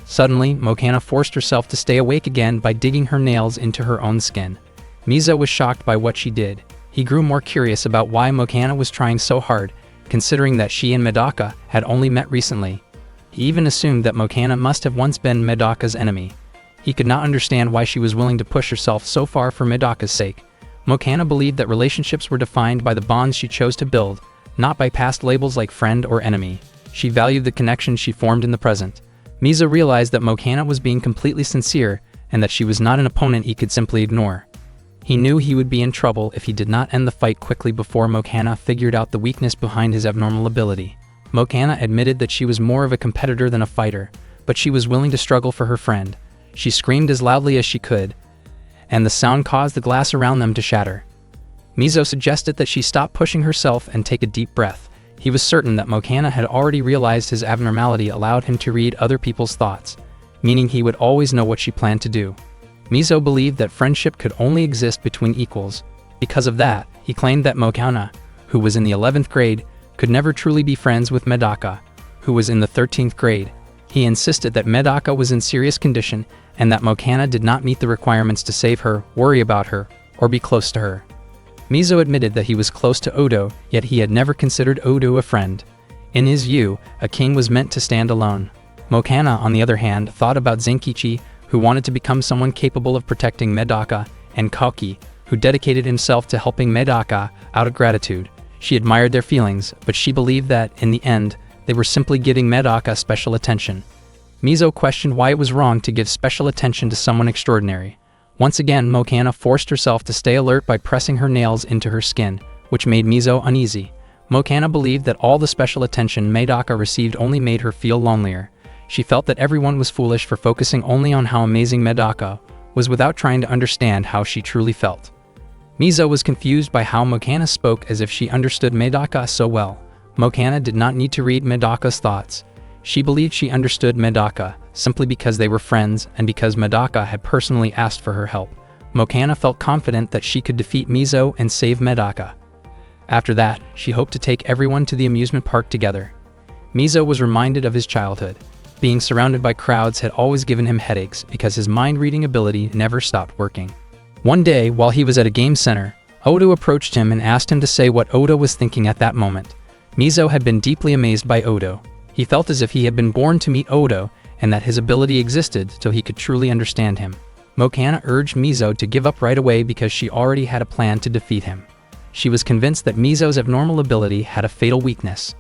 Speaker 1: Suddenly, Mokana forced herself to stay awake again by digging her nails into her own skin. Mizo was shocked by what she did. He grew more curious about why Mokana was trying so hard, considering that she and Medaka had only met recently. He even assumed that Mokana must have once been Medaka's enemy. He could not understand why she was willing to push herself so far for Medaka's sake. Mokana believed that relationships were defined by the bonds she chose to build, not by past labels like friend or enemy. She valued the connection she formed in the present. Mizo realized that Mokana was being completely sincere and that she was not an opponent he could simply ignore. He knew he would be in trouble if he did not end the fight quickly before Mokana figured out the weakness behind his abnormal ability. Mokana admitted that she was more of a competitor than a fighter, but she was willing to struggle for her friend. She screamed as loudly as she could, and the sound caused the glass around them to shatter. Mizo suggested that she stop pushing herself and take a deep breath. He was certain that Mokana had already realized his abnormality allowed him to read other people's thoughts, meaning he would always know what she planned to do. Mizo believed that friendship could only exist between equals. Because of that, he claimed that Mokana, who was in the 11th grade, could never truly be friends with Medaka, who was in the 13th grade. He insisted that Medaka was in serious condition and that Mokana did not meet the requirements to save her, worry about her, or be close to her. Mizo admitted that he was close to Odo, yet he had never considered Odo a friend. In his view, a king was meant to stand alone. Mokana, on the other hand, thought about Zenkichi, who wanted to become someone capable of protecting Medaka, and Koki, who dedicated himself to helping Medaka out of gratitude. She admired their feelings, but she believed that, in the end, they were simply giving Medaka special attention. Mizo questioned why it was wrong to give special attention to someone extraordinary. Once again, Mokana forced herself to stay alert by pressing her nails into her skin, which made Mizo uneasy. Mokana believed that all the special attention Medaka received only made her feel lonelier. She felt that everyone was foolish for focusing only on how amazing Medaka was without trying to understand how she truly felt. Mizo was confused by how Mokana spoke as if she understood Medaka so well. Mokana did not need to read Medaka's thoughts. She believed she understood Medaka, simply because they were friends and because Medaka had personally asked for her help. Mokana felt confident that she could defeat Mizo and save Medaka. After that, she hoped to take everyone to the amusement park together. Mizo was reminded of his childhood. Being surrounded by crowds had always given him headaches because his mind-reading ability never stopped working. One day, while he was at a game center, Odo approached him and asked him to say what Odo was thinking at that moment. Mizo had been deeply amazed by Odo. He felt as if he had been born to meet Odo and that his ability existed so he could truly understand him. Mokana urged Mizo to give up right away because she already had a plan to defeat him. She was convinced that Mizo's abnormal ability had a fatal weakness.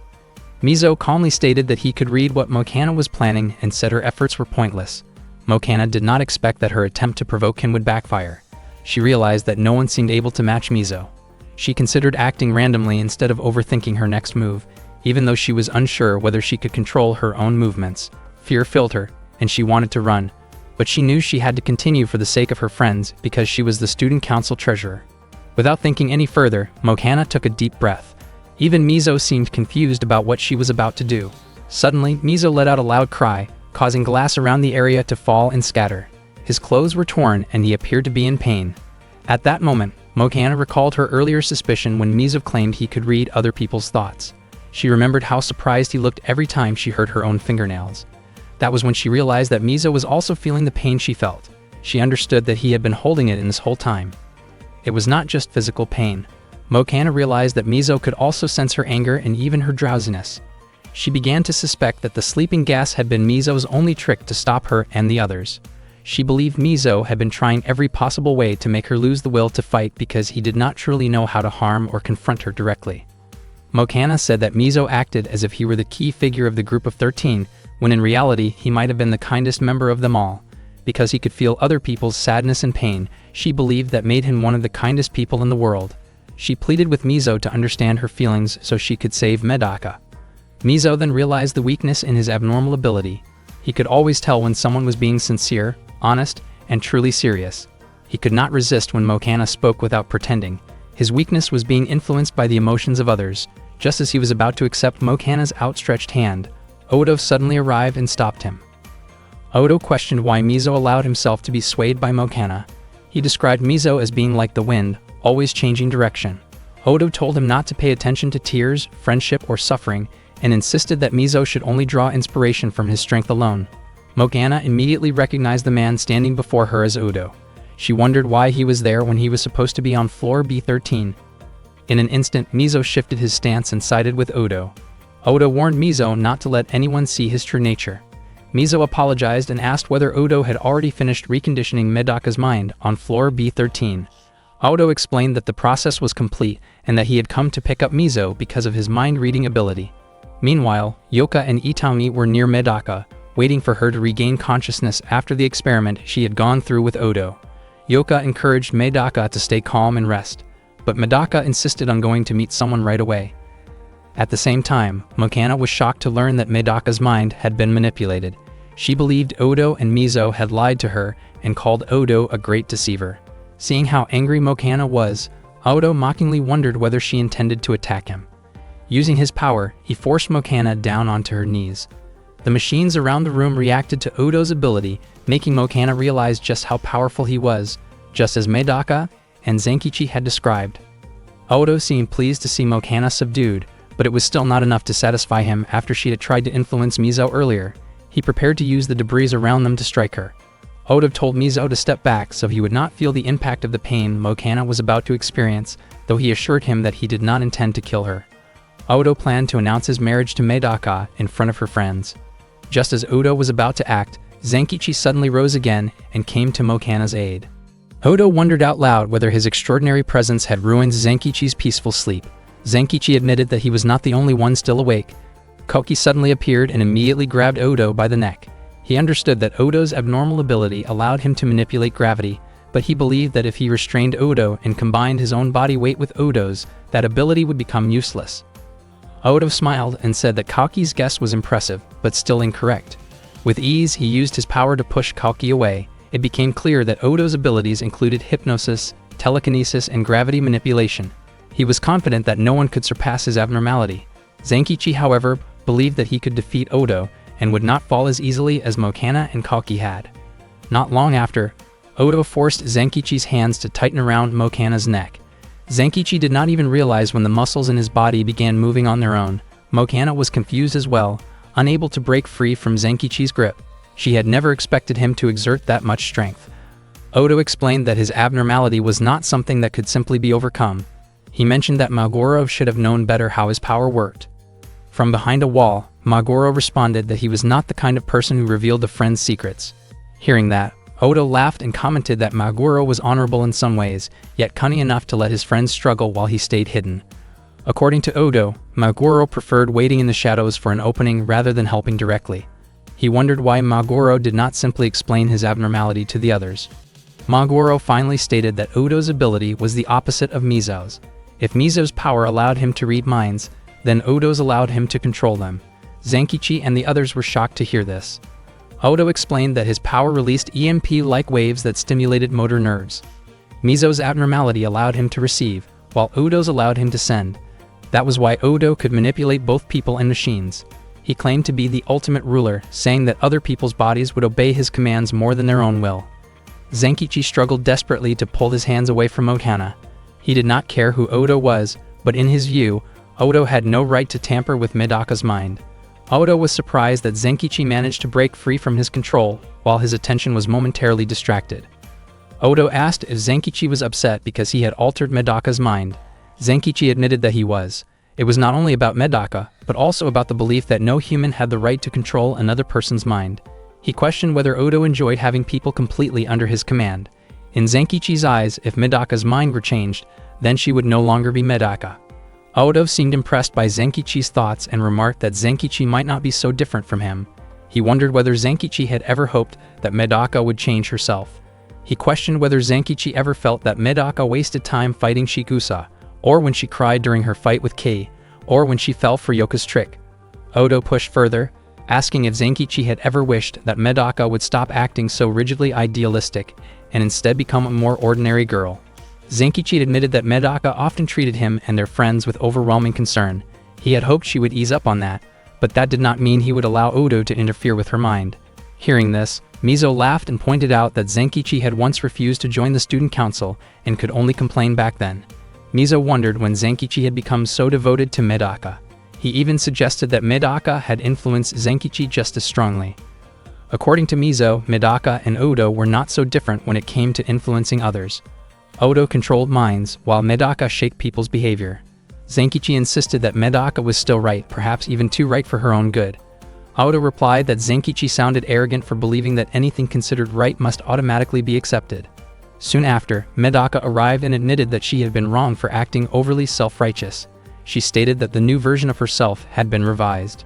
Speaker 1: Mizo calmly stated that he could read what Mokana was planning and said her efforts were pointless. Mokana did not expect that her attempt to provoke him would backfire. She realized that no one seemed able to match Mizo. She considered acting randomly instead of overthinking her next move, even though she was unsure whether she could control her own movements. Fear filled her, and she wanted to run, but she knew she had to continue for the sake of her friends because she was the student council treasurer. Without thinking any further, Mokana took a deep breath. Even Mizo seemed confused about what she was about to do. Suddenly, Mizo let out a loud cry, causing glass around the area to fall and scatter. His clothes were torn and he appeared to be in pain. At that moment, Mokana recalled her earlier suspicion when Mizo claimed he could read other people's thoughts. She remembered how surprised he looked every time she hurt her own fingernails. That was when she realized that Mizo was also feeling the pain she felt. She understood that he had been holding it in this whole time. It was not just physical pain. Mokana realized that Mizo could also sense her anger and even her drowsiness. She began to suspect that the sleeping gas had been Mizo's only trick to stop her and the others. She believed Mizo had been trying every possible way to make her lose the will to fight because he did not truly know how to harm or confront her directly. Mokana said that Mizo acted as if he were the key figure of the group of 13, when in reality he might have been the kindest member of them all. Because he could feel other people's sadness and pain, she believed that made him one of the kindest people in the world. She pleaded with Mizo to understand her feelings so she could save Medaka. Mizo then realized the weakness in his abnormal ability. He could always tell when someone was being sincere, honest, and truly serious. He could not resist when Mokana spoke without pretending. His weakness was being influenced by the emotions of others. Just as he was about to accept Mokana's outstretched hand, Odo suddenly arrived and stopped him. Odo questioned why Mizo allowed himself to be swayed by Mokana. He described Mizo as being like the wind, always changing direction. Odo told him not to pay attention to tears, friendship, or suffering, and insisted that Mizo should only draw inspiration from his strength alone. Mokana immediately recognized the man standing before her as Odo. She wondered why he was there when he was supposed to be on floor B13. In an instant, Mizo shifted his stance and sided with Odo. Odo warned Mizo not to let anyone see his true nature. Mizo apologized and asked whether Odo had already finished reconditioning Medaka's mind on floor B13. Odo explained that the process was complete and that he had come to pick up Mizo because of his mind-reading ability. Meanwhile, Yoka and Itami were near Medaka, waiting for her to regain consciousness after the experiment she had gone through with Odo. Yoka encouraged Medaka to stay calm and rest, but Medaka insisted on going to meet someone right away. At the same time, Mokana was shocked to learn that Medaka's mind had been manipulated. She believed Odo and Mizo had lied to her and called Odo a great deceiver. Seeing how angry Mokana was, Odo mockingly wondered whether she intended to attack him. Using his power, he forced Mokana down onto her knees. The machines around the room reacted to Odo's ability, making Mokana realize just how powerful he was, just as Medaka and Zenkichi had described. Odo seemed pleased to see Mokana subdued, but it was still not enough to satisfy him after she had tried to influence Mizo earlier. He prepared to use the debris around them to strike her. Odo told Mizo to step back so he would not feel the impact of the pain Mokana was about to experience, though he assured him that he did not intend to kill her. Odo planned to announce his marriage to Medaka in front of her friends. Just as Odo was about to act, Zenkichi suddenly rose again and came to Mokana's aid. Odo wondered out loud whether his extraordinary presence had ruined Zenkichi's peaceful sleep. Zenkichi admitted that he was not the only one still awake. Koki suddenly appeared and immediately grabbed Odo by the neck. He understood that Odo's abnormal ability allowed him to manipulate gravity, but he believed that if he restrained Odo and combined his own body weight with Odo's, that ability would become useless. Odo smiled and said that Koki's guess was impressive, but still incorrect. With ease, he used his power to push Koki away. It became clear that Odo's abilities included hypnosis, telekinesis, and gravity manipulation. He was confident that no one could surpass his abnormality. Zenkichi, however, believed that he could defeat Odo, and would not fall as easily as Mokana and Kalki had. Not long after, Odo forced Zenkichi's hands to tighten around Mokana's neck. Zenkichi did not even realize when the muscles in his body began moving on their own. Mokana was confused as well, unable to break free from Zenkichi's grip. She had never expected him to exert that much strength. Odo explained that his abnormality was not something that could simply be overcome. He mentioned that Maguro should have known better how his power worked. From behind a wall, Maguro responded that he was not the kind of person who revealed a friend's secrets. Hearing that, Odo laughed and commented that Maguro was honorable in some ways, yet cunning enough to let his friends struggle while he stayed hidden. According to Odo, Maguro preferred waiting in the shadows for an opening rather than helping directly. He wondered why Maguro did not simply explain his abnormality to the others. Maguro finally stated that Odo's ability was the opposite of Mizo's. If Mizo's power allowed him to read minds, then Odo's allowed him to control them. Zenkichi and the others were shocked to hear this. Odo explained that his power released EMP-like waves that stimulated motor nerves. Mizo's abnormality allowed him to receive, while Odo's allowed him to send. That was why Odo could manipulate both people and machines. He claimed to be the ultimate ruler, saying that other people's bodies would obey his commands more than their own will. Zenkichi struggled desperately to pull his hands away from Mokana. He did not care who Odo was, but in his view, Odo had no right to tamper with Medaka's mind. Odo was surprised that Zenkichi managed to break free from his control, while his attention was momentarily distracted. Odo asked if Zenkichi was upset because he had altered Medaka's mind. Zenkichi admitted that he was. It was not only about Medaka, but also about the belief that no human had the right to control another person's mind. He questioned whether Odo enjoyed having people completely under his command. In Zenkichi's eyes, if Medaka's mind were changed, then she would no longer be Medaka. Odo seemed impressed by Zenkichi's thoughts and remarked that Zenkichi might not be so different from him. He wondered whether Zenkichi had ever hoped that Medaka would change herself. He questioned whether Zenkichi ever felt that Medaka wasted time fighting Shikusa, or when she cried during her fight with Kei, or when she fell for Yoka's trick. Odo pushed further, asking if Zenkichi had ever wished that Medaka would stop acting so rigidly idealistic and instead become a more ordinary girl. Zenkichi admitted that Medaka often treated him and their friends with overwhelming concern. He had hoped she would ease up on that, but that did not mean he would allow Odo to interfere with her mind. Hearing this, Mizo laughed and pointed out that Zenkichi had once refused to join the student council and could only complain back then. Mizo wondered when Zenkichi had become so devoted to Medaka. He even suggested that Medaka had influenced Zenkichi just as strongly. According to Mizo, Medaka and Odo were not so different when it came to influencing others. Odo controlled minds, while Medaka shaped people's behavior. Zenkichi insisted that Medaka was still right, perhaps even too right for her own good. Odo replied that Zenkichi sounded arrogant for believing that anything considered right must automatically be accepted. Soon after, Medaka arrived and admitted that she had been wrong for acting overly self-righteous. She stated that the new version of herself had been revised.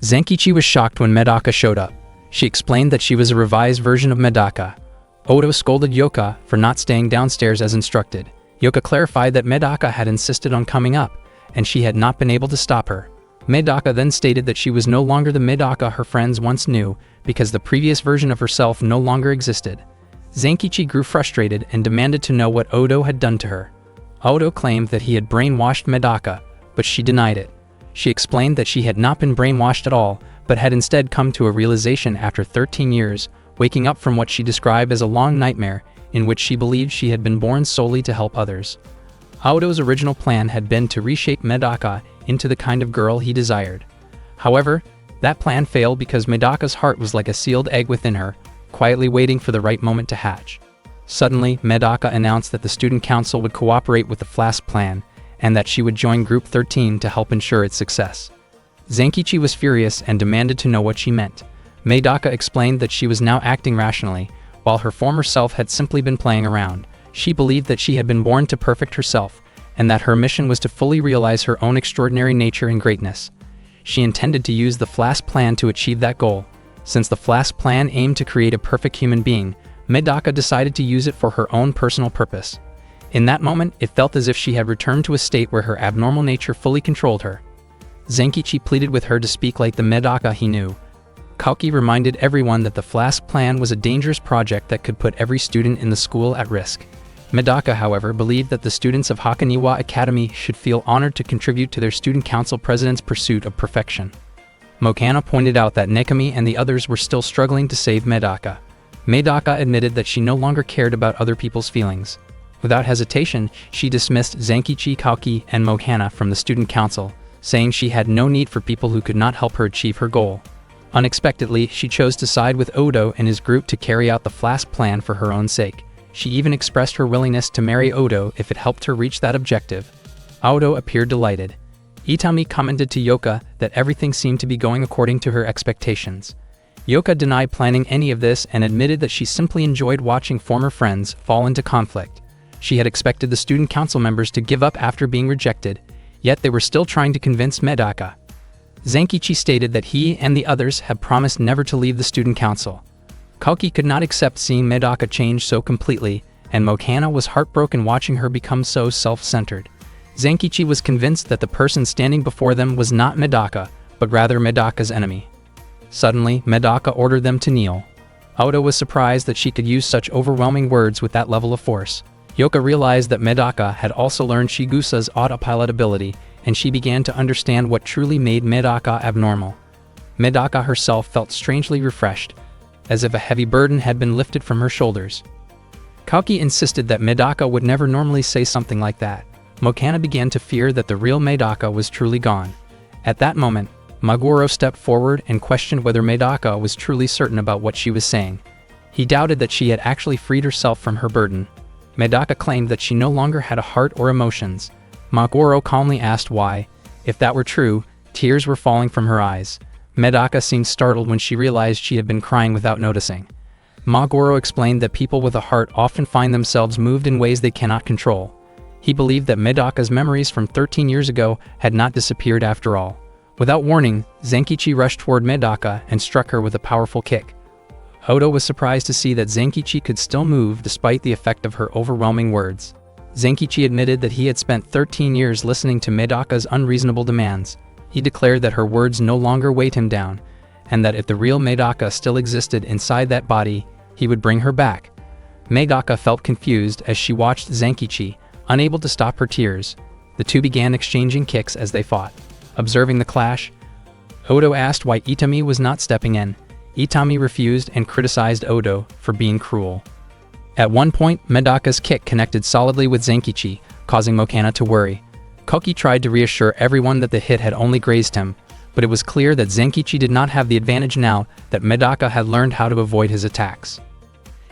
Speaker 1: Zenkichi was shocked when Medaka showed up. She explained that she was a revised version of Medaka. Odo scolded Yoka for not staying downstairs as instructed. Yoka clarified that Medaka had insisted on coming up, and she had not been able to stop her. Medaka then stated that she was no longer the Medaka her friends once knew, because the previous version of herself no longer existed. Zenkichi grew frustrated and demanded to know what Odo had done to her. Odo claimed that he had brainwashed Medaka, but she denied it. She explained that she had not been brainwashed at all, but had instead come to a realization after 13 years, waking up from what she described as a long nightmare, in which she believed she had been born solely to help others. Odo's original plan had been to reshape Medaka into the kind of girl he desired. However, that plan failed because Medaka's heart was like a sealed egg within her, quietly waiting for the right moment to hatch. Suddenly, Medaka announced that the student council would cooperate with the Flask plan, and that she would join Group 13 to help ensure its success. Zenkichi was furious and demanded to know what she meant. Medaka explained that she was now acting rationally, while her former self had simply been playing around. She believed that she had been born to perfect herself, and that her mission was to fully realize her own extraordinary nature and greatness. She intended to use the Flask plan to achieve that goal. Since the Flask plan aimed to create a perfect human being, Medaka decided to use it for her own personal purpose. In that moment, it felt as if she had returned to a state where her abnormal nature fully controlled her. Zenkichi pleaded with her to speak like the Medaka he knew. Kalki reminded everyone that the Flask plan was a dangerous project that could put every student in the school at risk. Medaka, however, believed that the students of Hakoniwa Academy should feel honored to contribute to their student council president's pursuit of perfection. Mokana pointed out that Nekami and the others were still struggling to save Medaka. Medaka admitted that she no longer cared about other people's feelings. Without hesitation, she dismissed Zenkichi, Kaoki, and Mokana from the student council, saying she had no need for people who could not help her achieve her goal. Unexpectedly, she chose to side with Odo and his group to carry out the Flask plan for her own sake. She even expressed her willingness to marry Odo if it helped her reach that objective. Odo appeared delighted. Itami commented to Yoka that everything seemed to be going according to her expectations. Yoka denied planning any of this and admitted that she simply enjoyed watching former friends fall into conflict. She had expected the student council members to give up after being rejected, yet they were still trying to convince Medaka. Zenkichi stated that he and the others had promised never to leave the student council. Kaoki could not accept seeing Medaka change so completely, and Mokana was heartbroken watching her become so self-centered. Zenkichi was convinced that the person standing before them was not Medaka, but rather Medaka's enemy. Suddenly, Medaka ordered them to kneel. Odo was surprised that she could use such overwhelming words with that level of force. Yoka realized that Medaka had also learned Shigusa's autopilot ability, and she began to understand what truly made Medaka abnormal. Medaka herself felt strangely refreshed, as if a heavy burden had been lifted from her shoulders. Kaoki insisted that Medaka would never normally say something like that. Mokana began to fear that the real Medaka was truly gone. At that moment, Maguro stepped forward and questioned whether Medaka was truly certain about what she was saying. He doubted that she had actually freed herself from her burden. Medaka claimed that she no longer had a heart or emotions. Maguro calmly asked why. If that were true, tears were falling from her eyes. Medaka seemed startled when she realized she had been crying without noticing. Maguro explained that people with a heart often find themselves moved in ways they cannot control. He believed that Medaka's memories from 13 years ago had not disappeared after all. Without warning, Zenkichi rushed toward Medaka and struck her with a powerful kick. Odo was surprised to see that Zenkichi could still move despite the effect of her overwhelming words. Zenkichi admitted that he had spent 13 years listening to Medaka's unreasonable demands. He declared that her words no longer weighed him down, and that if the real Medaka still existed inside that body, he would bring her back. Medaka felt confused as she watched Zenkichi, unable to stop her tears. The two began exchanging kicks as they fought. Observing the clash, Odo asked why Itami was not stepping in. Itami refused and criticized Odo for being cruel. At one point, Medaka's kick connected solidly with Zenkichi, causing Mokana to worry. Kaoki tried to reassure everyone that the hit had only grazed him, but it was clear that Zenkichi did not have the advantage now that Medaka had learned how to avoid his attacks.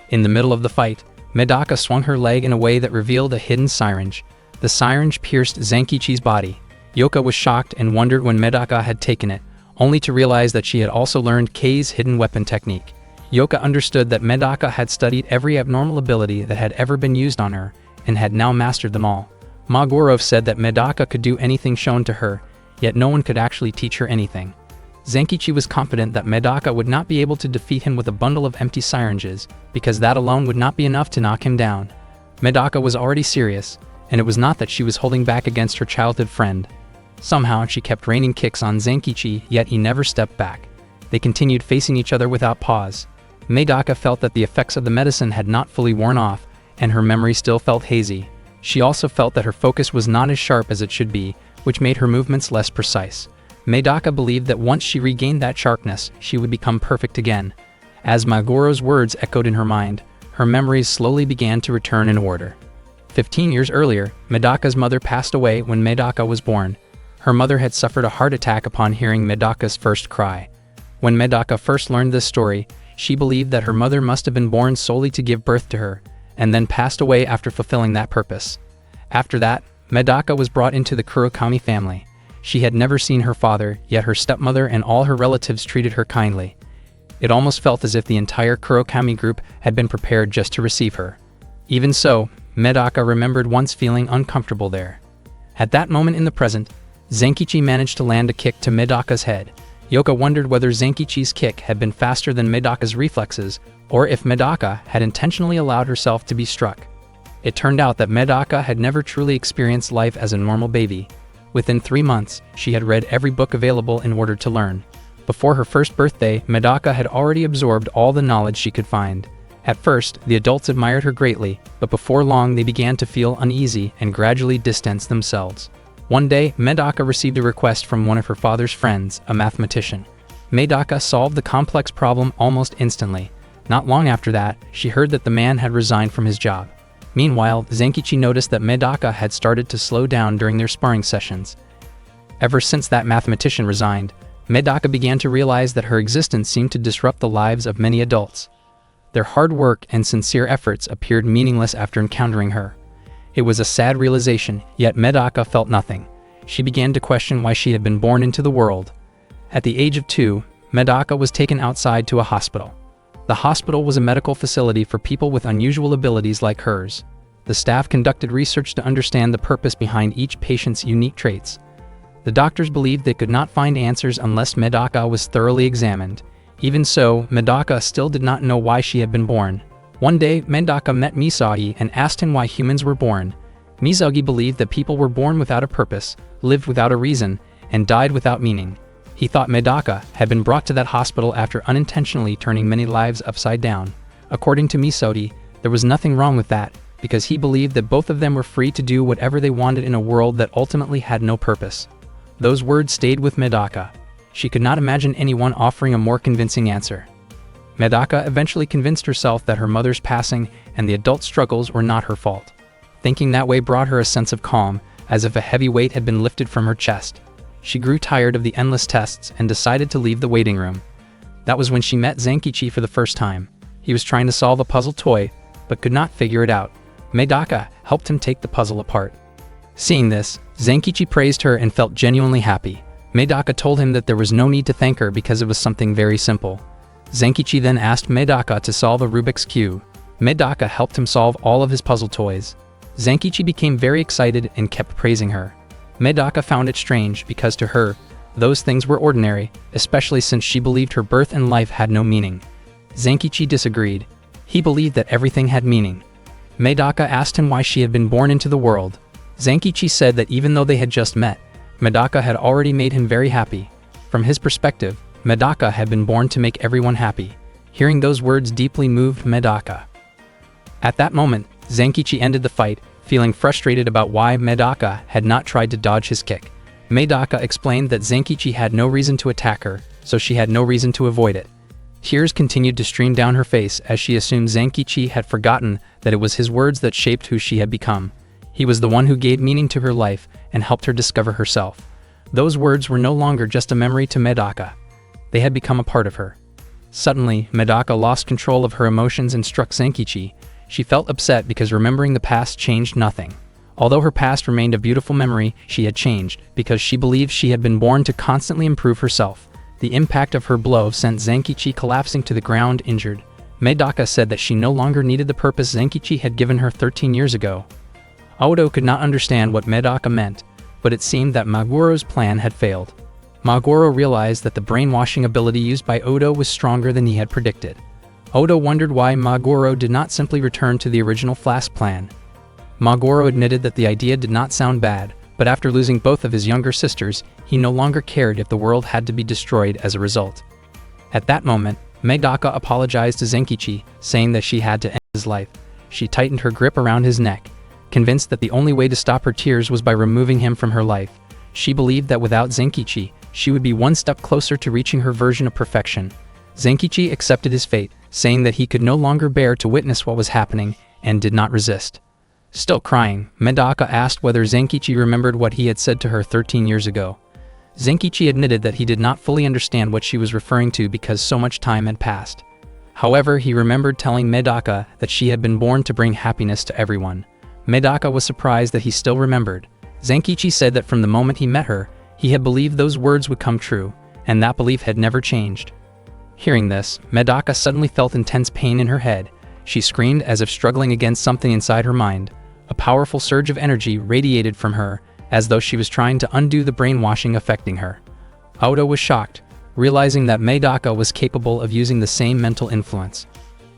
Speaker 1: In the middle of the fight, Medaka swung her leg in a way that revealed a hidden syringe. The syringe pierced Zenkichi's body. Yoka was shocked and wondered when Medaka had taken it, only to realize that she had also learned Kei's hidden weapon technique. Yoka understood that Medaka had studied every abnormal ability that had ever been used on her, and had now mastered them all. Maguro said that Medaka could do anything shown to her, yet no one could actually teach her anything. Zenkichi was confident that Medaka would not be able to defeat him with a bundle of empty syringes, because that alone would not be enough to knock him down. Medaka was already serious, and it was not that she was holding back against her childhood friend. Somehow, she kept raining kicks on Zenkichi, yet he never stepped back. They continued facing each other without pause. Medaka felt that the effects of the medicine had not fully worn off, and her memory still felt hazy. She also felt that her focus was not as sharp as it should be, which made her movements less precise. Medaka believed that once she regained that sharpness, she would become perfect again. As Maguro's words echoed in her mind, her memories slowly began to return in order. 15 years earlier, Medaka's mother passed away when Medaka was born. Her mother had suffered a heart attack upon hearing Medaka's first cry. When Medaka first learned this story, she believed that her mother must have been born solely to give birth to her, and then passed away after fulfilling that purpose. After that, Medaka was brought into the Kurokami family. She had never seen her father, yet her stepmother and all her relatives treated her kindly. It almost felt as if the entire Kurokami group had been prepared just to receive her. Even so, Medaka remembered once feeling uncomfortable there. At that moment in the present, Zenkichi managed to land a kick to Medaka's head. Yoka wondered whether Zenkichi's kick had been faster than Medaka's reflexes, or if Medaka had intentionally allowed herself to be struck. It turned out that Medaka had never truly experienced life as a normal baby. Within 3 months, she had read every book available in order to learn. Before her first birthday, Medaka had already absorbed all the knowledge she could find. At first, the adults admired her greatly, but before long they began to feel uneasy and gradually distanced themselves. One day, Medaka received a request from one of her father's friends, a mathematician. Medaka solved the complex problem almost instantly. Not long after that, she heard that the man had resigned from his job. Meanwhile, Zenkichi noticed that Medaka had started to slow down during their sparring sessions. Ever since that mathematician resigned, Medaka began to realize that her existence seemed to disrupt the lives of many adults. Their hard work and sincere efforts appeared meaningless after encountering her. It was a sad realization, yet Medaka felt nothing. She began to question why she had been born into the world. At the age of 2, Medaka was taken outside to a hospital. The hospital was a medical facility for people with unusual abilities like hers. The staff conducted research to understand the purpose behind each patient's unique traits. The doctors believed they could not find answers unless Medaka was thoroughly examined. Even so, Medaka still did not know why she had been born. One day, Medaka met Misagi and asked him why humans were born. Misagi believed that people were born without a purpose, lived without a reason, and died without meaning. He thought Medaka had been brought to that hospital after unintentionally turning many lives upside down. According to Misagi, there was nothing wrong with that, because he believed that both of them were free to do whatever they wanted in a world that ultimately had no purpose. Those words stayed with Medaka. She could not imagine anyone offering a more convincing answer. Medaka eventually convinced herself that her mother's passing and the adult struggles were not her fault. Thinking that way brought her a sense of calm, as if a heavy weight had been lifted from her chest. She grew tired of the endless tests and decided to leave the waiting room. That was when she met Zenkichi for the first time. He was trying to solve a puzzle toy, but could not figure it out. Medaka helped him take the puzzle apart. Seeing this, Zenkichi praised her and felt genuinely happy. Medaka told him that there was no need to thank her because it was something very simple. Zenkichi then asked Medaka to solve a Rubik's Cube. Medaka helped him solve all of his puzzle toys. Zenkichi became very excited and kept praising her. Medaka found it strange because to her, those things were ordinary, especially since she believed her birth and life had no meaning. Zenkichi disagreed. He believed that everything had meaning. Medaka asked him why she had been born into the world. Zenkichi said that even though they had just met, Medaka had already made him very happy. From his perspective, Medaka had been born to make everyone happy. Hearing those words deeply moved Medaka. At that moment, Zenkichi ended the fight, feeling frustrated about why Medaka had not tried to dodge his kick. Medaka explained that Zenkichi had no reason to attack her, so she had no reason to avoid it. Tears continued to stream down her face as she assumed Zenkichi had forgotten that it was his words that shaped who she had become. He was the one who gave meaning to her life and helped her discover herself. Those words were no longer just a memory to Medaka. They had become a part of her. Suddenly, Medaka lost control of her emotions and struck Zenkichi. She felt upset because remembering the past changed nothing. Although her past remained a beautiful memory, she had changed because she believed she had been born to constantly improve herself. The impact of her blow sent Zenkichi collapsing to the ground injured. Medaka said that she no longer needed the purpose Zenkichi had given her 13 years ago. Odo could not understand what Medaka meant, but it seemed that Magoro's plan had failed. Magoro realized that the brainwashing ability used by Odo was stronger than he had predicted. Odo wondered why Magoro did not simply return to the original Flask plan. Magoro admitted that the idea did not sound bad, but after losing both of his younger sisters, he no longer cared if the world had to be destroyed as a result. At that moment, Medaka apologized to Zenkichi, saying that she had to end his life. She tightened her grip around his neck, convinced that the only way to stop her tears was by removing him from her life. She believed that without Zenkichi, she would be one step closer to reaching her version of perfection. Zenkichi accepted his fate, saying that he could no longer bear to witness what was happening, and did not resist. Still crying, Medaka asked whether Zenkichi remembered what he had said to her 13 years ago. Zenkichi admitted that he did not fully understand what she was referring to because so much time had passed. However, he remembered telling Medaka that she had been born to bring happiness to everyone. Medaka was surprised that he still remembered. Zenkichi said that from the moment he met her, he had believed those words would come true, and that belief had never changed. Hearing this, Medaka suddenly felt intense pain in her head. She screamed as if struggling against something inside her mind. A powerful surge of energy radiated from her, as though she was trying to undo the brainwashing affecting her. Odo was shocked, realizing that Medaka was capable of using the same mental influence.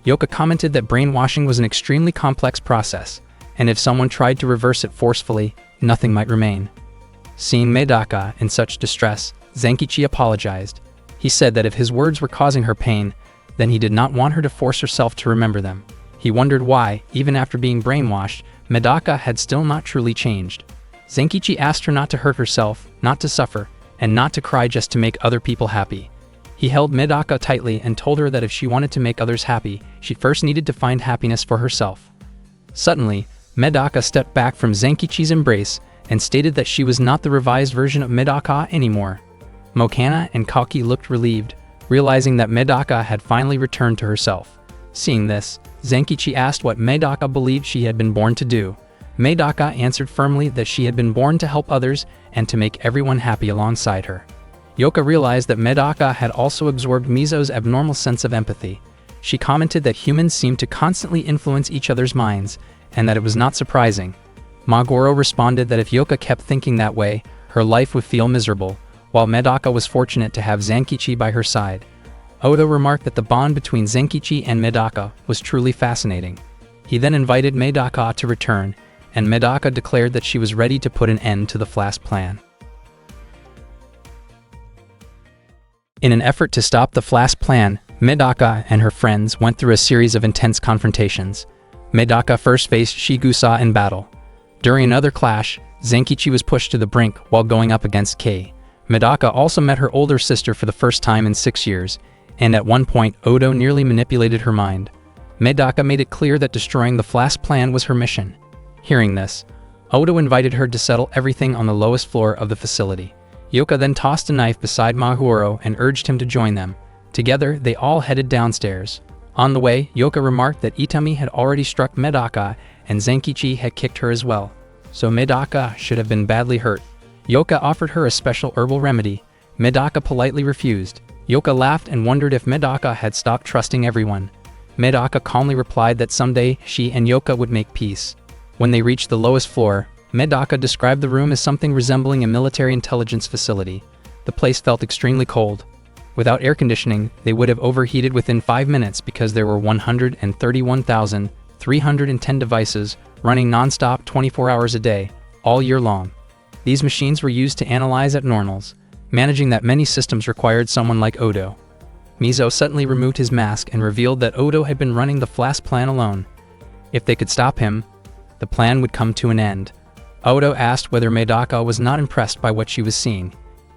Speaker 1: Yoka commented that brainwashing was an extremely complex process, and if someone tried to reverse it forcefully, nothing might remain. Seeing Medaka in such distress, Zenkichi apologized. He said that if his words were causing her pain, then he did not want her to force herself to remember them. He wondered why, even after being brainwashed, Medaka had still not truly changed. Zenkichi asked her not to hurt herself, not to suffer, and not to cry just to make other people happy. He held Medaka tightly and told her that if she wanted to make others happy, she first needed to find happiness for herself. Suddenly, Medaka stepped back from Zenkichi's embrace and stated that she was not the revised version of Medaka anymore. Mokana and Kaki looked relieved, realizing that Medaka had finally returned to herself. Seeing this, Zenkichi asked what Medaka believed she had been born to do. Medaka answered firmly that she had been born to help others and to make everyone happy alongside her. Yoka realized that Medaka had also absorbed Mizo's abnormal sense of empathy. She commented that humans seemed to constantly influence each other's minds, and that it was not surprising. Maguro responded that if Yoka kept thinking that way, her life would feel miserable, while Medaka was fortunate to have Zenkichi by her side. Odo remarked that the bond between Zenkichi and Medaka was truly fascinating. He then invited Medaka to return, and Medaka declared that she was ready to put an end to the Flask plan. In an effort to stop the Flask plan, Medaka and her friends went through a series of intense confrontations. Medaka first faced Shigusa in battle. During another clash, Zenkichi was pushed to the brink while going up against Kei. Medaka also met her older sister for the first time in 6 years, and at one point Odo nearly manipulated her mind. Medaka made it clear that destroying the Flask plan was her mission. Hearing this, Odo invited her to settle everything on the lowest floor of the facility. Yoka then tossed a knife beside Maguro and urged him to join them. Together, they all headed downstairs. On the way, Yoka remarked that Itami had already struck Medaka and Zenkichi had kicked her as well, so Medaka should have been badly hurt. Yoka offered her a special herbal remedy. Medaka politely refused. Yoka laughed and wondered if Medaka had stopped trusting everyone. Medaka calmly replied that someday she and Yoka would make peace. When they reached the lowest floor, Medaka described the room as something resembling a military intelligence facility. The place felt extremely cold. Without air conditioning, they would have overheated within 5 minutes because there were 131,310 devices running non-stop 24 hours a day, all year long. These machines were used to analyze abnormals. Managing that many systems required someone like Odo. Mizo suddenly removed his mask and revealed that Odo had been running the Flask plan alone. If they could stop him, the plan would come to an end. Odo asked whether Medaka was not impressed by what she was seeing.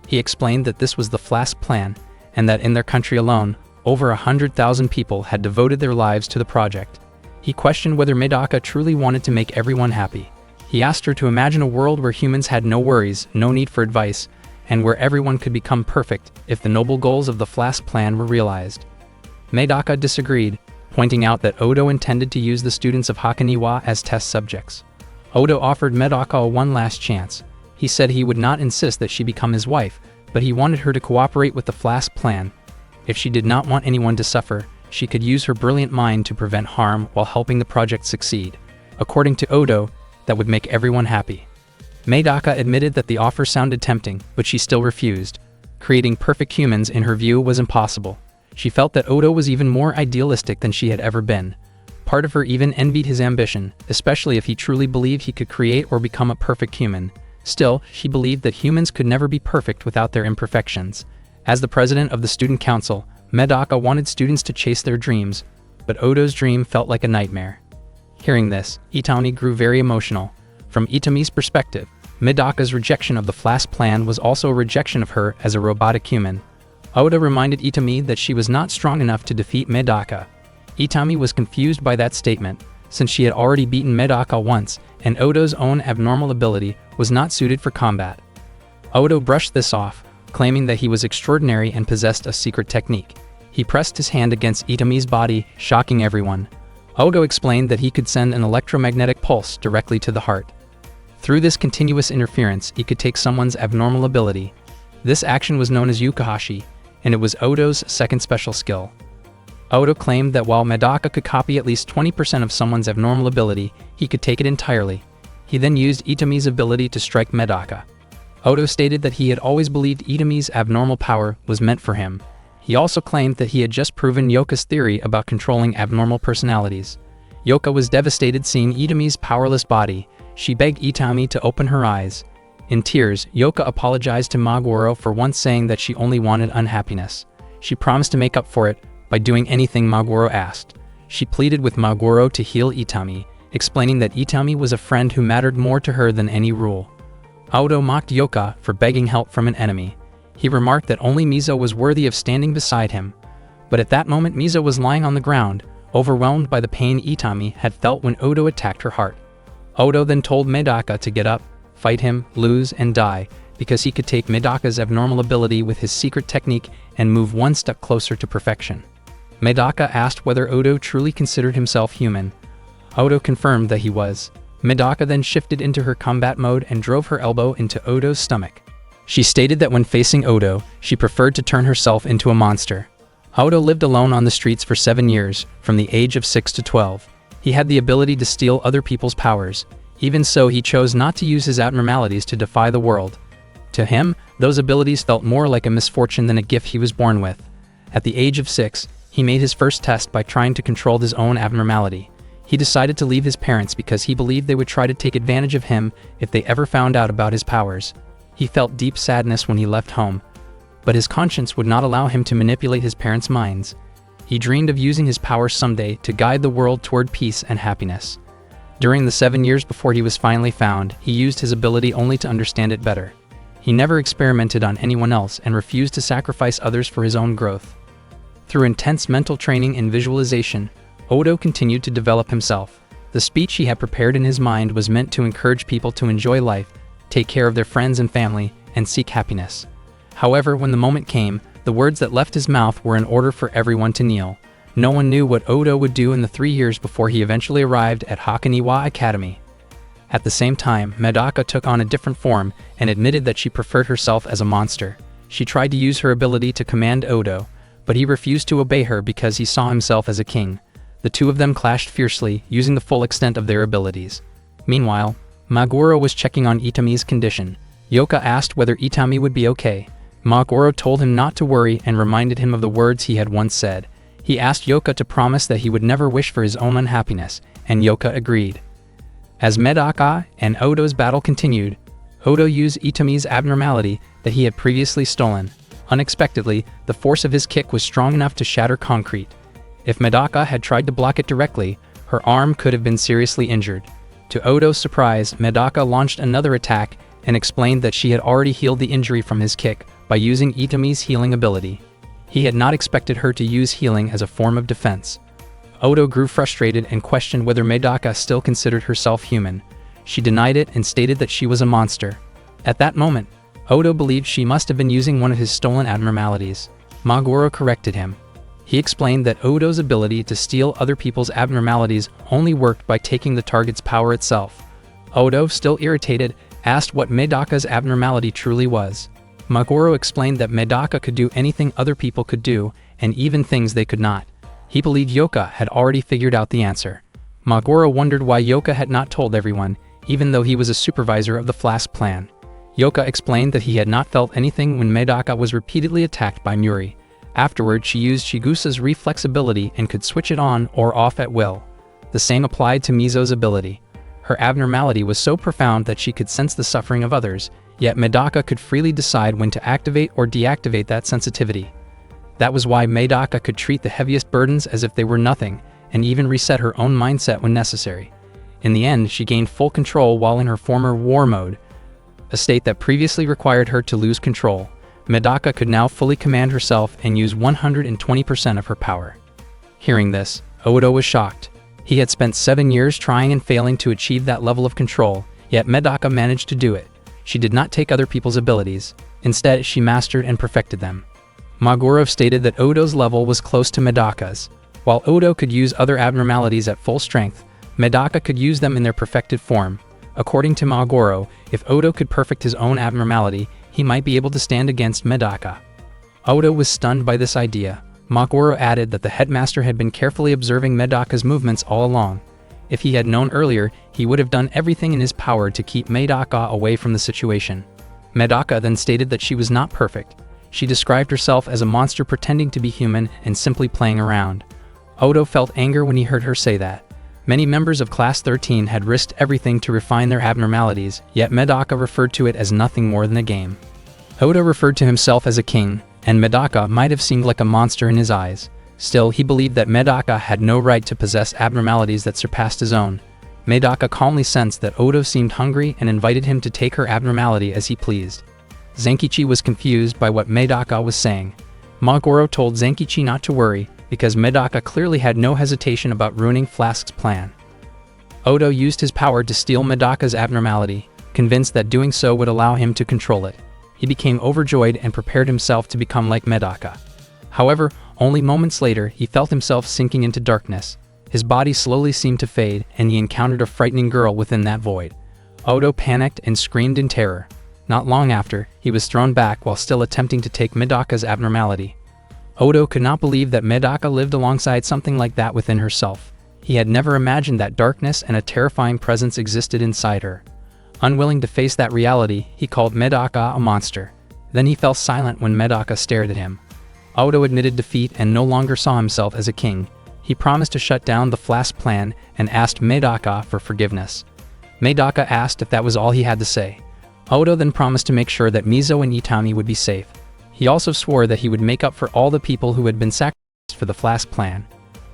Speaker 1: He explained that this was the Flask plan, and that in their country alone, over 100,000 people had devoted their lives to the project. He questioned whether Medaka truly wanted to make everyone happy. He asked her to imagine a world where humans had no worries, no need for advice, and where everyone could become perfect if the noble goals of the Flask plan were realized. Medaka disagreed, pointing out that Odo intended to use the students of Hakoniwa as test subjects. Odo offered Medaka one last chance. He said he would not insist that she become his wife, but he wanted her to cooperate with the Flask plan. If she did not want anyone to suffer, she could use her brilliant mind to prevent harm while helping the project succeed. According to Odo, that would make everyone happy. Medaka admitted that the offer sounded tempting, but she still refused. Creating perfect humans in her view was impossible. She felt that Odo was even more idealistic than she had ever been. Part of her even envied his ambition, especially if he truly believed he could create or become a perfect human. Still, she believed that humans could never be perfect without their imperfections. As the president of the student council, Medaka wanted students to chase their dreams, but Odo's dream felt like a nightmare. Hearing this, Itami grew very emotional. From Itami's perspective, Medaka's rejection of the Flask plan was also a rejection of her as a robotic human. Odo reminded Itami that she was not strong enough to defeat Medaka. Itami was confused by that statement, since she had already beaten Medaka once, and Odo's own abnormal ability was not suited for combat. Odo brushed this off, claiming that he was extraordinary and possessed a secret technique. He pressed his hand against Itami's body, shocking everyone. Odo explained that he could send an electromagnetic pulse directly to the heart. Through this continuous interference, he could take someone's abnormal ability. This action was known as Yukahashi, and it was Odo's second special skill. Odo claimed that while Medaka could copy at least 20% of someone's abnormal ability, he could take it entirely. He then used Itami's ability to strike Medaka. Odo stated that he had always believed Itami's abnormal power was meant for him. He also claimed that he had just proven Yoka's theory about controlling abnormal personalities. Yoka was devastated seeing Itami's powerless body. She begged Itami to open her eyes. In tears, Yoka apologized to Maguro for once saying that she only wanted unhappiness. She promised to make up for it, by doing anything Maguro asked. She pleaded with Maguro to heal Itami, explaining that Itami was a friend who mattered more to her than any rule. Odo mocked Yoka for begging help from an enemy. He remarked that only Mizo was worthy of standing beside him. But at that moment Mizo was lying on the ground, overwhelmed by the pain Itami had felt when Odo attacked her heart. Odo then told Medaka to get up, fight him, lose, and die, because he could take Medaka's abnormal ability with his secret technique and move one step closer to perfection. Medaka asked whether Odo truly considered himself human. Odo confirmed that he was. Medaka then shifted into her combat mode and drove her elbow into Odo's stomach. She stated that when facing Odo, she preferred to turn herself into a monster. Odo lived alone on the streets for 7 years, from the age of 6 to 12. He had the ability to steal other people's powers. Even so, he chose not to use his abnormalities to defy the world. To him, those abilities felt more like a misfortune than a gift he was born with. At the age of 6, he made his first test by trying to control his own abnormality. He decided to leave his parents because he believed they would try to take advantage of him if they ever found out about his powers. He felt deep sadness when he left home, but his conscience would not allow him to manipulate his parents' minds. He dreamed of using his powers someday to guide the world toward peace and happiness. During the 7 years before he was finally found, he used his ability only to understand it better. He never experimented on anyone else and refused to sacrifice others for his own growth. Through intense mental training and visualization, Odo continued to develop himself. The speech he had prepared in his mind was meant to encourage people to enjoy life, take care of their friends and family, and seek happiness. However, when the moment came, the words that left his mouth were an order for everyone to kneel. No one knew what Odo would do in the 3 years before he eventually arrived at Hakoniwa Academy. At the same time, Medaka took on a different form and admitted that she preferred herself as a monster. She tried to use her ability to command Odo, but he refused to obey her because he saw himself as a king. The two of them clashed fiercely, using the full extent of their abilities. Meanwhile, Maguro was checking on Itami's condition. Yoka asked whether Itami would be okay. Maguro told him not to worry and reminded him of the words he had once said. He asked Yoka to promise that he would never wish for his own unhappiness, and Yoka agreed. As Medaka and Odo's battle continued, Odo used Itami's abnormality that he had previously stolen. Unexpectedly, the force of his kick was strong enough to shatter concrete. If Medaka had tried to block it directly, her arm could have been seriously injured. To Odo's surprise, Medaka launched another attack and explained that she had already healed the injury from his kick by using Itami's healing ability. He had not expected her to use healing as a form of defense. Odo grew frustrated and questioned whether Medaka still considered herself human. She denied it and stated that she was a monster. At that moment, Odo believed she must have been using one of his stolen abnormalities. Maguro corrected him. He explained that Odo's ability to steal other people's abnormalities only worked by taking the target's power itself. Odo, still irritated, asked what Medaka's abnormality truly was. Maguro explained that Medaka could do anything other people could do, and even things they could not. He believed Yoka had already figured out the answer. Maguro wondered why Yoka had not told everyone, even though he was a supervisor of the Flask Plan. Yoka explained that he had not felt anything when Medaka was repeatedly attacked by Muri. Afterward, she used Chigusa's reflex ability and could switch it on or off at will. The same applied to Mizo's ability. Her abnormality was so profound that she could sense the suffering of others, yet Medaka could freely decide when to activate or deactivate that sensitivity. That was why Medaka could treat the heaviest burdens as if they were nothing, and even reset her own mindset when necessary. In the end, she gained full control while in her former war mode, a state that previously required her to lose control. Medaka could now fully command herself and use 120% of her power. Hearing this, Odo was shocked. He had spent 7 years trying and failing to achieve that level of control, yet Medaka managed to do it. She did not take other people's abilities. Instead, she mastered and perfected them. Maguro stated that Odo's level was close to Medaka's. While Odo could use other abnormalities at full strength, Medaka could use them in their perfected form. According to Maguro, if Odo could perfect his own abnormality, he might be able to stand against Medaka. Odo was stunned by this idea. Maguro added that the headmaster had been carefully observing Medaka's movements all along. If he had known earlier, he would have done everything in his power to keep Medaka away from the situation. Medaka then stated that she was not perfect. She described herself as a monster pretending to be human and simply playing around. Odo felt anger when he heard her say that. Many members of Class 13 had risked everything to refine their abnormalities, yet Medaka referred to it as nothing more than a game. Odo referred to himself as a king, and Medaka might have seemed like a monster in his eyes. Still, he believed that Medaka had no right to possess abnormalities that surpassed his own. Medaka calmly sensed that Odo seemed hungry and invited him to take her abnormality as he pleased. Zenkichi was confused by what Medaka was saying. Maguro told Zenkichi not to worry, because Medaka clearly had no hesitation about ruining Flask's plan. Odo used his power to steal Medaka's abnormality, convinced that doing so would allow him to control it. He became overjoyed and prepared himself to become like Medaka. However, only moments later, he felt himself sinking into darkness. His body slowly seemed to fade, and he encountered a frightening girl within that void. Odo panicked and screamed in terror. Not long after, he was thrown back while still attempting to take Medaka's abnormality. Odo could not believe that Medaka lived alongside something like that within herself. He had never imagined that darkness and a terrifying presence existed inside her. Unwilling to face that reality, he called Medaka a monster. Then he fell silent when Medaka stared at him. Odo admitted defeat and no longer saw himself as a king. He promised to shut down the Flask plan and asked Medaka for forgiveness. Medaka asked if that was all he had to say. Odo then promised to make sure that Mizo and Itami would be safe. He also swore that he would make up for all the people who had been sacrificed for the Flask plan.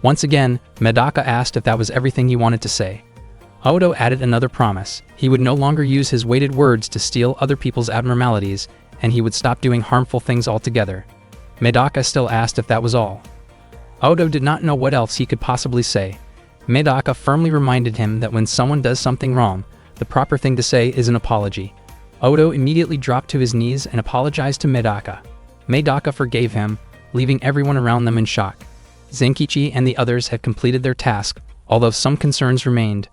Speaker 1: Once again, Medaka asked if that was everything he wanted to say. Odo added another promise. He would no longer use his weighted words to steal other people's abnormalities, and he would stop doing harmful things altogether. Medaka still asked if that was all. Odo did not know what else he could possibly say. Medaka firmly reminded him that when someone does something wrong, the proper thing to say is an apology. Odo immediately dropped to his knees and apologized to Medaka. Medaka forgave him, leaving everyone around them in shock. Zenkichi and the others had completed their task, although some concerns remained.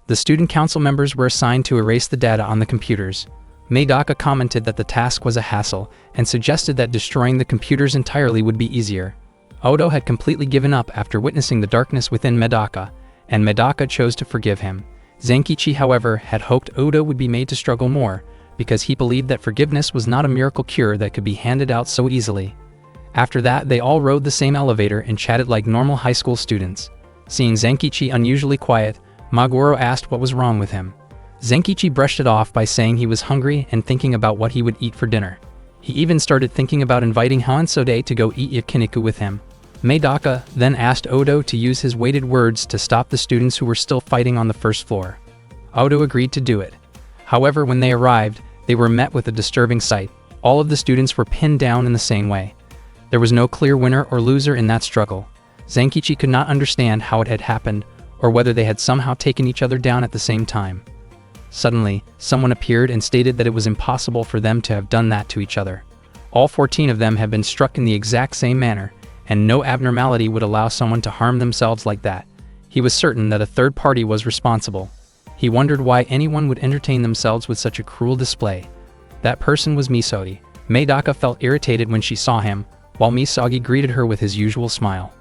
Speaker 1: The student council members were assigned to erase the data on the computers. Medaka commented that the task was a hassle and suggested that destroying the computers entirely would be easier. Odo had completely given up after witnessing the darkness within Medaka, and Medaka chose to forgive him. Zenkichi, however, had hoped Odo would be made to struggle more, because he believed that forgiveness was not a miracle cure that could be handed out so easily. After that, they all rode the same elevator and chatted like normal high school students. Seeing Zenkichi unusually quiet, Maguro asked what was wrong with him. Zenkichi brushed it off by saying he was hungry and thinking about what he would eat for dinner. He even started thinking about inviting Hansode to go eat yakiniku with him. Medaka then asked Odo to use his weighted words to stop the students who were still fighting on the first floor. Odo agreed to do it. However, when they arrived, they were met with a disturbing sight. All of the students were pinned down in the same way. There was no clear winner or loser in that struggle. Zenkichi could not understand how it had happened, or whether they had somehow taken each other down at the same time. Suddenly, someone appeared and stated that it was impossible for them to have done that to each other. All 14 of them had been struck in the exact same manner, and no abnormality would allow someone to harm themselves like that. He was certain that a third party was responsible. He wondered why anyone would entertain themselves with such a cruel display. That person was Misori. Medaka felt irritated when she saw him, while Misagi greeted her with his usual smile.